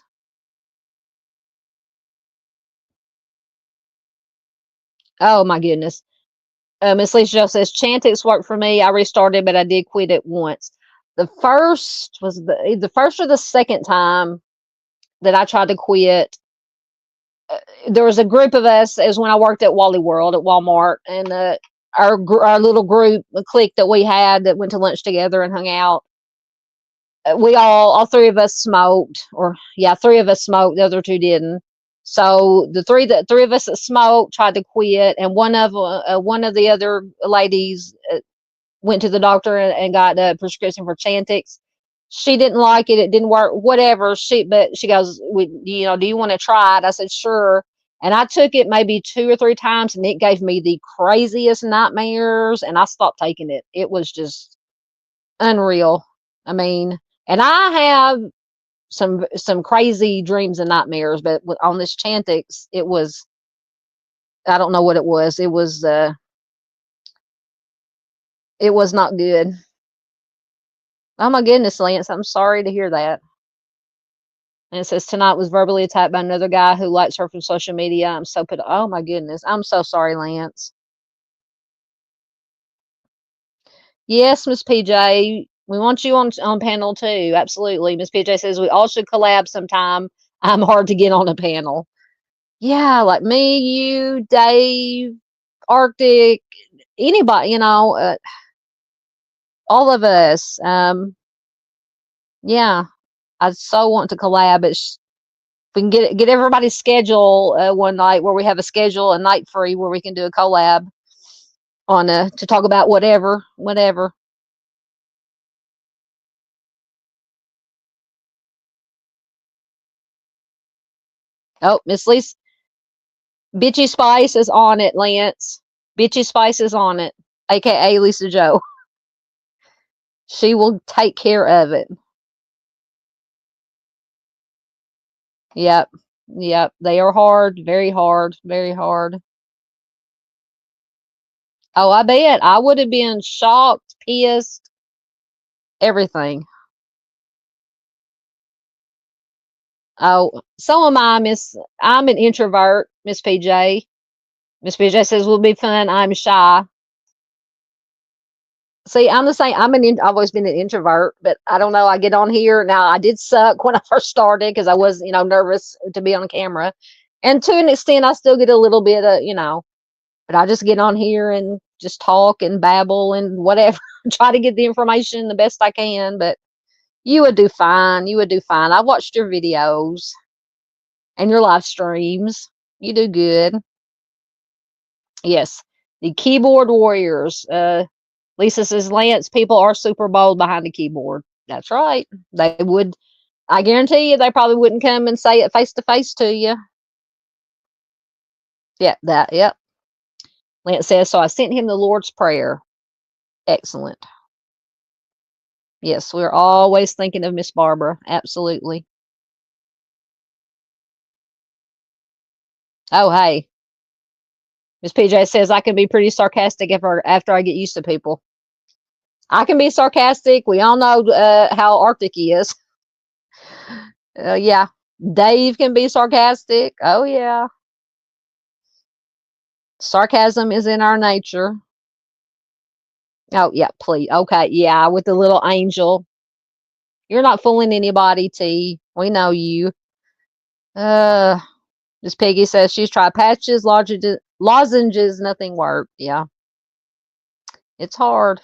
Oh my goodness. Miss Lisa says, Chantix worked for me. I restarted, but I did quit it once. The first or the second time that I tried to quit. there was a group of us as when I worked at Wally World at Walmart, and our little group, a clique that we had that went to lunch together and hung out. We all three of us smoked, or yeah, three of us smoked. The other two didn't. So the three of us that smoked tried to quit, and one of the other ladies went to the doctor and got a prescription for Chantix. She didn't like it. It didn't work. Whatever. But she goes, do you want to try it? I said, sure. And I took it maybe 2 or 3 times, and it gave me the craziest nightmares, and I stopped taking it. It was just unreal. I mean, and I have some crazy dreams and nightmares, but on this Chantix, it was, I don't know what it was. It was not good. Oh my goodness, Lance, I'm sorry to hear that. And it says tonight was verbally attacked by another guy who likes her from social media. I'm so put. Oh my goodness, I'm so sorry, Lance. Yes, Miss PJ, we want you on panel too. Absolutely, Miss PJ says we all should collab sometime. I'm hard to get on a panel. Yeah, like me, you, Dave, Arctic, anybody, all of us. Yeah, I so want to collab. We can get everybody's schedule one night where we have a night free where we can do a collab on to talk about whatever. Oh, Miss Lisa, Bitchy Spice is on it, Lance. Bitchy Spice is on it, aka Lisa Joe. She will take care of it. Yep. They are hard, very hard, very hard. Oh, I bet I would have been shocked, pissed, everything. Oh, so am I, Miss. I'm an introvert, Miss PJ. Miss PJ says we'll be fun. I'm shy. See, I'm the same. I've always been an introvert, but I don't know. I get on here now. I did suck when I first started because I was, nervous to be on camera, and to an extent, I still get a little bit of. But I just get on here and just talk and babble and whatever. Try to get the information the best I can. But you would do fine. You would do fine. I watched your videos and your live streams. You do good. Yes, the keyboard warriors. Lisa says, Lance, people are super bold behind the keyboard. That's right. They would, I guarantee you, they probably wouldn't come and say it face to face to you. Yeah, yep. Lance says, so I sent him the Lord's Prayer. Excellent. Yes, we're always thinking of Miss Barbara. Absolutely. Oh, hey. Miss PJ says, I can be pretty sarcastic after I get used to people. I can be sarcastic. We all know how Arctic is. Yeah. Dave can be sarcastic. Oh, yeah. Sarcasm is in our nature. Oh, yeah, please. Okay, yeah, with the little angel. You're not fooling anybody, T. We know you. Miss Peggy says she's tried patches, lozenges, nothing worked. Yeah. It's hard.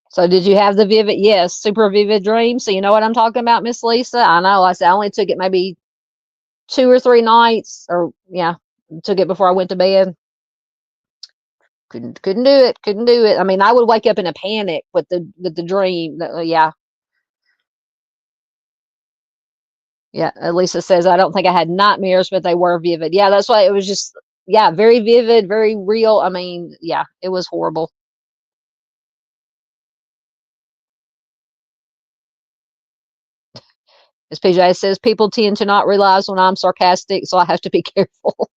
So did you have the vivid? Yes, super vivid dream. So you know what I'm talking about, Miss Lisa? I know. I said I only took it maybe 2 or 3 nights, or yeah, took it before I went to bed. Couldn't do it. Couldn't do it. I mean, I would wake up in a panic with the dream. Yeah. Yeah. Lisa says I don't think I had nightmares, but they were vivid. Yeah, that's why it was just very vivid, very real. I mean, yeah, it was horrible. As PJ says, people tend to not realize when I'm sarcastic, so I have to be careful.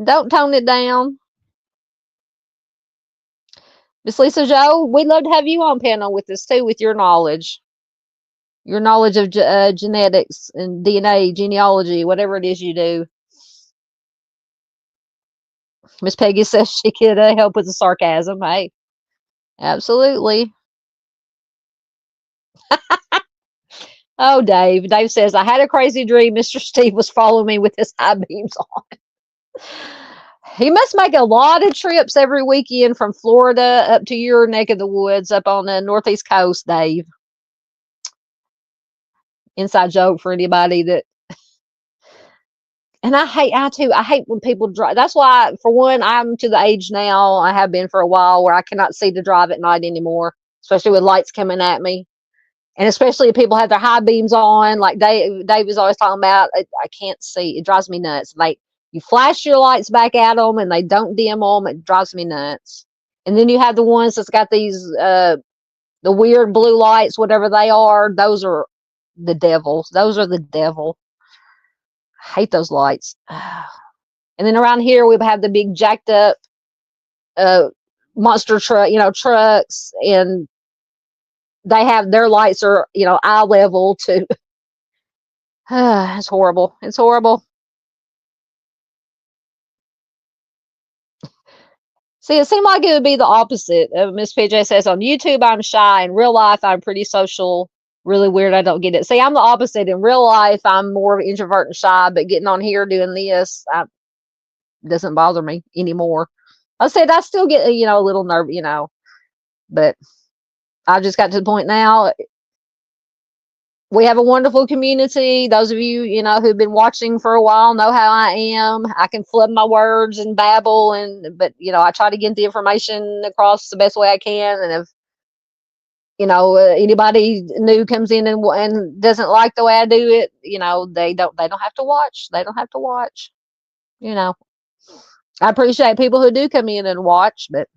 Don't tone it down. Miss Lisa Joe, we'd love to have you on panel with us too, with your knowledge of genetics and DNA, genealogy, whatever it is you do. Miss Peggy says she could help with the sarcasm. Hey, absolutely. Oh, Dave. Dave says, I had a crazy dream. Mr. Steve was following me with his high beams on. He must make a lot of trips every weekend from Florida up to your neck of the woods up on the Northeast coast, Dave. Inside joke for anybody that. And I hate when people drive. That's why, for one, I'm to the age now, I have been for a while, where I cannot see to drive at night anymore, especially with lights coming at me. And especially if people have their high beams on, like Dave is always talking about, I can't see. It drives me nuts. Like, you flash your lights back at them and they don't dim them. It drives me nuts. And then you have the ones that's got these, the weird blue lights, whatever they are. Those are the devil. Those are the devil. I hate those lights. And then around here, we have the big jacked up monster truck, trucks, and they have their lights are, eye level to. It's horrible. It's horrible. See, it seemed like it would be the opposite. Miss PJ says, on YouTube, I'm shy. In real life, I'm pretty social. Really weird. I don't get it. See, I'm the opposite. In real life, I'm more of an introvert and shy, but getting on here doing this doesn't bother me anymore. I said I still get, a little nervous, but I just got to the point now. We have a wonderful community. Those of you, who've been watching for a while know how I am. I can flub my words and babble, but I try to get the information across the best way I can. And if anybody new comes in and doesn't like the way I do it, they don't have to watch. They don't have to watch. I appreciate people who do come in and watch, but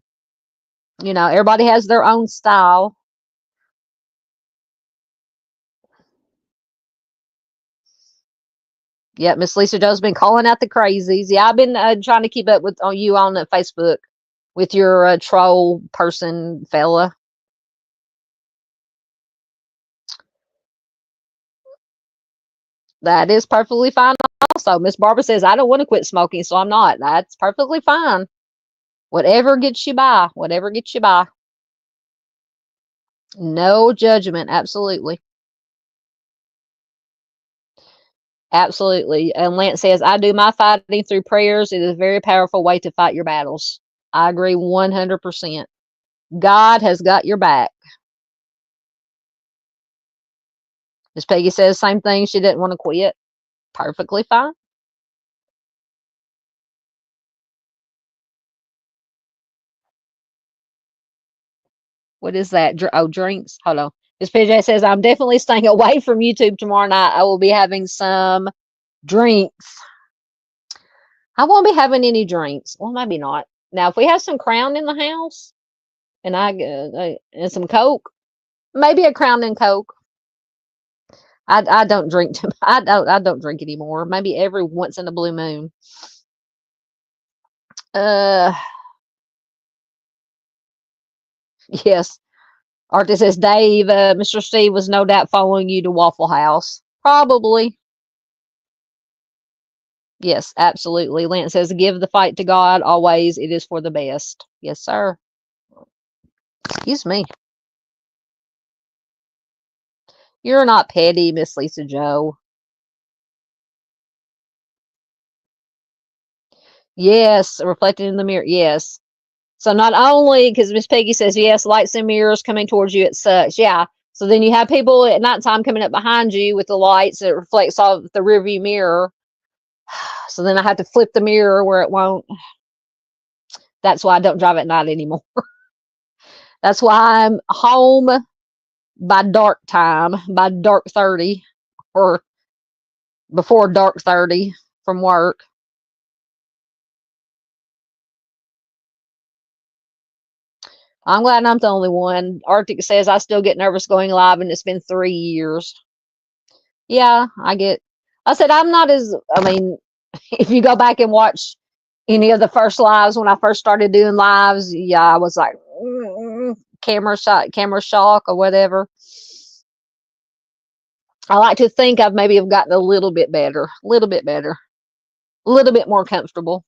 everybody has their own style. Yeah, Miss Lisa Joe's been calling out the crazies. Yeah, I've been trying to keep up with you on Facebook with your troll person fella. That is perfectly fine. Also, Miss Barbara says, I don't want to quit smoking, so I'm not. That's perfectly fine. Whatever gets you by. Whatever gets you by. No judgment. Absolutely. Absolutely. And Lance says, I do my fighting through prayers. It is a very powerful way to fight your battles. I agree 100%. God has got your back. Miss Peggy says same thing. She didn't want to quit. Perfectly fine. What is that? Oh, drinks. Hold on. Miss PJ says, I'm definitely staying away from YouTube tomorrow night. I will be having some drinks. I won't be having any drinks. Well, maybe not. Now, if we have some Crown in the house and and some Coke, maybe a Crown and Coke. I don't drink. I don't drink anymore. Maybe every once in a blue moon. Uh, yes. Artist says, Dave, Mr. Steve was no doubt following you to Waffle House. Probably. Yes, absolutely. Lance says, give the fight to God always. It is for the best. Yes, sir. Excuse me. You're not petty, Miss Lisa Joe. Yes, reflected in the mirror. Yes. So not only, because Miss Peggy says, yes, lights and mirrors coming towards you, it sucks. Yeah. So then you have people at nighttime coming up behind you with the lights that reflects off the rearview mirror. So then I have to flip the mirror where it won't. That's why I don't drive at night anymore. That's why I'm home by dark time, by dark 30 or before dark 30 from work. I'm glad I'm the only one. Arctic says I still get nervous going live and it's been 3 years. Yeah, I said I'm not I mean, if you go back and watch any of the first lives when I first started doing lives, yeah, I was like camera shock or whatever. I like to think I've maybe have gotten a little bit better, a little bit better, a little bit more comfortable.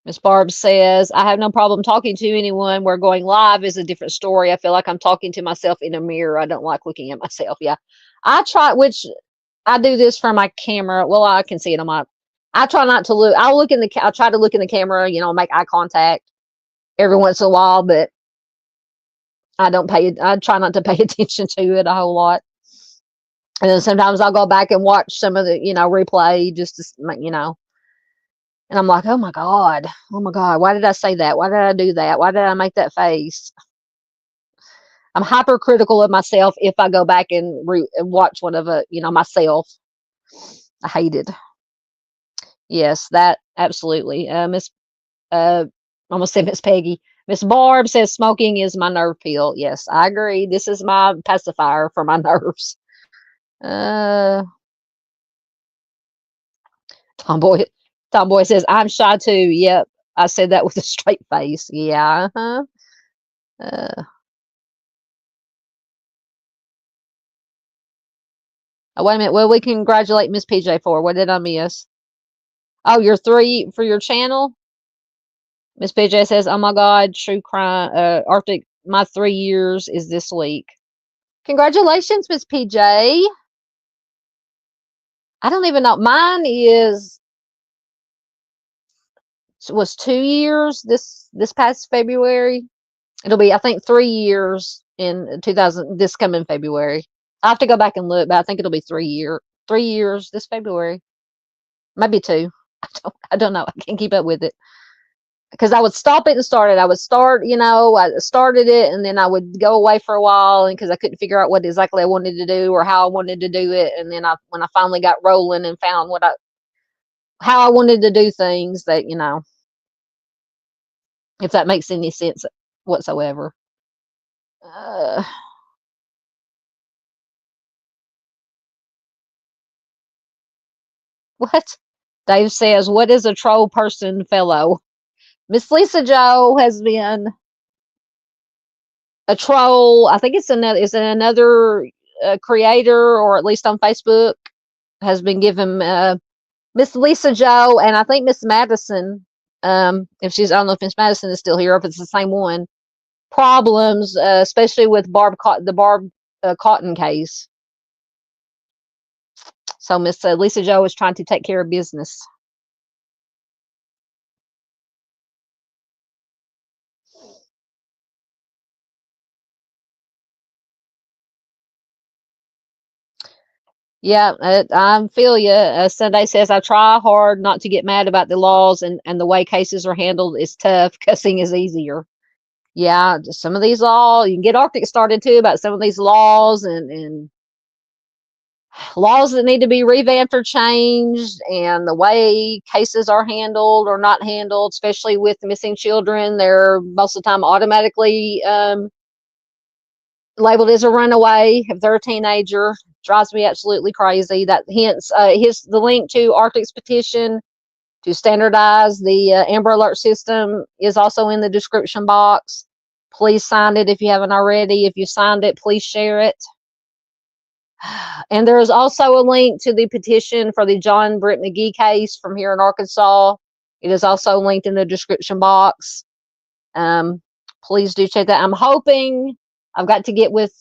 Miss Barb says, I have no problem talking to anyone where going live is a different story. I feel like I'm talking to myself in a mirror. I don't like looking at myself. Yeah. I try, which I do this for my camera. Well, I can see it on my, I try not to look, I try to look in the camera, you know, make eye contact every once in a while, but I try not to pay attention to it a whole lot. And then sometimes I'll go back and watch some of the, you know, replay just to, you know, and I'm like, oh my God, why did I say that? Why did I do that? Why did I make that face? I'm hypercritical of myself if I go back and watch one of you know, myself. I hate it. Yes, that absolutely. Almost said Miss Peggy. Miss Barb says smoking is my nerve pill. Yes, I agree. This is my pacifier for my nerves. Tomboy says I'm shy too. Yep, I said that with a straight face. Yeah. Uh-huh. Oh, wait a minute. Well, we congratulate Miss PJ for. What did I miss? Oh, your 3 for your channel. Miss PJ says, "Oh my God, true crime. Arctic. My 3 years is this week. Congratulations, Miss PJ. I don't even know. Mine was 2 years this past February. It'll be, I think, 3 years in 2000 this coming February. I have to go back and look, but I think it'll be 3 years this February. Maybe 2. I don't know. I can't keep up with it. Because I would stop it and start it. I would start, you know, I started it and then I would go away for a while, and because I couldn't figure out what exactly I wanted to do or how I wanted to do it. And then when I finally got rolling and found how I wanted to do things, that, you know, if that makes any sense whatsoever. What? Dave says, what is a troll person fellow? Miss Lisa Joe has been a troll. I think it's another creator, or at least on Facebook, has been given Miss Lisa Joe, and I think Miss Madison, if she's, I don't know if Miss Madison is still here, if it's the same one, problems, especially with the Barb Cotton case. So Miss Lisa Joe is trying to take care of business. Yeah, I feel you. Sunday says, I try hard not to get mad about the laws, and the way cases are handled is tough. Cussing is easier. Yeah, some of these laws, you can get Arctic started too about some of these laws and laws that need to be revamped or changed, and the way cases are handled or not handled, especially with missing children. They're most of the time automatically labeled as a runaway if they're a teenager. Drives me absolutely crazy. That hence the link to Arctic's petition to standardize the Amber Alert system is also in the description box. Please sign it if you haven't already. If you signed it, please share it. And there is also a link to the petition for the John Britt McGee case from here in Arkansas. It is also linked in the description box. Please do check that. I'm hoping I've got to get with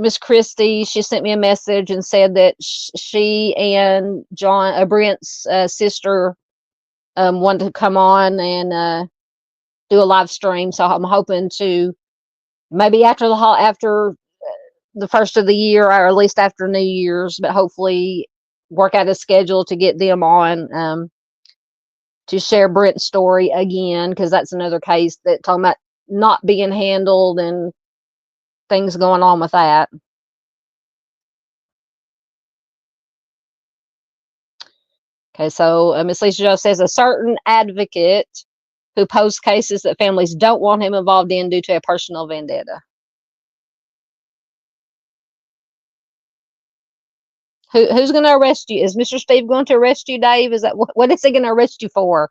Miss Christie. She sent me a message and said that she and Brent's sister wanted to come on and do a live stream. So I'm hoping to maybe after the first of the year, or at least after New Year's, but hopefully work out a schedule to get them on to share Brent's story again, because that's another case that talking about not being handled and things going on with that. Okay, so Miss Lisa Joe says, a certain advocate who posts cases that families don't want him involved in due to a personal vendetta. Who's going to arrest you? Is Mr. Steve going to arrest you, Dave? Is that what is he going to arrest you for?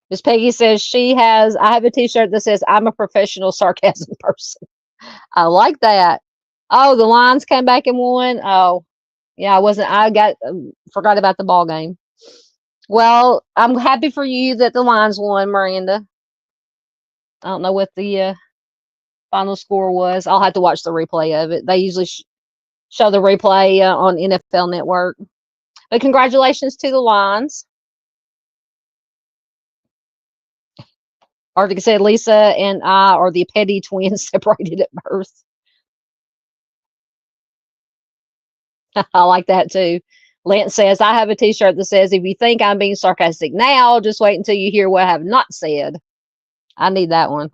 Miss Peggy says I have a t-shirt that says, I'm a professional sarcasm person. I like that. Oh, the Lions came back and won. Oh, yeah, I got forgot about the ball game. Well, I'm happy for you that the Lions won, Miranda. I don't know what the final score was. I'll have to watch the replay of it. They usually show the replay on NFL Network. But congratulations to the Lions. Or to say Lisa and I are the Petty twins separated at birth. I like that too. Lance says, I have a t-shirt that says, if you think I'm being sarcastic now, just wait until you hear what I have not said. I need that one.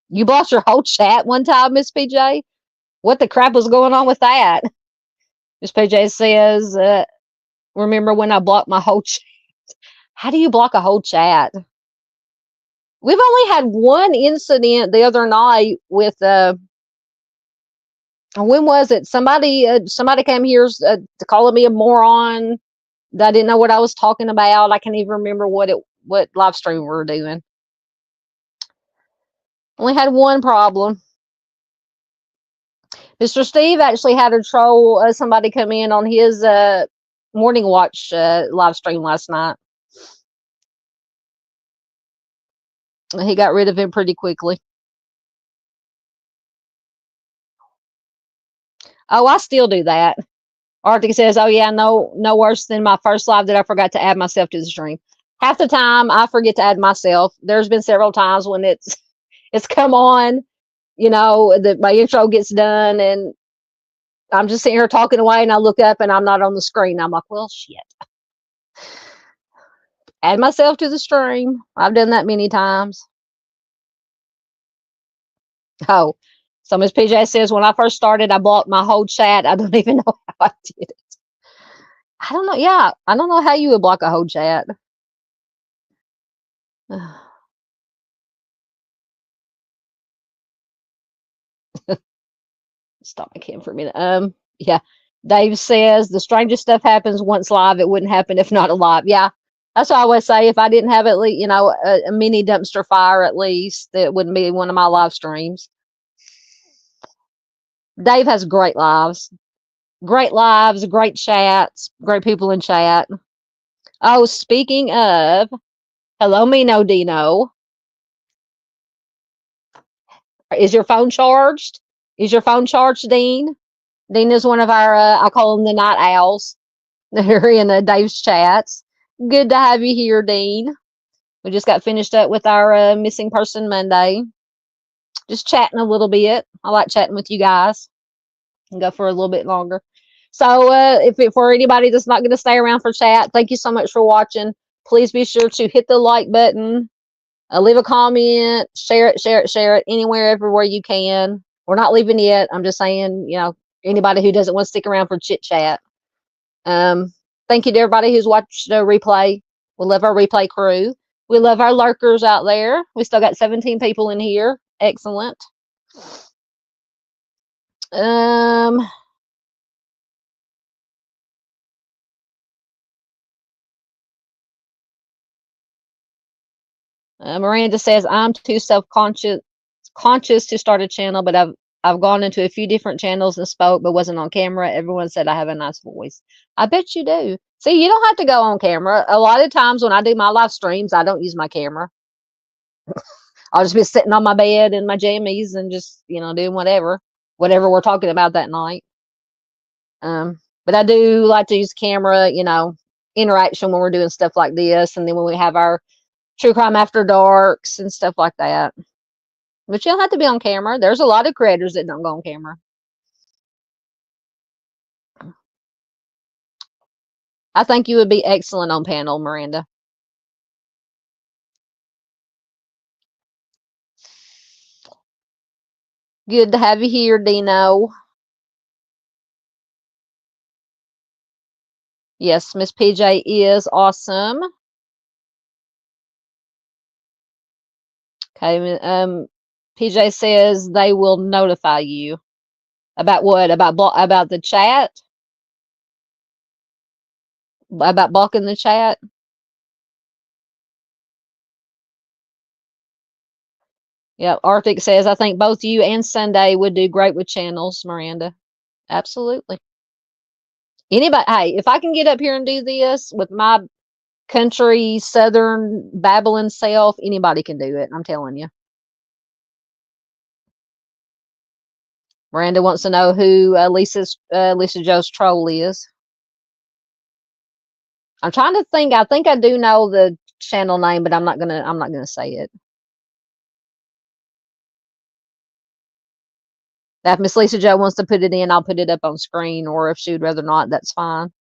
You blocked your whole chat one time, Miss PJ? What the crap was going on with that? Miss PJ says, remember when I blocked my whole chat? How do you block a whole chat? We've only had one incident the other night with when was it? Somebody came here calling me a moron. I didn't know what I was talking about. I can't even remember what live stream we were doing. Only had one problem. Mr. Steve actually had a troll somebody come in on his morning watch live stream last night. He got rid of him pretty quickly. Oh, I still do that. Arctic says, oh yeah, no worse than my first live that I forgot to add myself to the stream. Half the time I forget to add myself. There's been several times when it's come on, you know, that my intro gets done and I'm just sitting here talking away and I look up and I'm not on the screen. I'm like, well, shit. Add myself to the stream. I've done that many times. Oh, so Miss PJ says, when I first started, I blocked my whole chat. I don't even know how I did it. I don't know. Yeah, I don't know how you would block a whole chat. Stop my cam for a minute. Yeah. Dave says the strangest stuff happens once live. It wouldn't happen if not alive. Yeah. That's what I always say. If I didn't have at least, you know, a mini dumpster fire, at least it wouldn't be one of my live streams. Dave has great lives, great chats, great people in chat. Oh, speaking of, hello, Mino Dino. Is your phone charged? Is your phone charged, Dean? Dean is one of our, I call them the night owls. They're in Dave's chats. Good to have you here, Dean. We just got finished up with our Missing Person Monday. Just chatting a little bit. I like chatting with you guys. And go for a little bit longer. So for anybody that's not going to stay around for chat, thank you so much for watching. Please be sure to hit the like button, leave a comment, share it anywhere, everywhere you can. We're not leaving yet. I'm just saying, you know, anybody who doesn't want to stick around for chit chat. Thank you to everybody who's watched the replay. We love our replay crew. We love our lurkers out there. We still got 17 people in here. Excellent. Miranda says, I'm too self-conscious to start a channel, but I've gone into a few different channels and spoke, but wasn't on camera. Everyone said I have a nice voice. I bet you do. See, you don't have to go on camera. A lot of times when I do my live streams, I don't use my camera. I'll just be sitting on my bed in my jammies and just, you know, doing whatever we're talking about that night. But I do like to use camera, you know, interaction when we're doing stuff like this. And then when we have our True Crime After Darks and stuff like that. But you don't have to be on camera. There's a lot of creators that don't go on camera. I think you would be excellent on panel, Miranda. Good to have you here, Dino. Yes, Miss PJ is awesome. Okay, PJ says they will notify you. About what? About the chat? About blocking the chat? Yeah, Arctic says, I think both you and Sunday would do great with channels, Miranda. Absolutely. Anybody, hey, if I can get up here and do this with my country, southern, babbling self, anybody can do it. I'm telling you. Miranda wants to know who Lisa Joe's troll is. I'm trying to think. I think I do know the channel name, but I'm not gonna say it. Now, if Miss Lisa Joe wants to put it in, I'll put it up on screen, or if she would rather not, that's fine.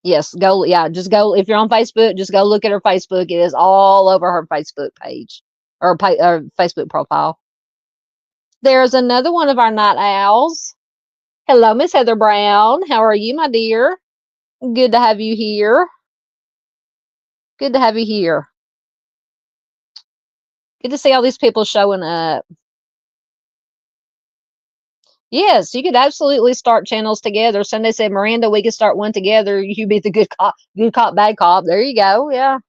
Yes, go. Yeah, just go. If you're on Facebook, just go look at her Facebook. It is all over her Facebook page or Facebook profile. There's another one of our night owls. Hello, Miss Heather Brown. How are you, my dear? Good to have you here. Good to have you here. Good to see all these people showing up. Yes, you could absolutely start channels together. Sunday said, Miranda, we could start one together. You be the good cop, bad cop. There you go. Yeah,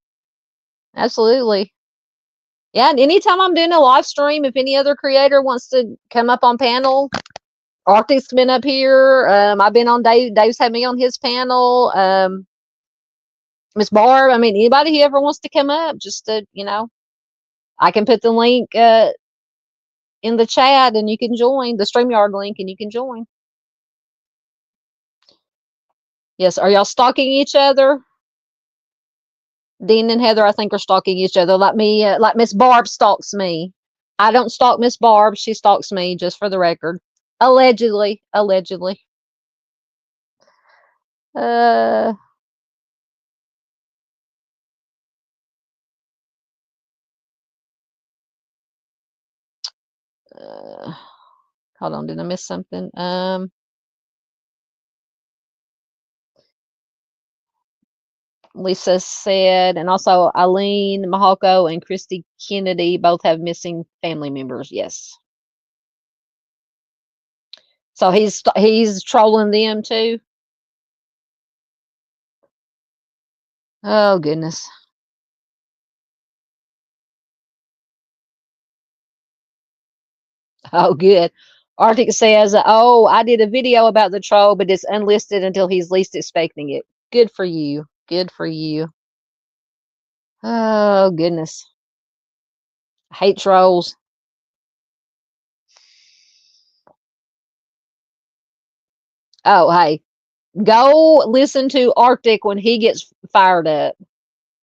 absolutely. Yeah, and anytime I'm doing a live stream, if any other creator wants to come up on panel, Arctic's been up here. I've been on Dave. Dave's had me on his panel. Miss Barb, I mean, anybody who ever wants to come up, just to, I can put the link in the chat and you can join, the StreamYard link, and you can join. Yes, are y'all stalking each other? Dean and Heather, I think, are stalking each other like me, like Miss Barb stalks me. I don't stalk Miss Barb. She stalks me, just for the record. Allegedly. Allegedly. Hold on, did I miss something? Lisa said, and also Eileen Mahako and Christy Kennedy both have missing family members. Yes. So he's trolling them too. Oh goodness. Oh good. Arctic says, oh, I did a video about the troll, but it's unlisted until he's least expecting it. Good for you. Good for you. Oh goodness. I hate trolls. Oh, hey, go listen to Arctic when he gets fired up.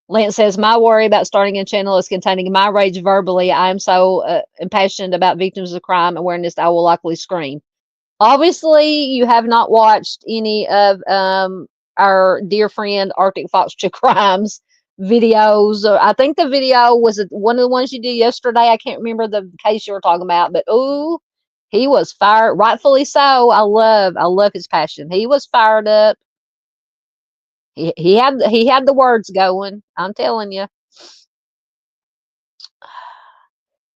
Lance says, my worry about starting a channel is containing my rage verbally. I am so impassioned about victims of crime awareness, I will likely scream. Obviously, you have not watched any of our dear friend Arctic Fox True Crimes videos. I think the video was one of the ones you did yesterday. I can't remember the case you were talking about, but ooh, he was fired, rightfully so. I love his passion. He was fired up. He had the words going. I'm telling you.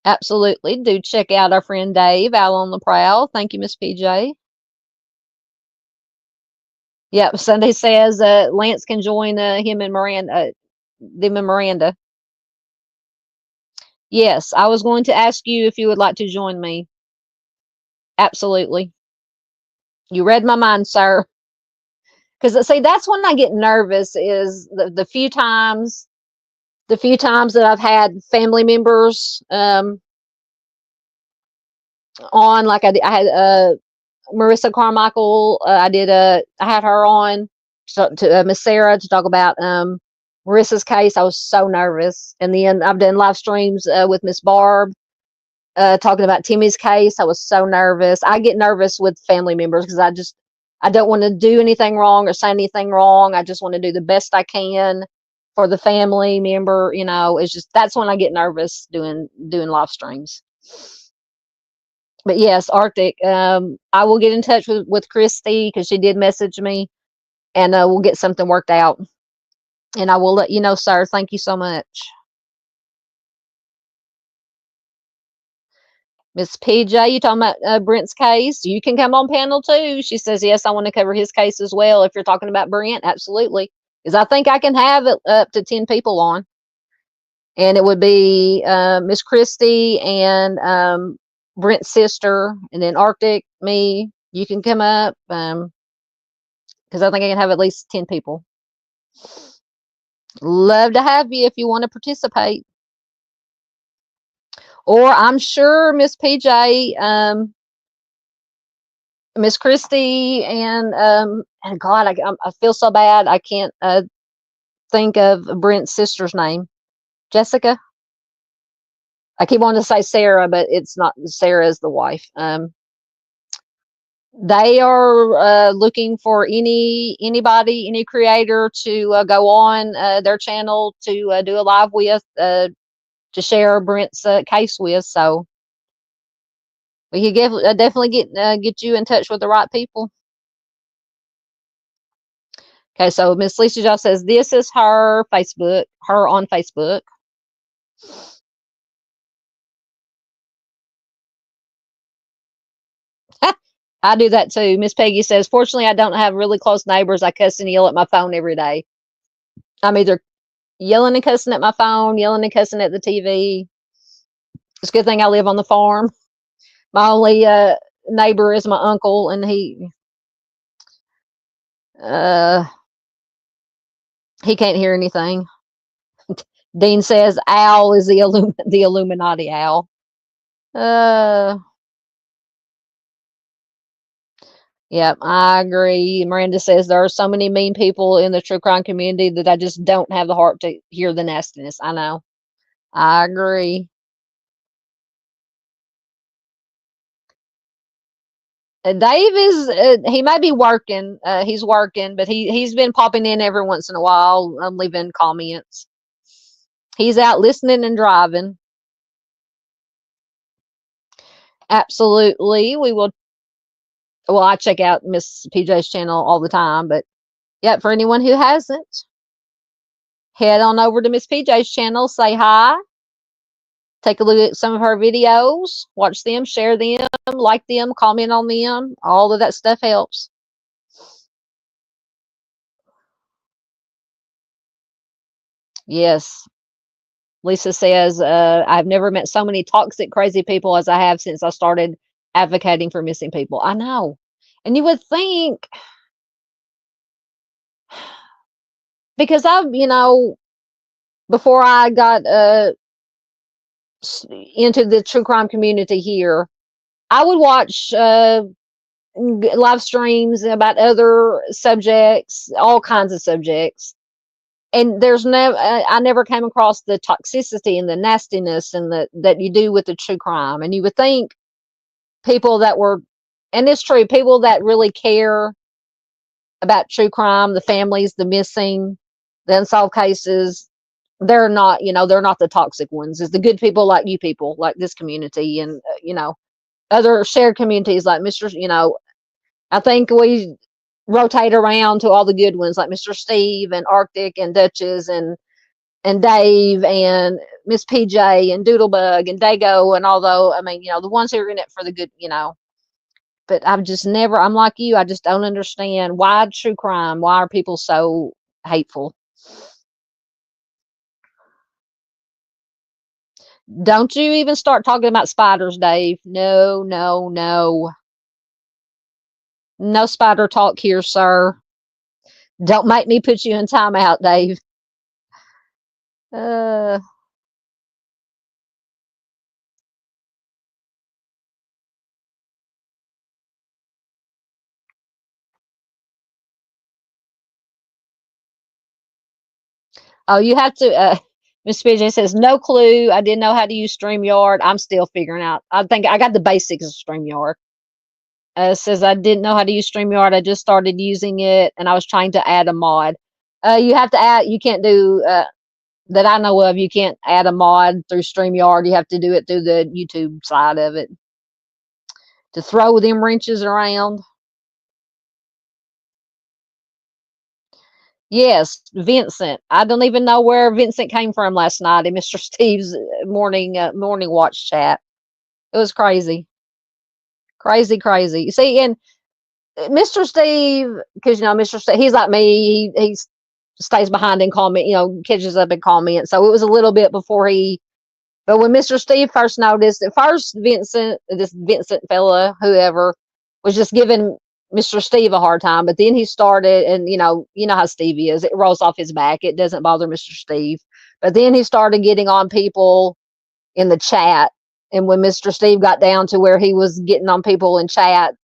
Absolutely. Do check out our friend Dave, Al on the Prowl. Thank you, Miss PJ. Yep. Sunday says Lance can join him and Miranda. Them and Miranda. Yes, I was going to ask you if you would like to join me. Absolutely. You read my mind, sir. Because see, that's when I get nervous. Is the few times that I've had family members on, like I had Marissa Carmichael. I had her on to Miss Sarah to talk about Marissa's case. I was so nervous, and then I've done live streams with Miss Barb talking about Timmy's case. I was so nervous. I get nervous with family members because I don't want to do anything wrong or say anything wrong. I just want to do the best I can for the family member. It's just, that's when I get nervous doing live streams. But yes, Arctic, I will get in touch with Christy because she did message me, and we'll get something worked out. And I will let you know, sir. Thank you so much. Miss PJ, you talking about Brent's case? You can come on panel too. She says, yes, I want to cover his case as well. If you're talking about Brent, absolutely. Because I think I can have it up to 10 people on. And it would be Miss Christie and Brent's sister, and then Arctic, me. You can come up because I think I can have at least 10 people. Love to have you if you want to participate. Or I'm sure Miss PJ, Miss Christie, and God, I feel so bad. I can't think of Brent's sister's name. Jessica. I keep wanting to say Sarah, but it's not. Sarah is the wife. They are looking for anybody, any creator to go on their channel to do a live with, to share Brent's case with. So we could definitely get you in touch with the right people. Okay, so Miss Lisa Joe says this is her Facebook, her on Facebook. I do that too. Miss Peggy says, fortunately, I don't have really close neighbors. I cuss and yell at my phone every day. I'm either yelling and cussing at my phone, yelling and cussing at the TV. It's a good thing I live on the farm. My only neighbor is my uncle, and he can't hear anything. Dean says owl is the Illuminati owl. Yep, I agree. Miranda says there are so many mean people in the true crime community that I just don't have the heart to hear the nastiness. I know. I agree. Dave is he might be working. He's working, but he's been popping in every once in a while, leaving comments. He's out listening and driving. Absolutely, we will. Well, I check out Miss PJ's channel all the time, but yeah, for anyone who hasn't, head on over to Miss PJ's channel, say hi, take a look at some of her videos, watch them, share them, like them, comment on them. All of that stuff helps. Yes. Lisa says, I've never met so many toxic, crazy people as I have since I started advocating for missing people. I know. And you would think, because before I got into the true crime community here, I would watch live streams about other subjects, all kinds of subjects. And I never came across the toxicity and the nastiness and that you do with the true crime. And you would think people that were, and it's true, people that really care about true crime, the families, the missing, the unsolved cases, they're not, they're not the toxic ones. It's the good people like you people, like this community, and other shared communities like I think we rotate around to all the good ones like Mr. Steve and Arctic and Duchess and Dave and Miss PJ and Doodlebug and Dago, and although the ones who are in it for the good, but I'm like you, I just don't understand why true crime, why are people so hateful? Don't you even start talking about spiders, Dave. No, no, no. No spider talk here, sir. Don't make me put you in timeout, Dave. Oh, you have to, Miss PJ says, no clue. I didn't know how to use StreamYard. I'm still figuring out. I think I got the basics of StreamYard. Says, I didn't know how to use StreamYard. I just started using it, and I was trying to add a mod. You have to add, you can't do, that I know of, you can't add a mod through StreamYard. You have to do it through the YouTube side of it. To throw them wrenches around. Yes, Vincent. I don't even know where Vincent came from last night in Mr. Steve's morning watch chat. It was crazy. Crazy, crazy. See, and Mr. Steve, because Mr. Steve, he's like me. He's stays behind and comment, catches up and comments. So it was a little bit before he. But when Mr. Steve first noticed, at first this Vincent fella, whoever, was just giving Mr. Steve a hard time. But then he started, and you know how Steve is. It rolls off his back. It doesn't bother Mr. Steve. But then he started getting on people in the chat. And when Mr. Steve got down to where he was getting on people in chat,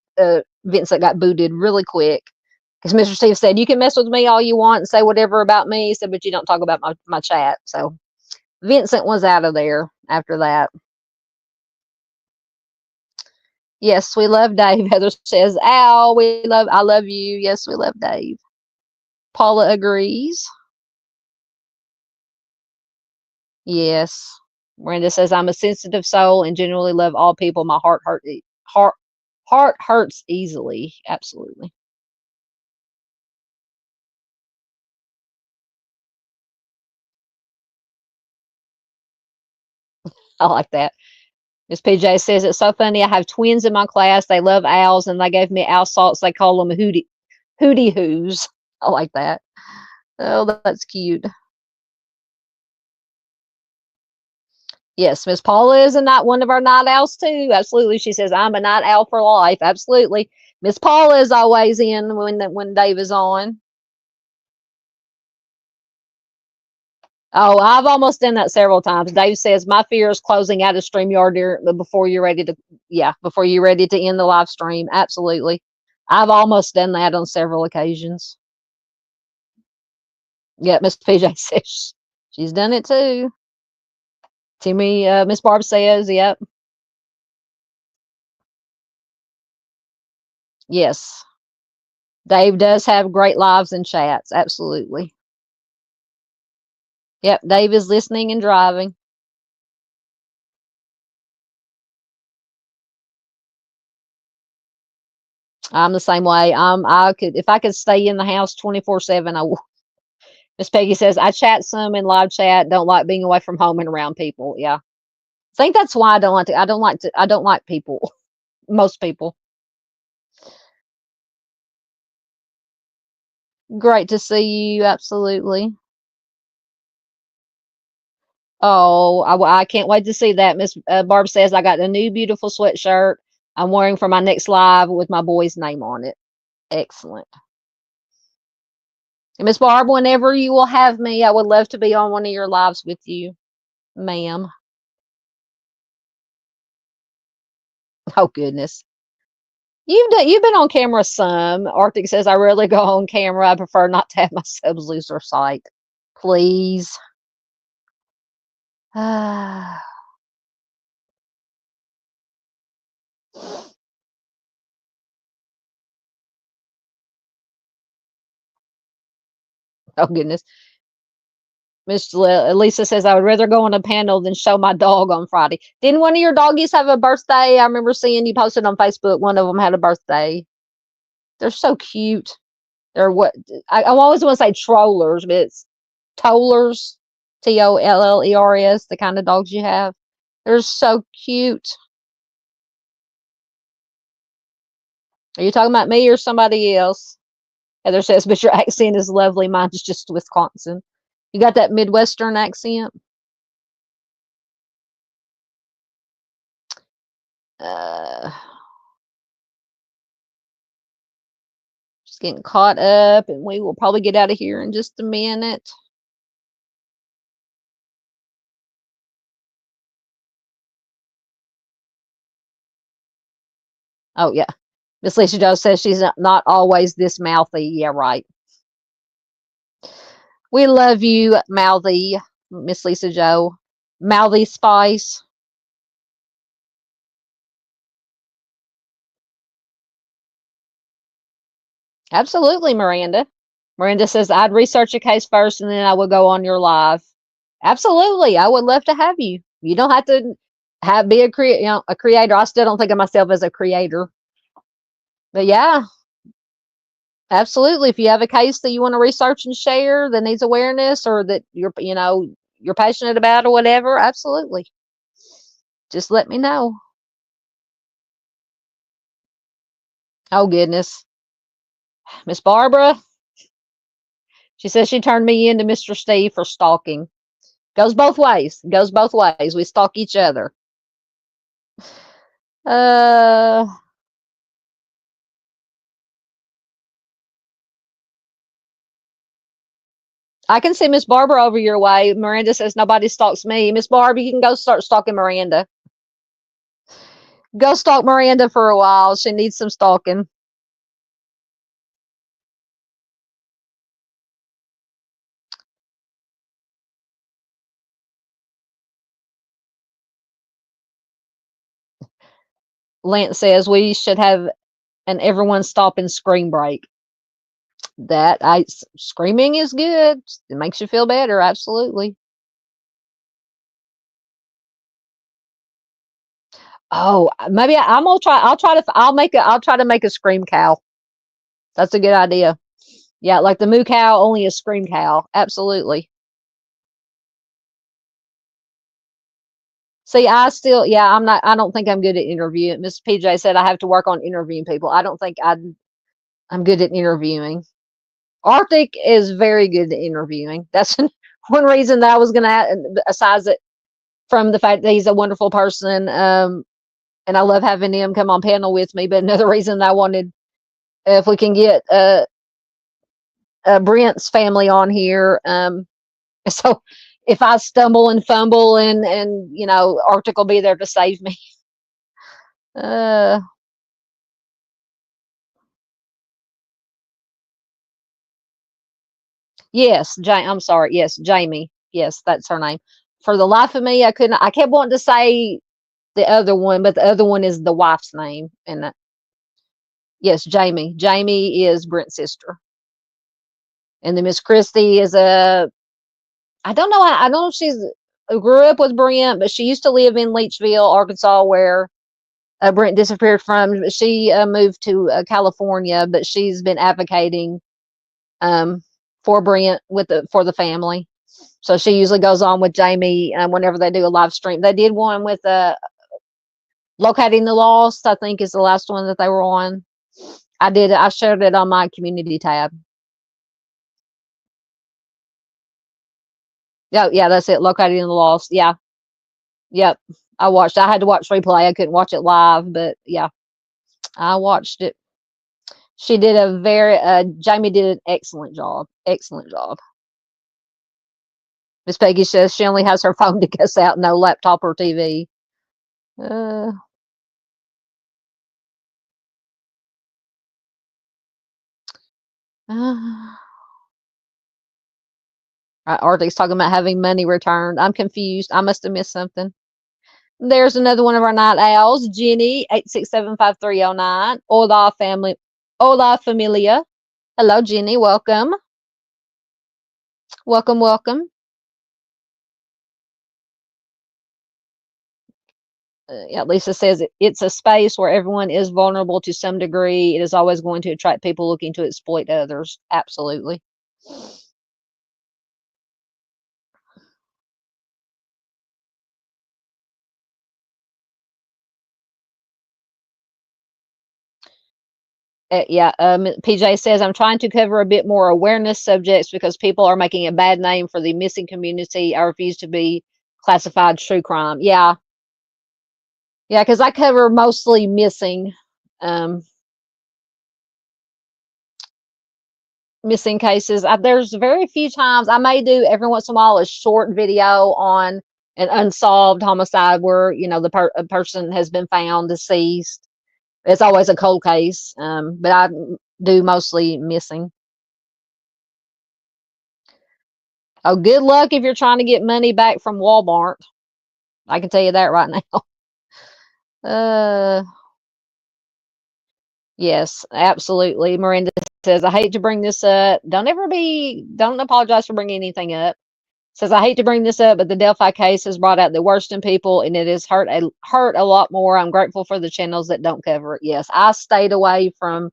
Vincent got booted really quick. Because Mr. Steve said, you can mess with me all you want and say whatever about me. He said, but you don't talk about my chat. So Vincent was out of there after that. Yes, we love Dave. Heather says, Al, I love you. Yes, we love Dave. Paula agrees. Yes. Miranda says, I'm a sensitive soul and generally love all people. My heart hurts easily. Absolutely. I like that. Miss PJ says, it's so funny. I have twins in my class. They love owls, and they gave me owl salts. They call them hootie hoos. I like that. Oh, that's cute. Yes, Miss Paula is one of our night owls too. Absolutely. She says, I'm a night owl for life. Absolutely. Miss Paula is always in when Dave is on. Oh, I've almost done that several times. Dave says, my fear is closing out a StreamYard before you're ready to end the live stream. Absolutely. I've almost done that on several occasions. Yeah, Miss PJ says she's done it too. Timmy, Miss Barb says, yep. Yes. Dave does have great lives and chats. Absolutely. Yep, Dave is listening and driving. I'm the same way. If I could stay in the house 24/7, I would. Miss Peggy says, I chat some in live chat, don't like being away from home and around people. Yeah. I think that's why I don't like people. Most people. Great to see you. Absolutely. Oh, I can't wait to see that. Miss Barb says, I got a new beautiful sweatshirt I'm wearing for my next live with my boy's name on it. Excellent. And Miss Barb, whenever you will have me, I would love to be on one of your lives with you, ma'am. Oh goodness. You've been on camera some. Arctic says, I rarely go on camera. I prefer not to have my subs lose their sight. Please. Oh goodness. Miss Lisa says, I would rather go on a panel than show my dog on Friday. Didn't one of your doggies have a birthday? I remember seeing you posted on Facebook. One of them had a birthday. They're so cute. They're what I always want to say trollers, but it's tollers, Tollers, the kind of dogs you have. They're so cute. Are you talking about me or somebody else? Heather says, but your accent is lovely. Mine's just Wisconsin. You got that Midwestern accent? Just getting caught up, and we will probably get out of here in just a minute. Oh, yeah. Miss Lisa Joe says she's not always this mouthy. Yeah, right. We love you, mouthy, Miss Lisa Joe. Mouthy Spice. Absolutely, Miranda. Miranda says, I'd research a case first and then I would go on your live. Absolutely. I would love to have you. You don't have to be a creator. I still don't think of myself as a creator. But yeah, absolutely. If you have a case that you want to research and share that needs awareness or that you're passionate about or whatever, absolutely. Just let me know. Oh goodness. Miss Barbara, She says she turned me into Mr. Steve for stalking. Goes both ways. Goes both ways. We stalk each other. I can see Miss Barbara over your way. Miranda says nobody stalks me. Miss Barbara, you can go start stalking Miranda. Go stalk Miranda for a while. She needs some stalking. Lance says we should have an everyone stop and scream break. Screaming is good. It makes you feel better. Absolutely. Oh, maybe I'm gonna try. I'll try to make a scream cow. That's a good idea. Yeah, like the moo cow, only a scream cow. Absolutely. See, I don't think I'm good at interviewing. Miss PJ said I have to work on interviewing people. I don't think I'm good at interviewing. Arctic is very good at interviewing. That's one reason that I was going to, aside it from the fact that he's a wonderful person, and I love having him come on panel with me. But another reason I wanted, if we can get Brent's family on here, so if I stumble and fumble and Arctic will be there to save me. Yes, I'm sorry. Yes, Jamie. Yes, that's her name. For the life of me, I couldn't. I kept wanting to say the other one, but the other one is the wife's name. And yes, Jamie. Jamie is Brent's sister. And then Miss Christie is I don't know. I don't know if she's grew up with Brent, but she used to live in Leachville, Arkansas, where Brent disappeared from. She moved to California, but she's been advocating for Brent for the family. So she usually goes on with Jamie whenever they do a live stream. They did one with Locating the Lost, I think is the last one that they were on. I shared it on my community tab. Yeah, that's it. Locating the Lost. Yeah. Yep. I had to watch replay. I couldn't watch it live, but yeah, I watched it. She did Jamie did an excellent job. Excellent job. Miss Peggy says she only has her phone to cuss out, no laptop or TV. Arctic's talking about having money returned. I'm confused. I must have missed something. There's another one of our night owls, Jenny, 8675309. Hola, family. Hola, familia. Hello, Jenny. Welcome. Welcome, welcome. Yeah, Lisa says it's a space where everyone is vulnerable to some degree. It is always going to attract people looking to exploit others. Absolutely. PJ says, I'm trying to cover a bit more awareness subjects because people are making a bad name for the missing community. I refuse to be classified true crime. Yeah. Yeah, because I cover mostly missing cases. There's very few times I may do every once in a while a short video on an unsolved homicide where a person has been found deceased. It's always a cold case, but I do mostly missing. Oh, good luck if you're trying to get money back from Walmart. I can tell you that right now. Yes, absolutely. Miranda says, I hate to bring this up. Don't apologize for bringing anything up. Says, I hate to bring this up, but the Delphi case has brought out the worst in people and it has hurt a lot more. I'm grateful for the channels that don't cover it. Yes, I stayed away from,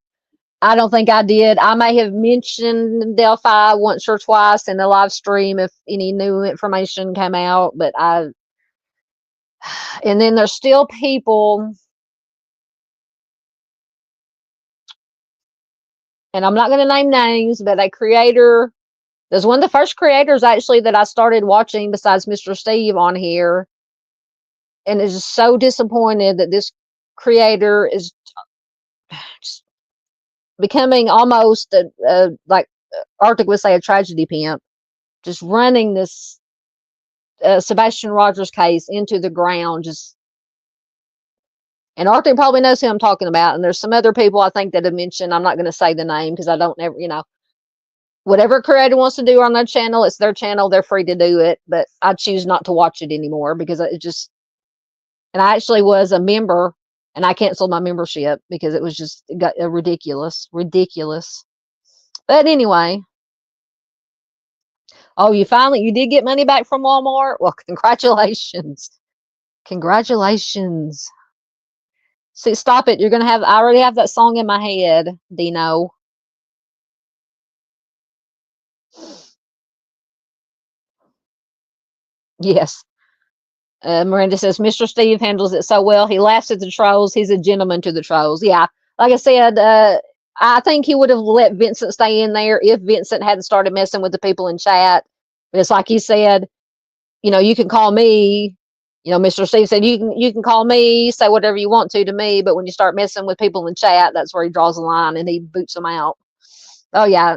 I don't think I did. I may have mentioned Delphi once or twice in the live stream if any new information came out, but and then there's still people, and I'm not going to name names, but a creator There's one of the first creators actually that I started watching besides Mr. Steve on here, and is so disappointed that this creator is just becoming almost like Arctic would say, a tragedy pimp, just running this Sebastian Rogers case into the ground. And Arctic probably knows who I'm talking about. And there's some other people I think that have mentioned. I'm not going to say the name because I don't ever, whatever creator wants to do on their channel, it's their channel. They're free to do it. But I choose not to watch it anymore because it just, and I actually was a member and I canceled my membership because it was just, it got ridiculous. But anyway. Oh, you did get money back from Walmart? Well, congratulations. Congratulations. See, stop it. I already have that song in my head, Dino. Yes. Miranda says, Mr. Steve handles it so well. He laughs at the trolls. He's a gentleman to the trolls. Yeah. Like I said, I think he would have let Vincent stay in there if Vincent hadn't started messing with the people in chat. But it's like he said, you can call me. Mr. Steve said, you can call me, say whatever you want to me, but when you start messing with people in chat, that's where he draws the line and he boots them out. Oh yeah,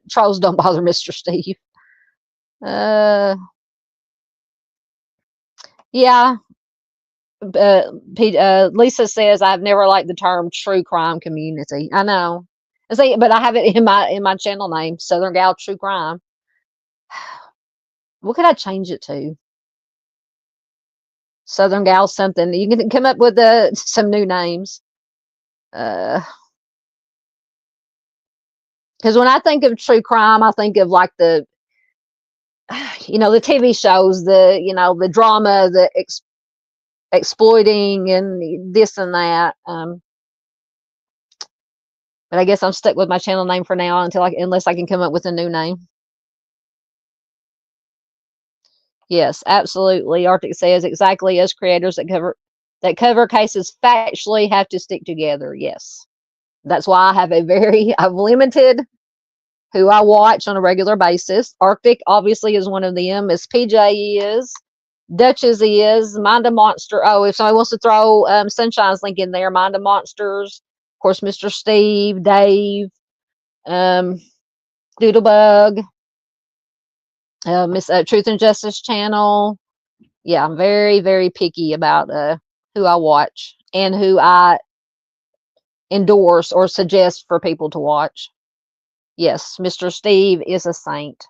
trolls don't bother Mr. Steve. Yeah. Lisa says, I've never liked the term true crime community. I know. But I have it in my channel name, Southern Gal True Crime. What could I change it to? Southern Gal something. You can come up with some new names. Because when I think of true crime, I think of like the TV shows, the drama, the exploiting and this and that. But I guess I'm stuck with my channel name for now unless I can come up with a new name. Yes, absolutely. Arctic says exactly, as creators that cover cases factually have to stick together. Yes. That's why I've limited who I watch on a regular basis. Arctic obviously is one of them, as PJ is, Duchess is, Mind a Monster. Oh, if somebody wants to throw Sunshine's link in there, Mind a Monsters, of course, Mr. Steve, Dave, Doodlebug, Miss Truth and Justice channel. Yeah, I'm very, very picky about who I watch and who I endorse or suggest for people to watch. Yes, Mr. Steve is a saint.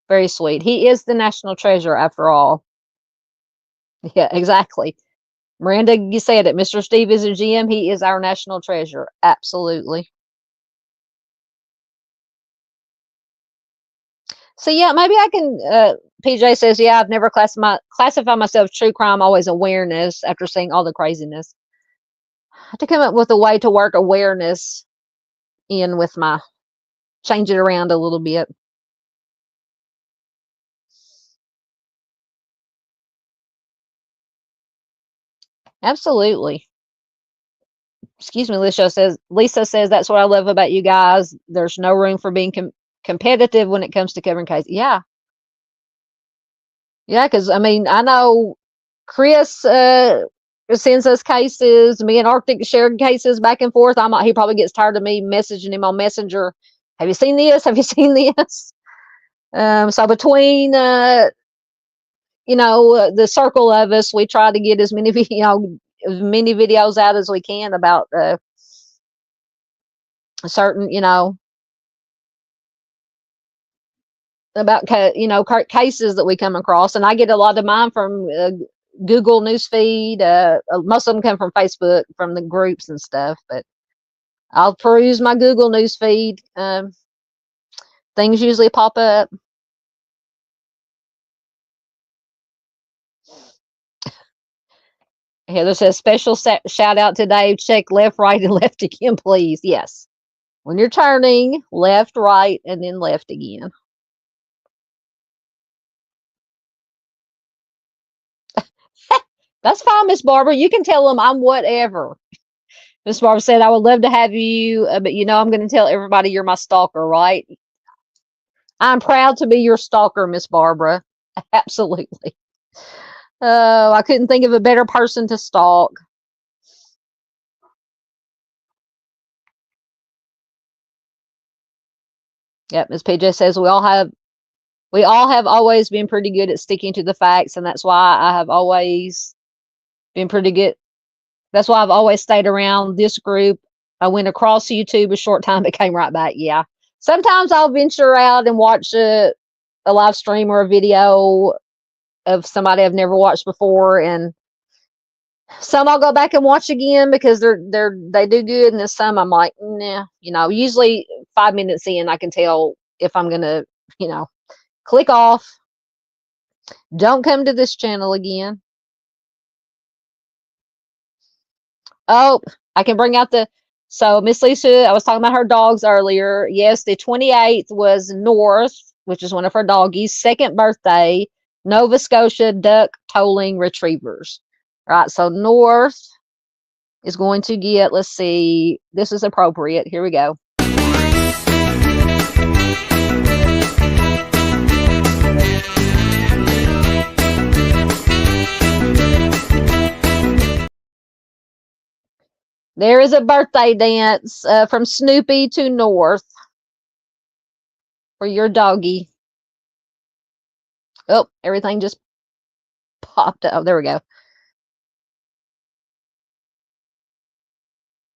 Very sweet. He is the national treasure after all. Yeah, exactly. Miranda, you said it. Mr. Steve is a GM. He is our national treasure. Absolutely. So yeah, maybe I can, PJ says, yeah, I've never classified myself true crime, always awareness after seeing all the craziness. I have to come up with a way to work awareness in with change it around a little bit. Absolutely. Excuse me, Lisa says, that's what I love about you guys. There's no room for being competitive when it comes to covering cases. Yeah. Yeah, because I know Chris sends us cases. Me and Arctic shared cases back and forth. He probably gets tired of me messaging him on Messenger. Have you seen this? Have you seen this? So between the circle of us, we try to get as many videos out as we can about certain about cases that we come across, and I get a lot of mine from Google Newsfeed. Most of them come from Facebook, from the groups and stuff, but I'll peruse my Google Newsfeed. Things usually pop up. Heather says, special shout out to Dave. Check left, right, and left again, please. Yes. When you're turning, left, right, and then left again. That's fine, Miss Barbara. You can tell them I'm whatever. Miss Barbara said, I would love to have you, but I'm going to tell everybody you're my stalker, right? I'm proud to be your stalker, Miss Barbara. Absolutely. Oh, I couldn't think of a better person to stalk. Yep, Ms. PJ says we all have always been pretty good at sticking to the facts, and that's why I have always been pretty good. That's why I've always stayed around this group. I went across YouTube a short time, but came right back. Yeah. Sometimes I'll venture out and watch a live stream or a video of somebody I've never watched before, and some I'll go back and watch again because they do good, and then some I'm like, nah, usually 5 minutes in I can tell if I'm gonna, click off. Don't come to this channel again. Oh, I can bring out so Miss Lisa, I was talking about her dogs earlier. Yes, the 28th was North, which is one of her doggies' second birthday, Nova Scotia duck tolling retrievers. All right, so North is going to get, let's see, this is appropriate. Here we go. There is a birthday dance from Snoopy to North for your doggy. Oh, everything just popped up. Oh, there we go.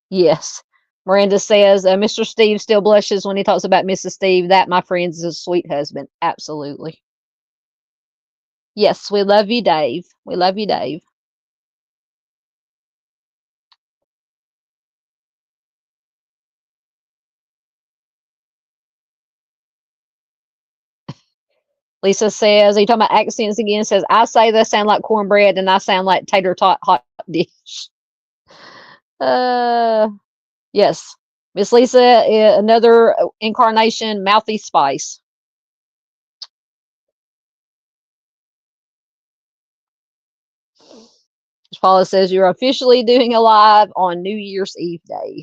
Yes. Miranda says, Mr. Steve still blushes when he talks about Mrs. Steve. That, my friends, is a sweet husband. Absolutely. Yes, we love you, Dave. We love you, Dave. Lisa says, are you talking about accents again? Says, I say they sound like cornbread and I sound like tater tot hot dish. Yes. Miss Lisa, another incarnation, mouthy spice. Paula says, you're officially doing a live on New Year's Eve day.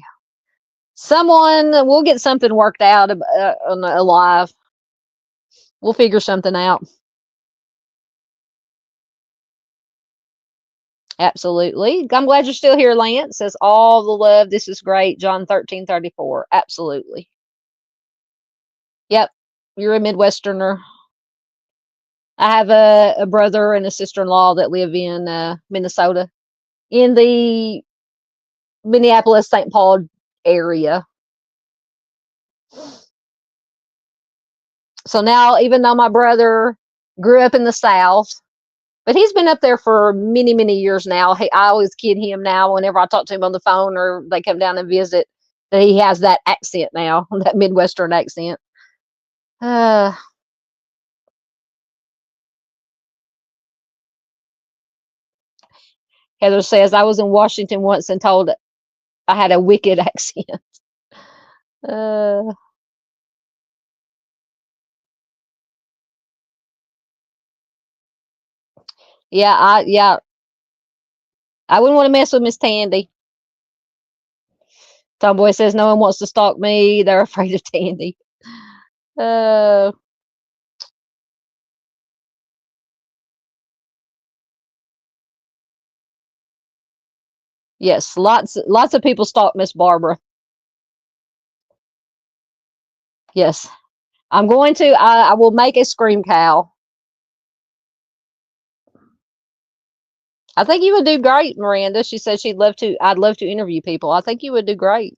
We'll get something worked out on a live. We'll figure something out. Absolutely. I'm glad you're still here, Lance. Says, all the love. This is great. John 13:34. Absolutely. Yep. You're a Midwesterner. I have a brother and a sister-in-law that live in Minnesota, in the Minneapolis, St. Paul area. So now, even though my brother grew up in the South, but he's been up there for many, many years now. I always kid him now whenever I talk to him on the phone or they come down and visit that he has that accent now, that Midwestern accent. Heather says, I was in Washington once and told I had a wicked accent. Yeah, I wouldn't want to mess with Miss Tandy. Tomboy says no one wants to stalk me. They're afraid of Tandy. Yes, lots of people stalk Miss Barbara. Yes, I'm going to. I will make a scream cow. I think you would do great, Miranda. She said she'd love to. I'd love to interview people. I think you would do great.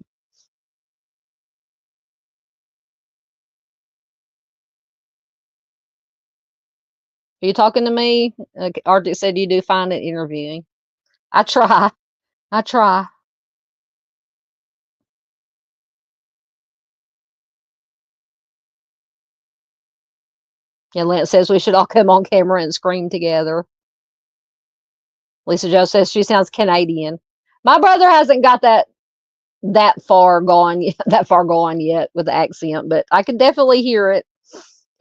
Are you talking to me? Arctic said you do fine at interviewing. I try. I try. Yeah, Lance says we should all come on camera and scream together. Lisa Jo says she sounds Canadian. My brother hasn't got that far gone yet with the accent, but I can definitely hear it.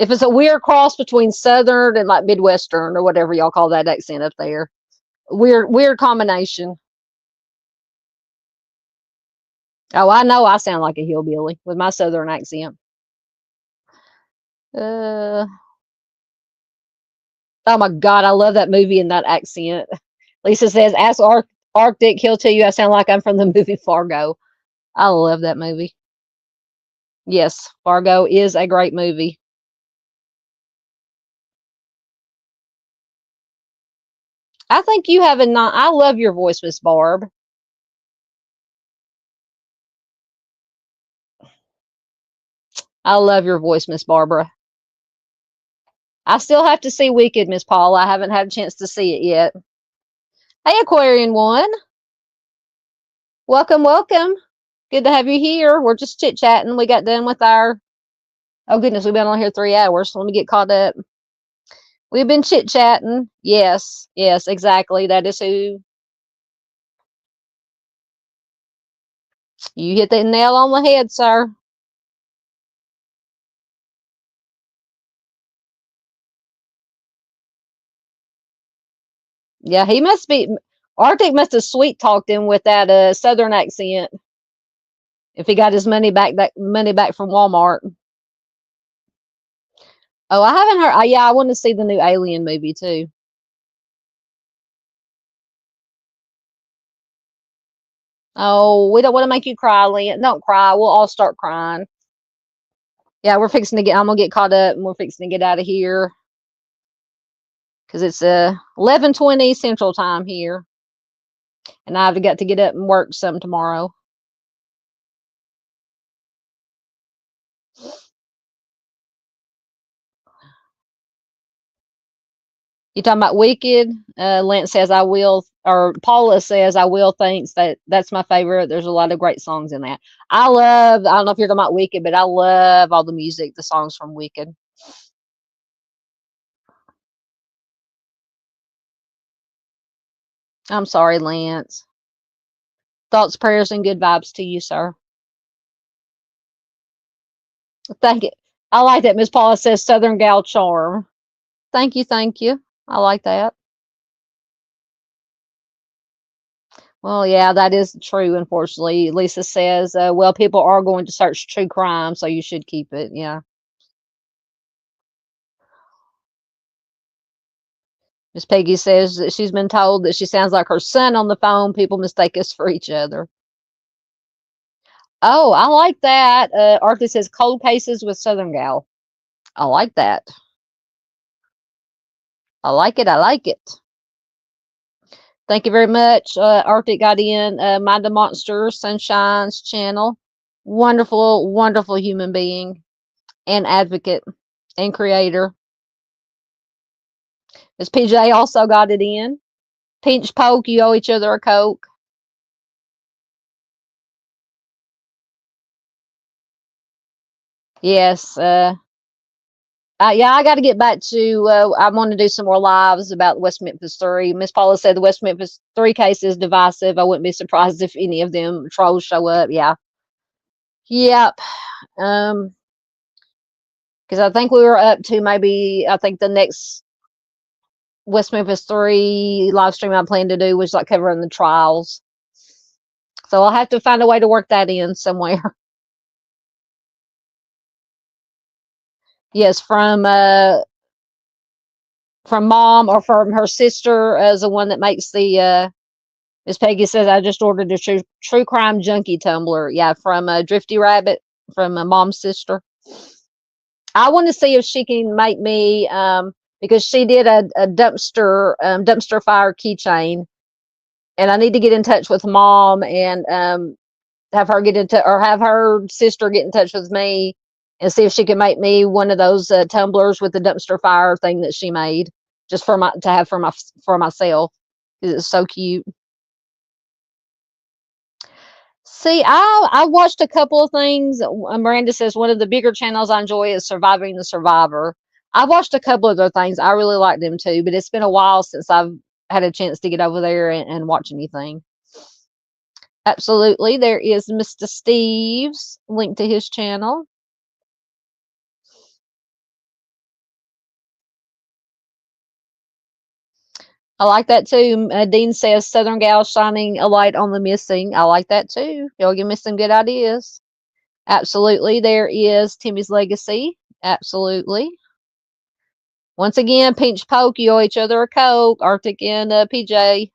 If it's a weird cross between Southern and like Midwestern or whatever y'all call that accent up there. Weird combination. Oh, I know I sound like a hillbilly with my Southern accent. Oh my God, I love that movie and that accent. Lisa says, "Ask Arctic, he'll tell you I sound like I'm from the movie Fargo." I love that movie. Yes, Fargo is a great movie. I think you have a not. I love your voice, Miss Barb. I love your voice, Miss Barbara. I still have to see Wicked, Miss Paula. I haven't had a chance to see it yet. Hey, Aquarian One. Welcome, welcome. Good to have you here. We're just chit chatting. We got done with our. Oh goodness, we've been on here 3 hours. So let me get caught up. We've been chit chatting. Yes, yes, exactly. That is who. You hit the nail on the head, sir. Yeah, he must be. Arctic must have sweet talked him with that southern accent. If he got his money back, that money back from Walmart. Oh, I haven't heard. Yeah, I want to see the new Alien movie too. Oh, we don't want to make you cry, Lynn. Don't cry. We'll all start crying. Yeah, we're fixing to get. I'm gonna get caught up, and we're fixing to get out of here because it's 11:20 Central Time here, and I've got to get up and work some tomorrow. You talking about Wicked? Lance says I will, or Paula says I will. Thinks that's my favorite. There's a lot of great songs in that. I love. I don't know if you're talking about Wicked, but I love all the music, the songs from Wicked. I'm sorry, Lance. Thoughts, prayers, and good vibes to you, sir. Thank you. I like that. Miss Paula says Southern Gal Charm. Thank you, thank you. I like that. Well, yeah, that is true, unfortunately. Lisa says, well, people are going to search true crime, so you should keep it. Yeah. Miss Peggy says that she's been told that she sounds like her son on the phone. People mistake us for each other. Oh, I like that. Arthur says cold cases with Southern Gal. I like that. I like it. I like it. Thank you very much. Arctic got in Mind the Monster, Sunshine's channel. Wonderful, wonderful human being and advocate and creator. Miss PJ also got it in. Pinch poke, you owe each other a Coke. Yes. Yeah, I got to get back to. I want to do some more lives about West Memphis 3. Miss Paula said the West Memphis 3 case is divisive. I wouldn't be surprised if any of them trolls show up. Yeah. Yep. Because I think we were up to maybe, I think the next West Memphis 3 live stream I plan to do was like covering the trials. So I'll have to find a way to work that in somewhere. Yes, from mom or from her sister as the one that makes the Miss Peggy says I just ordered a true crime junkie tumbler. Yeah, from Drifty Rabbit, from mom's sister. I want to see if she can make me because she did a dumpster fire keychain, and I need to get in touch with mom and have her get into or have her sister get in touch with me and see if she can make me one of those tumblers with the dumpster fire thing that she made just for my to have for myself because it's so cute. See, I watched a couple of things. Miranda says one of the bigger channels I enjoy is Surviving the Survivor. I watched a couple of their things. I really like them too, but it's been a while since I've had a chance to get over there and watch anything. Absolutely. There is Mr. Steve's link to his channel. I like that too. Dean says Southern Gal shining a light on the missing. I like that too. Y'all give me some good ideas. Absolutely. There is Timmy's Legacy. Absolutely. Once again, pinch poke, you owe each other a Coke, Arctic and PJ.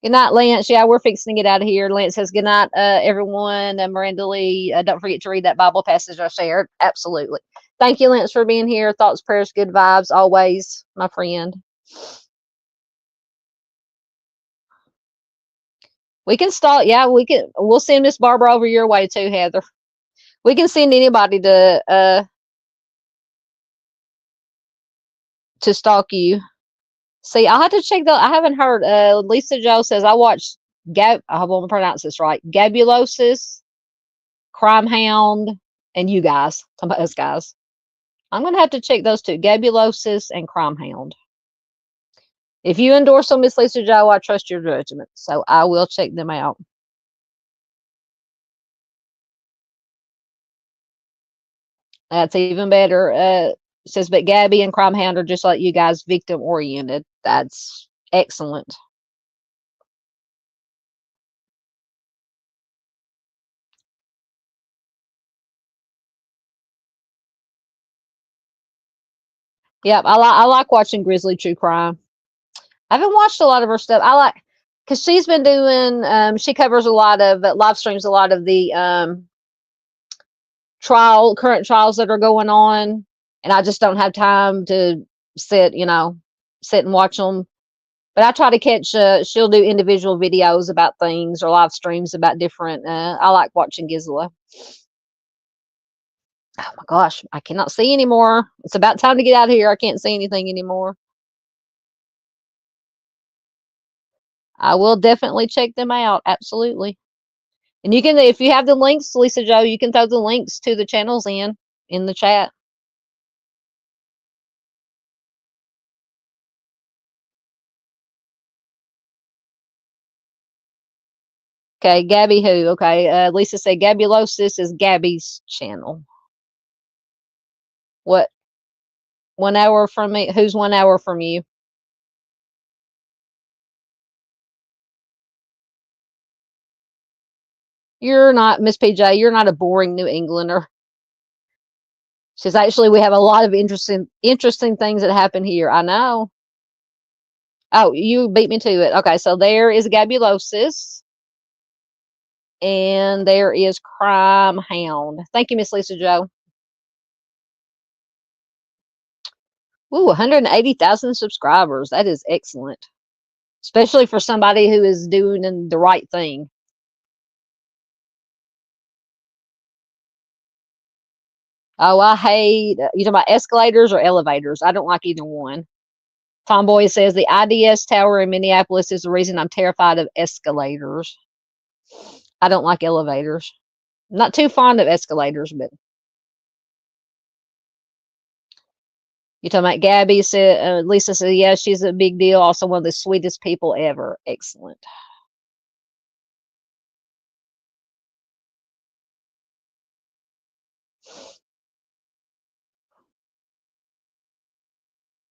Good night, Lance. Yeah, we're fixing to get out of here. Lance says, good night, everyone. Miranda Lee, don't forget to read that Bible passage I shared. Absolutely. Thank you, Lance, for being here. Thoughts, prayers, good vibes, always, my friend. We can start. Yeah, we'll send Miss Barbara over your way too, Heather. We can send anybody to stalk you. See, I'll have to check though. I haven't heard. Lisa Joe says I watched I hope I'm pronouncing this right. Gabulosis, Crime Hound, and you guys. Talking about us guys. I'm gonna have to check those two. Gabulosis and Crime Hound. If you endorse them, Miss Lisa Joe, I trust your judgment. So I will check them out. That's even better. Says, but Gabby and Crime Hound are just like you guys, victim oriented. That's excellent. Yep, I like watching Grizzly True Crime. I haven't watched a lot of her stuff. I like because she's been doing. She covers a lot of live streams, a lot of the current trials that are going on, and I just don't have time to sit and watch them. But I try to catch. She'll do individual videos about things or live streams about different. I like watching Gizla. Oh my gosh, I cannot see anymore. It's about time to get out of here. I can't see anything anymore. I will definitely check them out. Absolutely. And you can, if you have the links, Lisa Joe, you can throw the links to the channels in the chat. Okay, Gabby who? Okay, Lisa said Gabulosis is Gabby's channel. What? 1 hour from me? Who's 1 hour from you? You're not, Miss PJ, you're not a boring New Englander. She's actually, we have a lot of interesting things that happen here. I know. Oh, you beat me to it. Okay, so there is Gabulosis. And there is Crime Hound. Thank you, Miss Lisa Joe. Ooh, 180,000 subscribers. That is excellent. Especially for somebody who is doing the right thing. Oh, I hate, you talking about escalators or elevators? I don't like either one. Tomboy says the IDS tower in Minneapolis is the reason I'm terrified of escalators. I don't like elevators. I'm not too fond of escalators, but you talking about Gabby said, Lisa said, yeah, she's a big deal. Also one of the sweetest people ever. Excellent.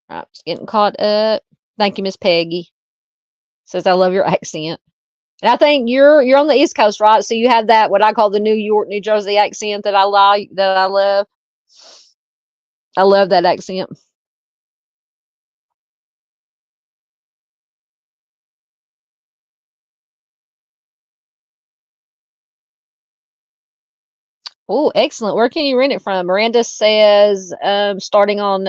Right, just getting caught up. Thank you, Miss Peggy. Says I love your accent. And I think you're on the East Coast, right? So you have that what I call the New York, New Jersey accent that I like, that I love. I love that accent. Oh, excellent. Where can you rent it from? Miranda says starting on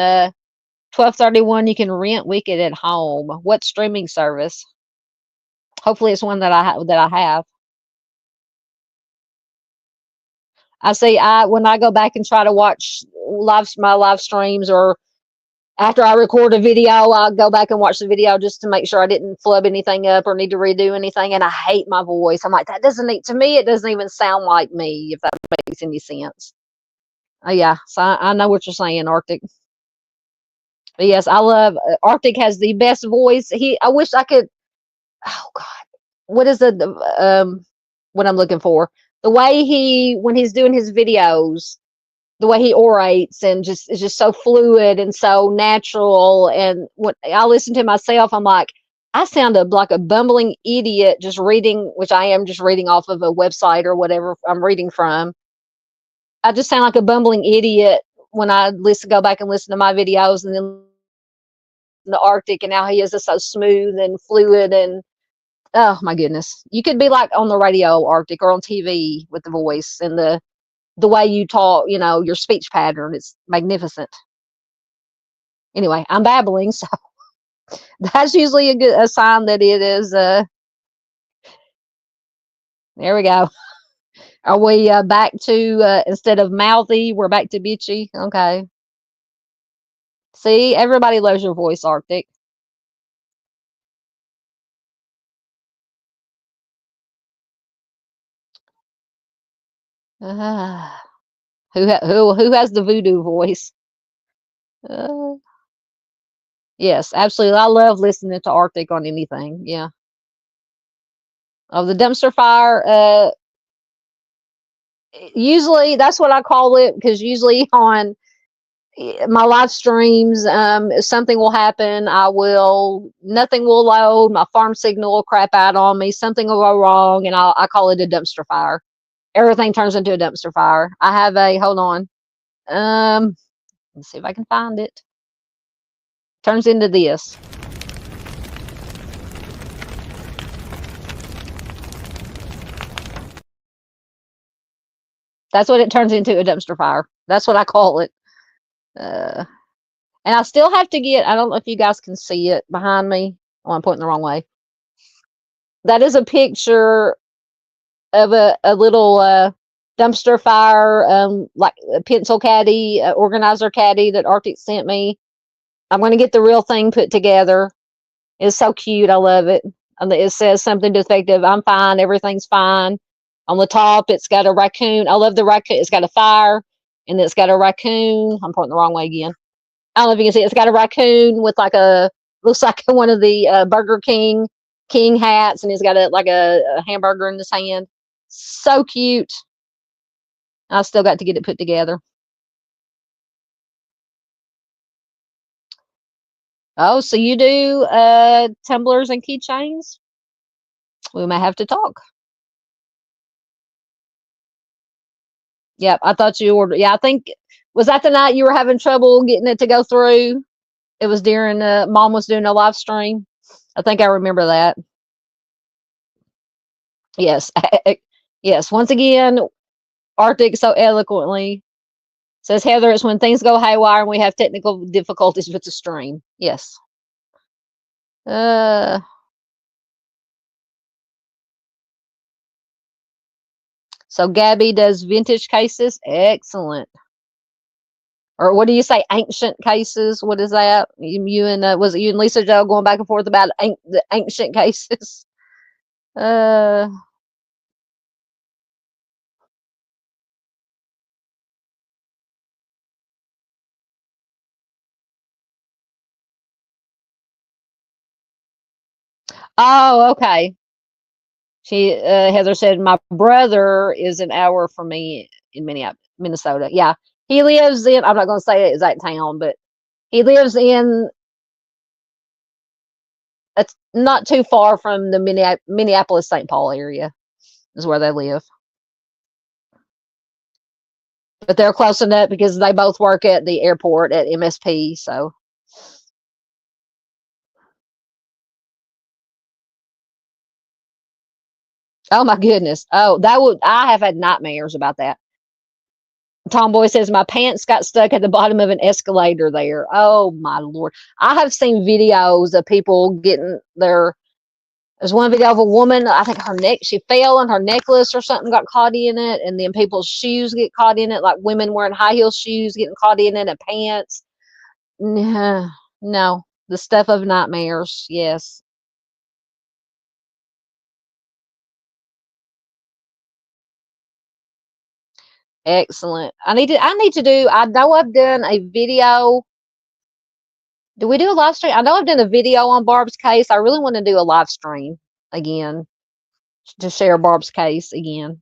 12/31 you can rent Wicked at home. What streaming service? Hopefully it's one that I have. I see when I go back and try to watch my live streams, or after I record a video, I'll go back and watch the video just to make sure I didn't flub anything up or need to redo anything. And I hate my voice. I'm like, to me, it doesn't even sound like me, if that makes any sense. Yeah, so I know what you're saying, Arctic. But yes, I love Arctic has the best voice. I wish I could. Oh God, what is what I'm looking for? The way when he's doing his videos, the way he orates, and just is just so fluid and so natural. And when I listen to myself, I'm like, I sound like a bumbling idiot just reading, which I am just reading off of a website or whatever I'm reading from. I just sound like a bumbling idiot when I go back and listen to my videos, and then the Arctic, and how he is just so smooth and fluid. And oh my goodness, you could be like on the radio, Arctic, or on TV with the voice and the way you talk, your speech pattern. It's magnificent. Anyway, I'm babbling, so that's usually a sign that it is. There we go. Are we back to instead of mouthy, we're back to bitchy? Okay. See, everybody loves your voice, Arctic. Who has the voodoo voice? Yes, absolutely. I love listening to Arctic on anything. Yeah. Oh, the dumpster fire. Usually that's what I call it, because usually on my live streams, something will happen. Nothing will load. My farm signal will crap out on me. Something will go wrong, and I call it a dumpster fire. Everything turns into a dumpster fire. I have hold on. Let's see if I can find it. Turns into this. That's what it turns into, a dumpster fire. That's what I call it. And I still have to get, I don't know if you guys can see it behind me. Oh, I'm pointing the wrong way. That is a picture of a little dumpster fire, like a pencil caddy, organizer caddy that Arctic sent me. I'm going to get the real thing put together. It's so cute. I love it. It says something defective. I'm fine. Everything's fine. On the top, it's got a raccoon. I love the raccoon. It's got a fire, and it's got a raccoon. I'm pointing the wrong way again. I don't know if you can see it. It's got a raccoon with looks like one of the Burger King hats, and he's got a hamburger in his hand. So cute. I still got to get it put together. Oh, so you do tumblers and keychains? We may have to talk. Yep, I thought you ordered. Yeah, I think, was that the night you were having trouble getting it to go through? It was during Mom was doing a live stream. I think I remember that. Yes, yes. Once again, Arctic so eloquently says, Heather, it's when things go haywire and we have technical difficulties with the stream. Yes. So Gabby does vintage cases. Excellent. Or what do you say? Ancient cases. What is that? You and was it you and Lisa Joe going back and forth about the ancient cases? Oh, okay. Heather said my brother is an hour from me in Minnesota. Yeah, he lives in. I'm not going to say the exact town, but he lives in. It's not too far from the Minneapolis St. Paul area. Is where they live. But they're close enough because they both work at the airport at MSP. So. Oh my goodness. Oh, I have had nightmares about that. Tomboy says my pants got stuck at the bottom of an escalator there. Oh my Lord. I have seen videos of people getting there's one video of a woman, I think she fell and her necklace or something got caught in it, and then people's shoes get caught in it, like women wearing high heel shoes getting caught in it, and pants. No, the stuff of nightmares. Yes. Excellent. I know I've done a video. Do we do a live stream? I know I've done a video on Barb's case. I really want to do a live stream again to share Barb's case again.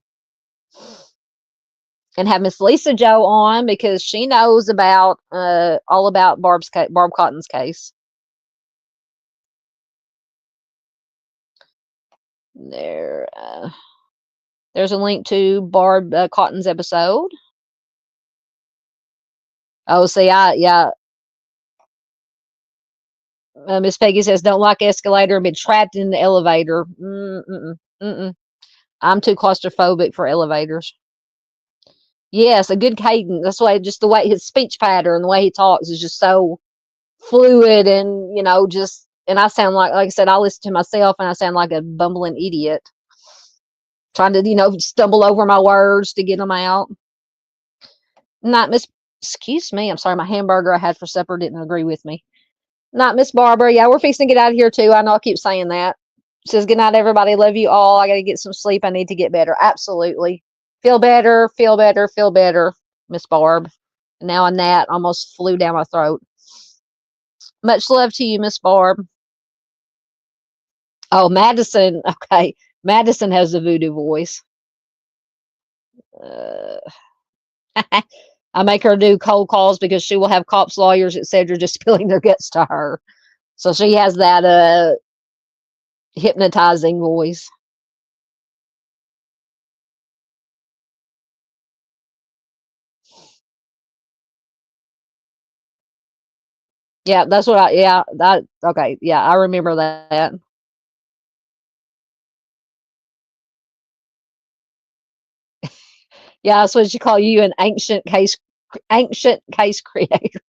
and have Miss Lisa Joe on because she knows about all about Barb Cotton's case. There's a link to Barb Cotton's episode. Oh, see, Miss Peggy says, don't like escalator and been trapped in the elevator. I'm too claustrophobic for elevators. Yes, a good cadence. That's why, just the way his speech pattern, the way he talks is just so fluid, and just, and I sound like I said, I listen to myself and I sound like a bumbling idiot trying to, stumble over my words to get them out. Not Miss, excuse me, I'm sorry, my hamburger I had for supper didn't agree with me. Not Miss Barbara. Yeah, we're fixing to get out of here too. I know I keep saying that. Says, good night, everybody. Love you all. I got to get some sleep. I need to get better. Absolutely. Feel better, feel better, feel better, Miss Barb. Now a gnat almost flew down my throat. Much love to you, Miss Barb. Oh, Madison. Okay. Madison has the voodoo voice. I make her do cold calls because she will have cops, lawyers, etc. just spilling their guts to her. So she has that hypnotizing voice. Yeah, that's what okay. Yeah, I remember that. Yeah, that's what you call you, an ancient case creator.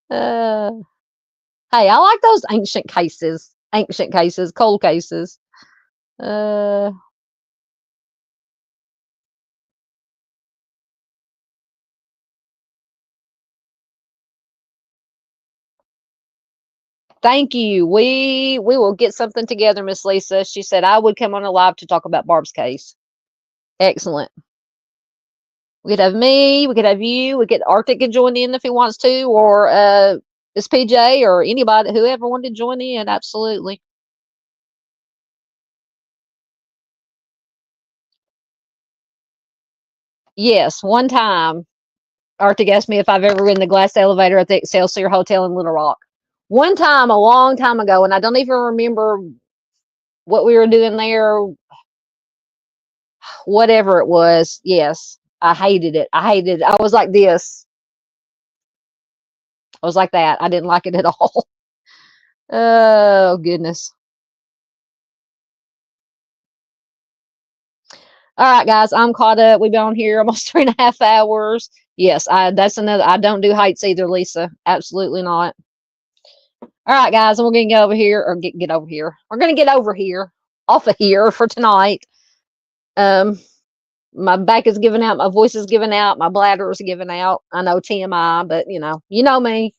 uh, hey, I like those ancient cases, cold cases. Thank you. We will get something together, Miss Lisa. She said I would come on a live to talk about Barb's case. Excellent. We could have me, we could have you, we could Arctic could join in if he wants to, or it's PJ or anybody, whoever wanted to join in. Absolutely. Yes, one time Arctic asked me if I've ever been in the glass elevator at the Excelsior Hotel in Little Rock. One time, a long time ago, and I don't even remember what we were doing there, whatever it was. Yes, I hated it. I was like this. I was like that. I didn't like it at all. Oh, goodness. All right, guys, I'm caught up. We've been on here almost 3.5 hours. Yes, that's another. I don't do heights either, Lisa. Absolutely not. All right, guys, and we're gonna get over here, or get over here. We're gonna get over here, off of here for tonight. My back is giving out, my voice is giving out, my bladder is giving out. I know TMI, but you know me.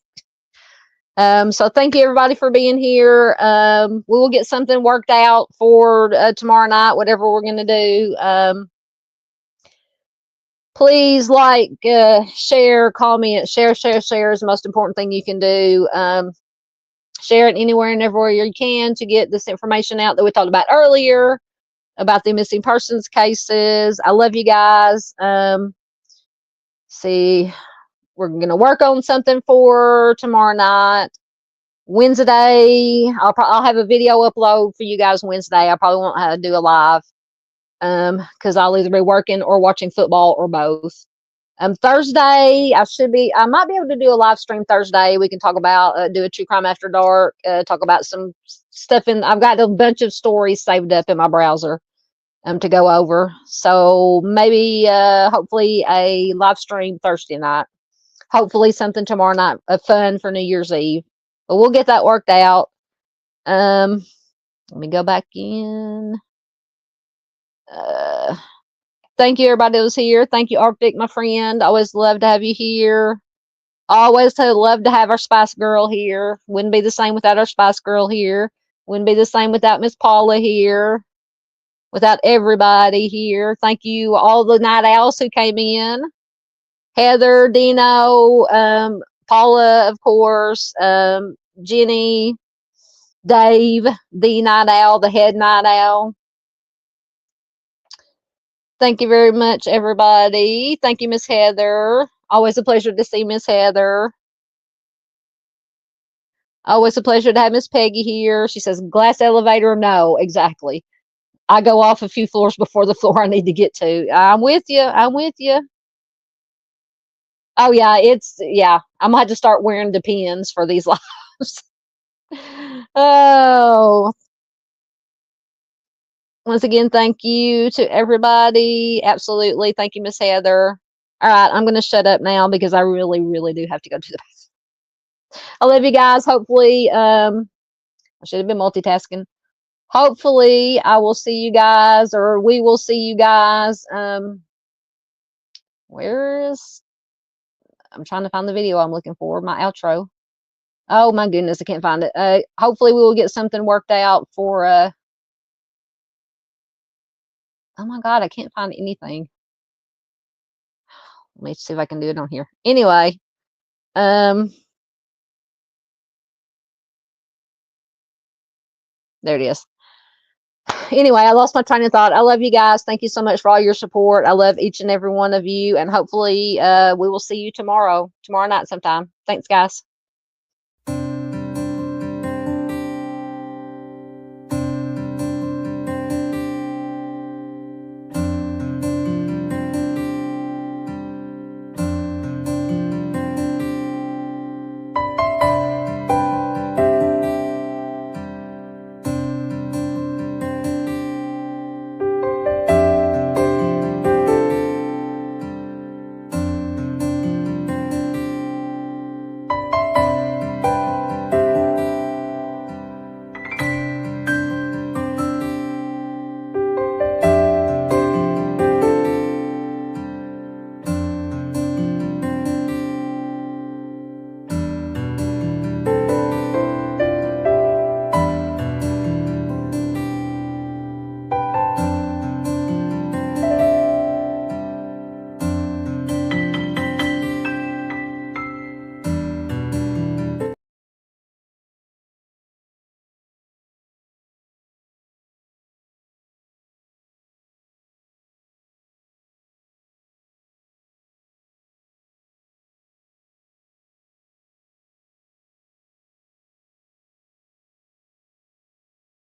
So thank you everybody for being here. We will get something worked out for tomorrow night, whatever we're gonna do. Please like, share, comment, share is the most important thing you can do. Share it anywhere and everywhere you can to get this information out that we talked about earlier about the missing persons cases. I love you guys. See, we're gonna work on something for tomorrow night. Wednesday, I'll have a video upload for you guys Wednesday. I probably won't do a live because I'll either be working or watching football or both. Thursday, I might be able to do a live stream Thursday. We can talk about, do a true crime after dark, talk about some stuff I've got a bunch of stories saved up in my browser to go over. So maybe, hopefully a live stream Thursday night, hopefully something tomorrow night, fun for New Year's Eve, but we'll get that worked out. Let me go back in. Thank you, everybody that was here. Thank you, Arctic, my friend. Always love to have you here. Always love to have our Spice Girl here. Wouldn't be the same without our Spice Girl here. Wouldn't be the same without Miss Paula here. Without everybody here. Thank you, all the night owls who came in. Heather, Dino, Paula, of course, Jenny, Dave, the night owl, the head night owl. Thank you very much, everybody. Thank you, Miss Heather. Always a pleasure to see Miss Heather. Always a pleasure to have Miss Peggy here. She says, glass elevator, no, exactly. I go off a few floors before the floor I need to get to. I'm with you. I'm with you. Oh, yeah, yeah, I'm going to have to start wearing Depends for these lives. Oh, once again, thank you to everybody. Absolutely. Thank you, Miss Heather. All right, I'm going to shut up now because I really, really do have to go to the bathroom. I love you guys. Hopefully, I should have been multitasking. Hopefully, I will see you guys, or we will see you guys. Where is, I'm trying to find the video I'm looking for, my outro. Oh my goodness, I can't find it. Hopefully we will get something worked out for, oh my God, I can't find anything. Let me see if I can do it on here. Anyway, there it is. Anyway, I lost my train of thought. I love you guys. Thank you so much for all your support. I love each and every one of you. And hopefully we will see you tomorrow night sometime. Thanks, guys.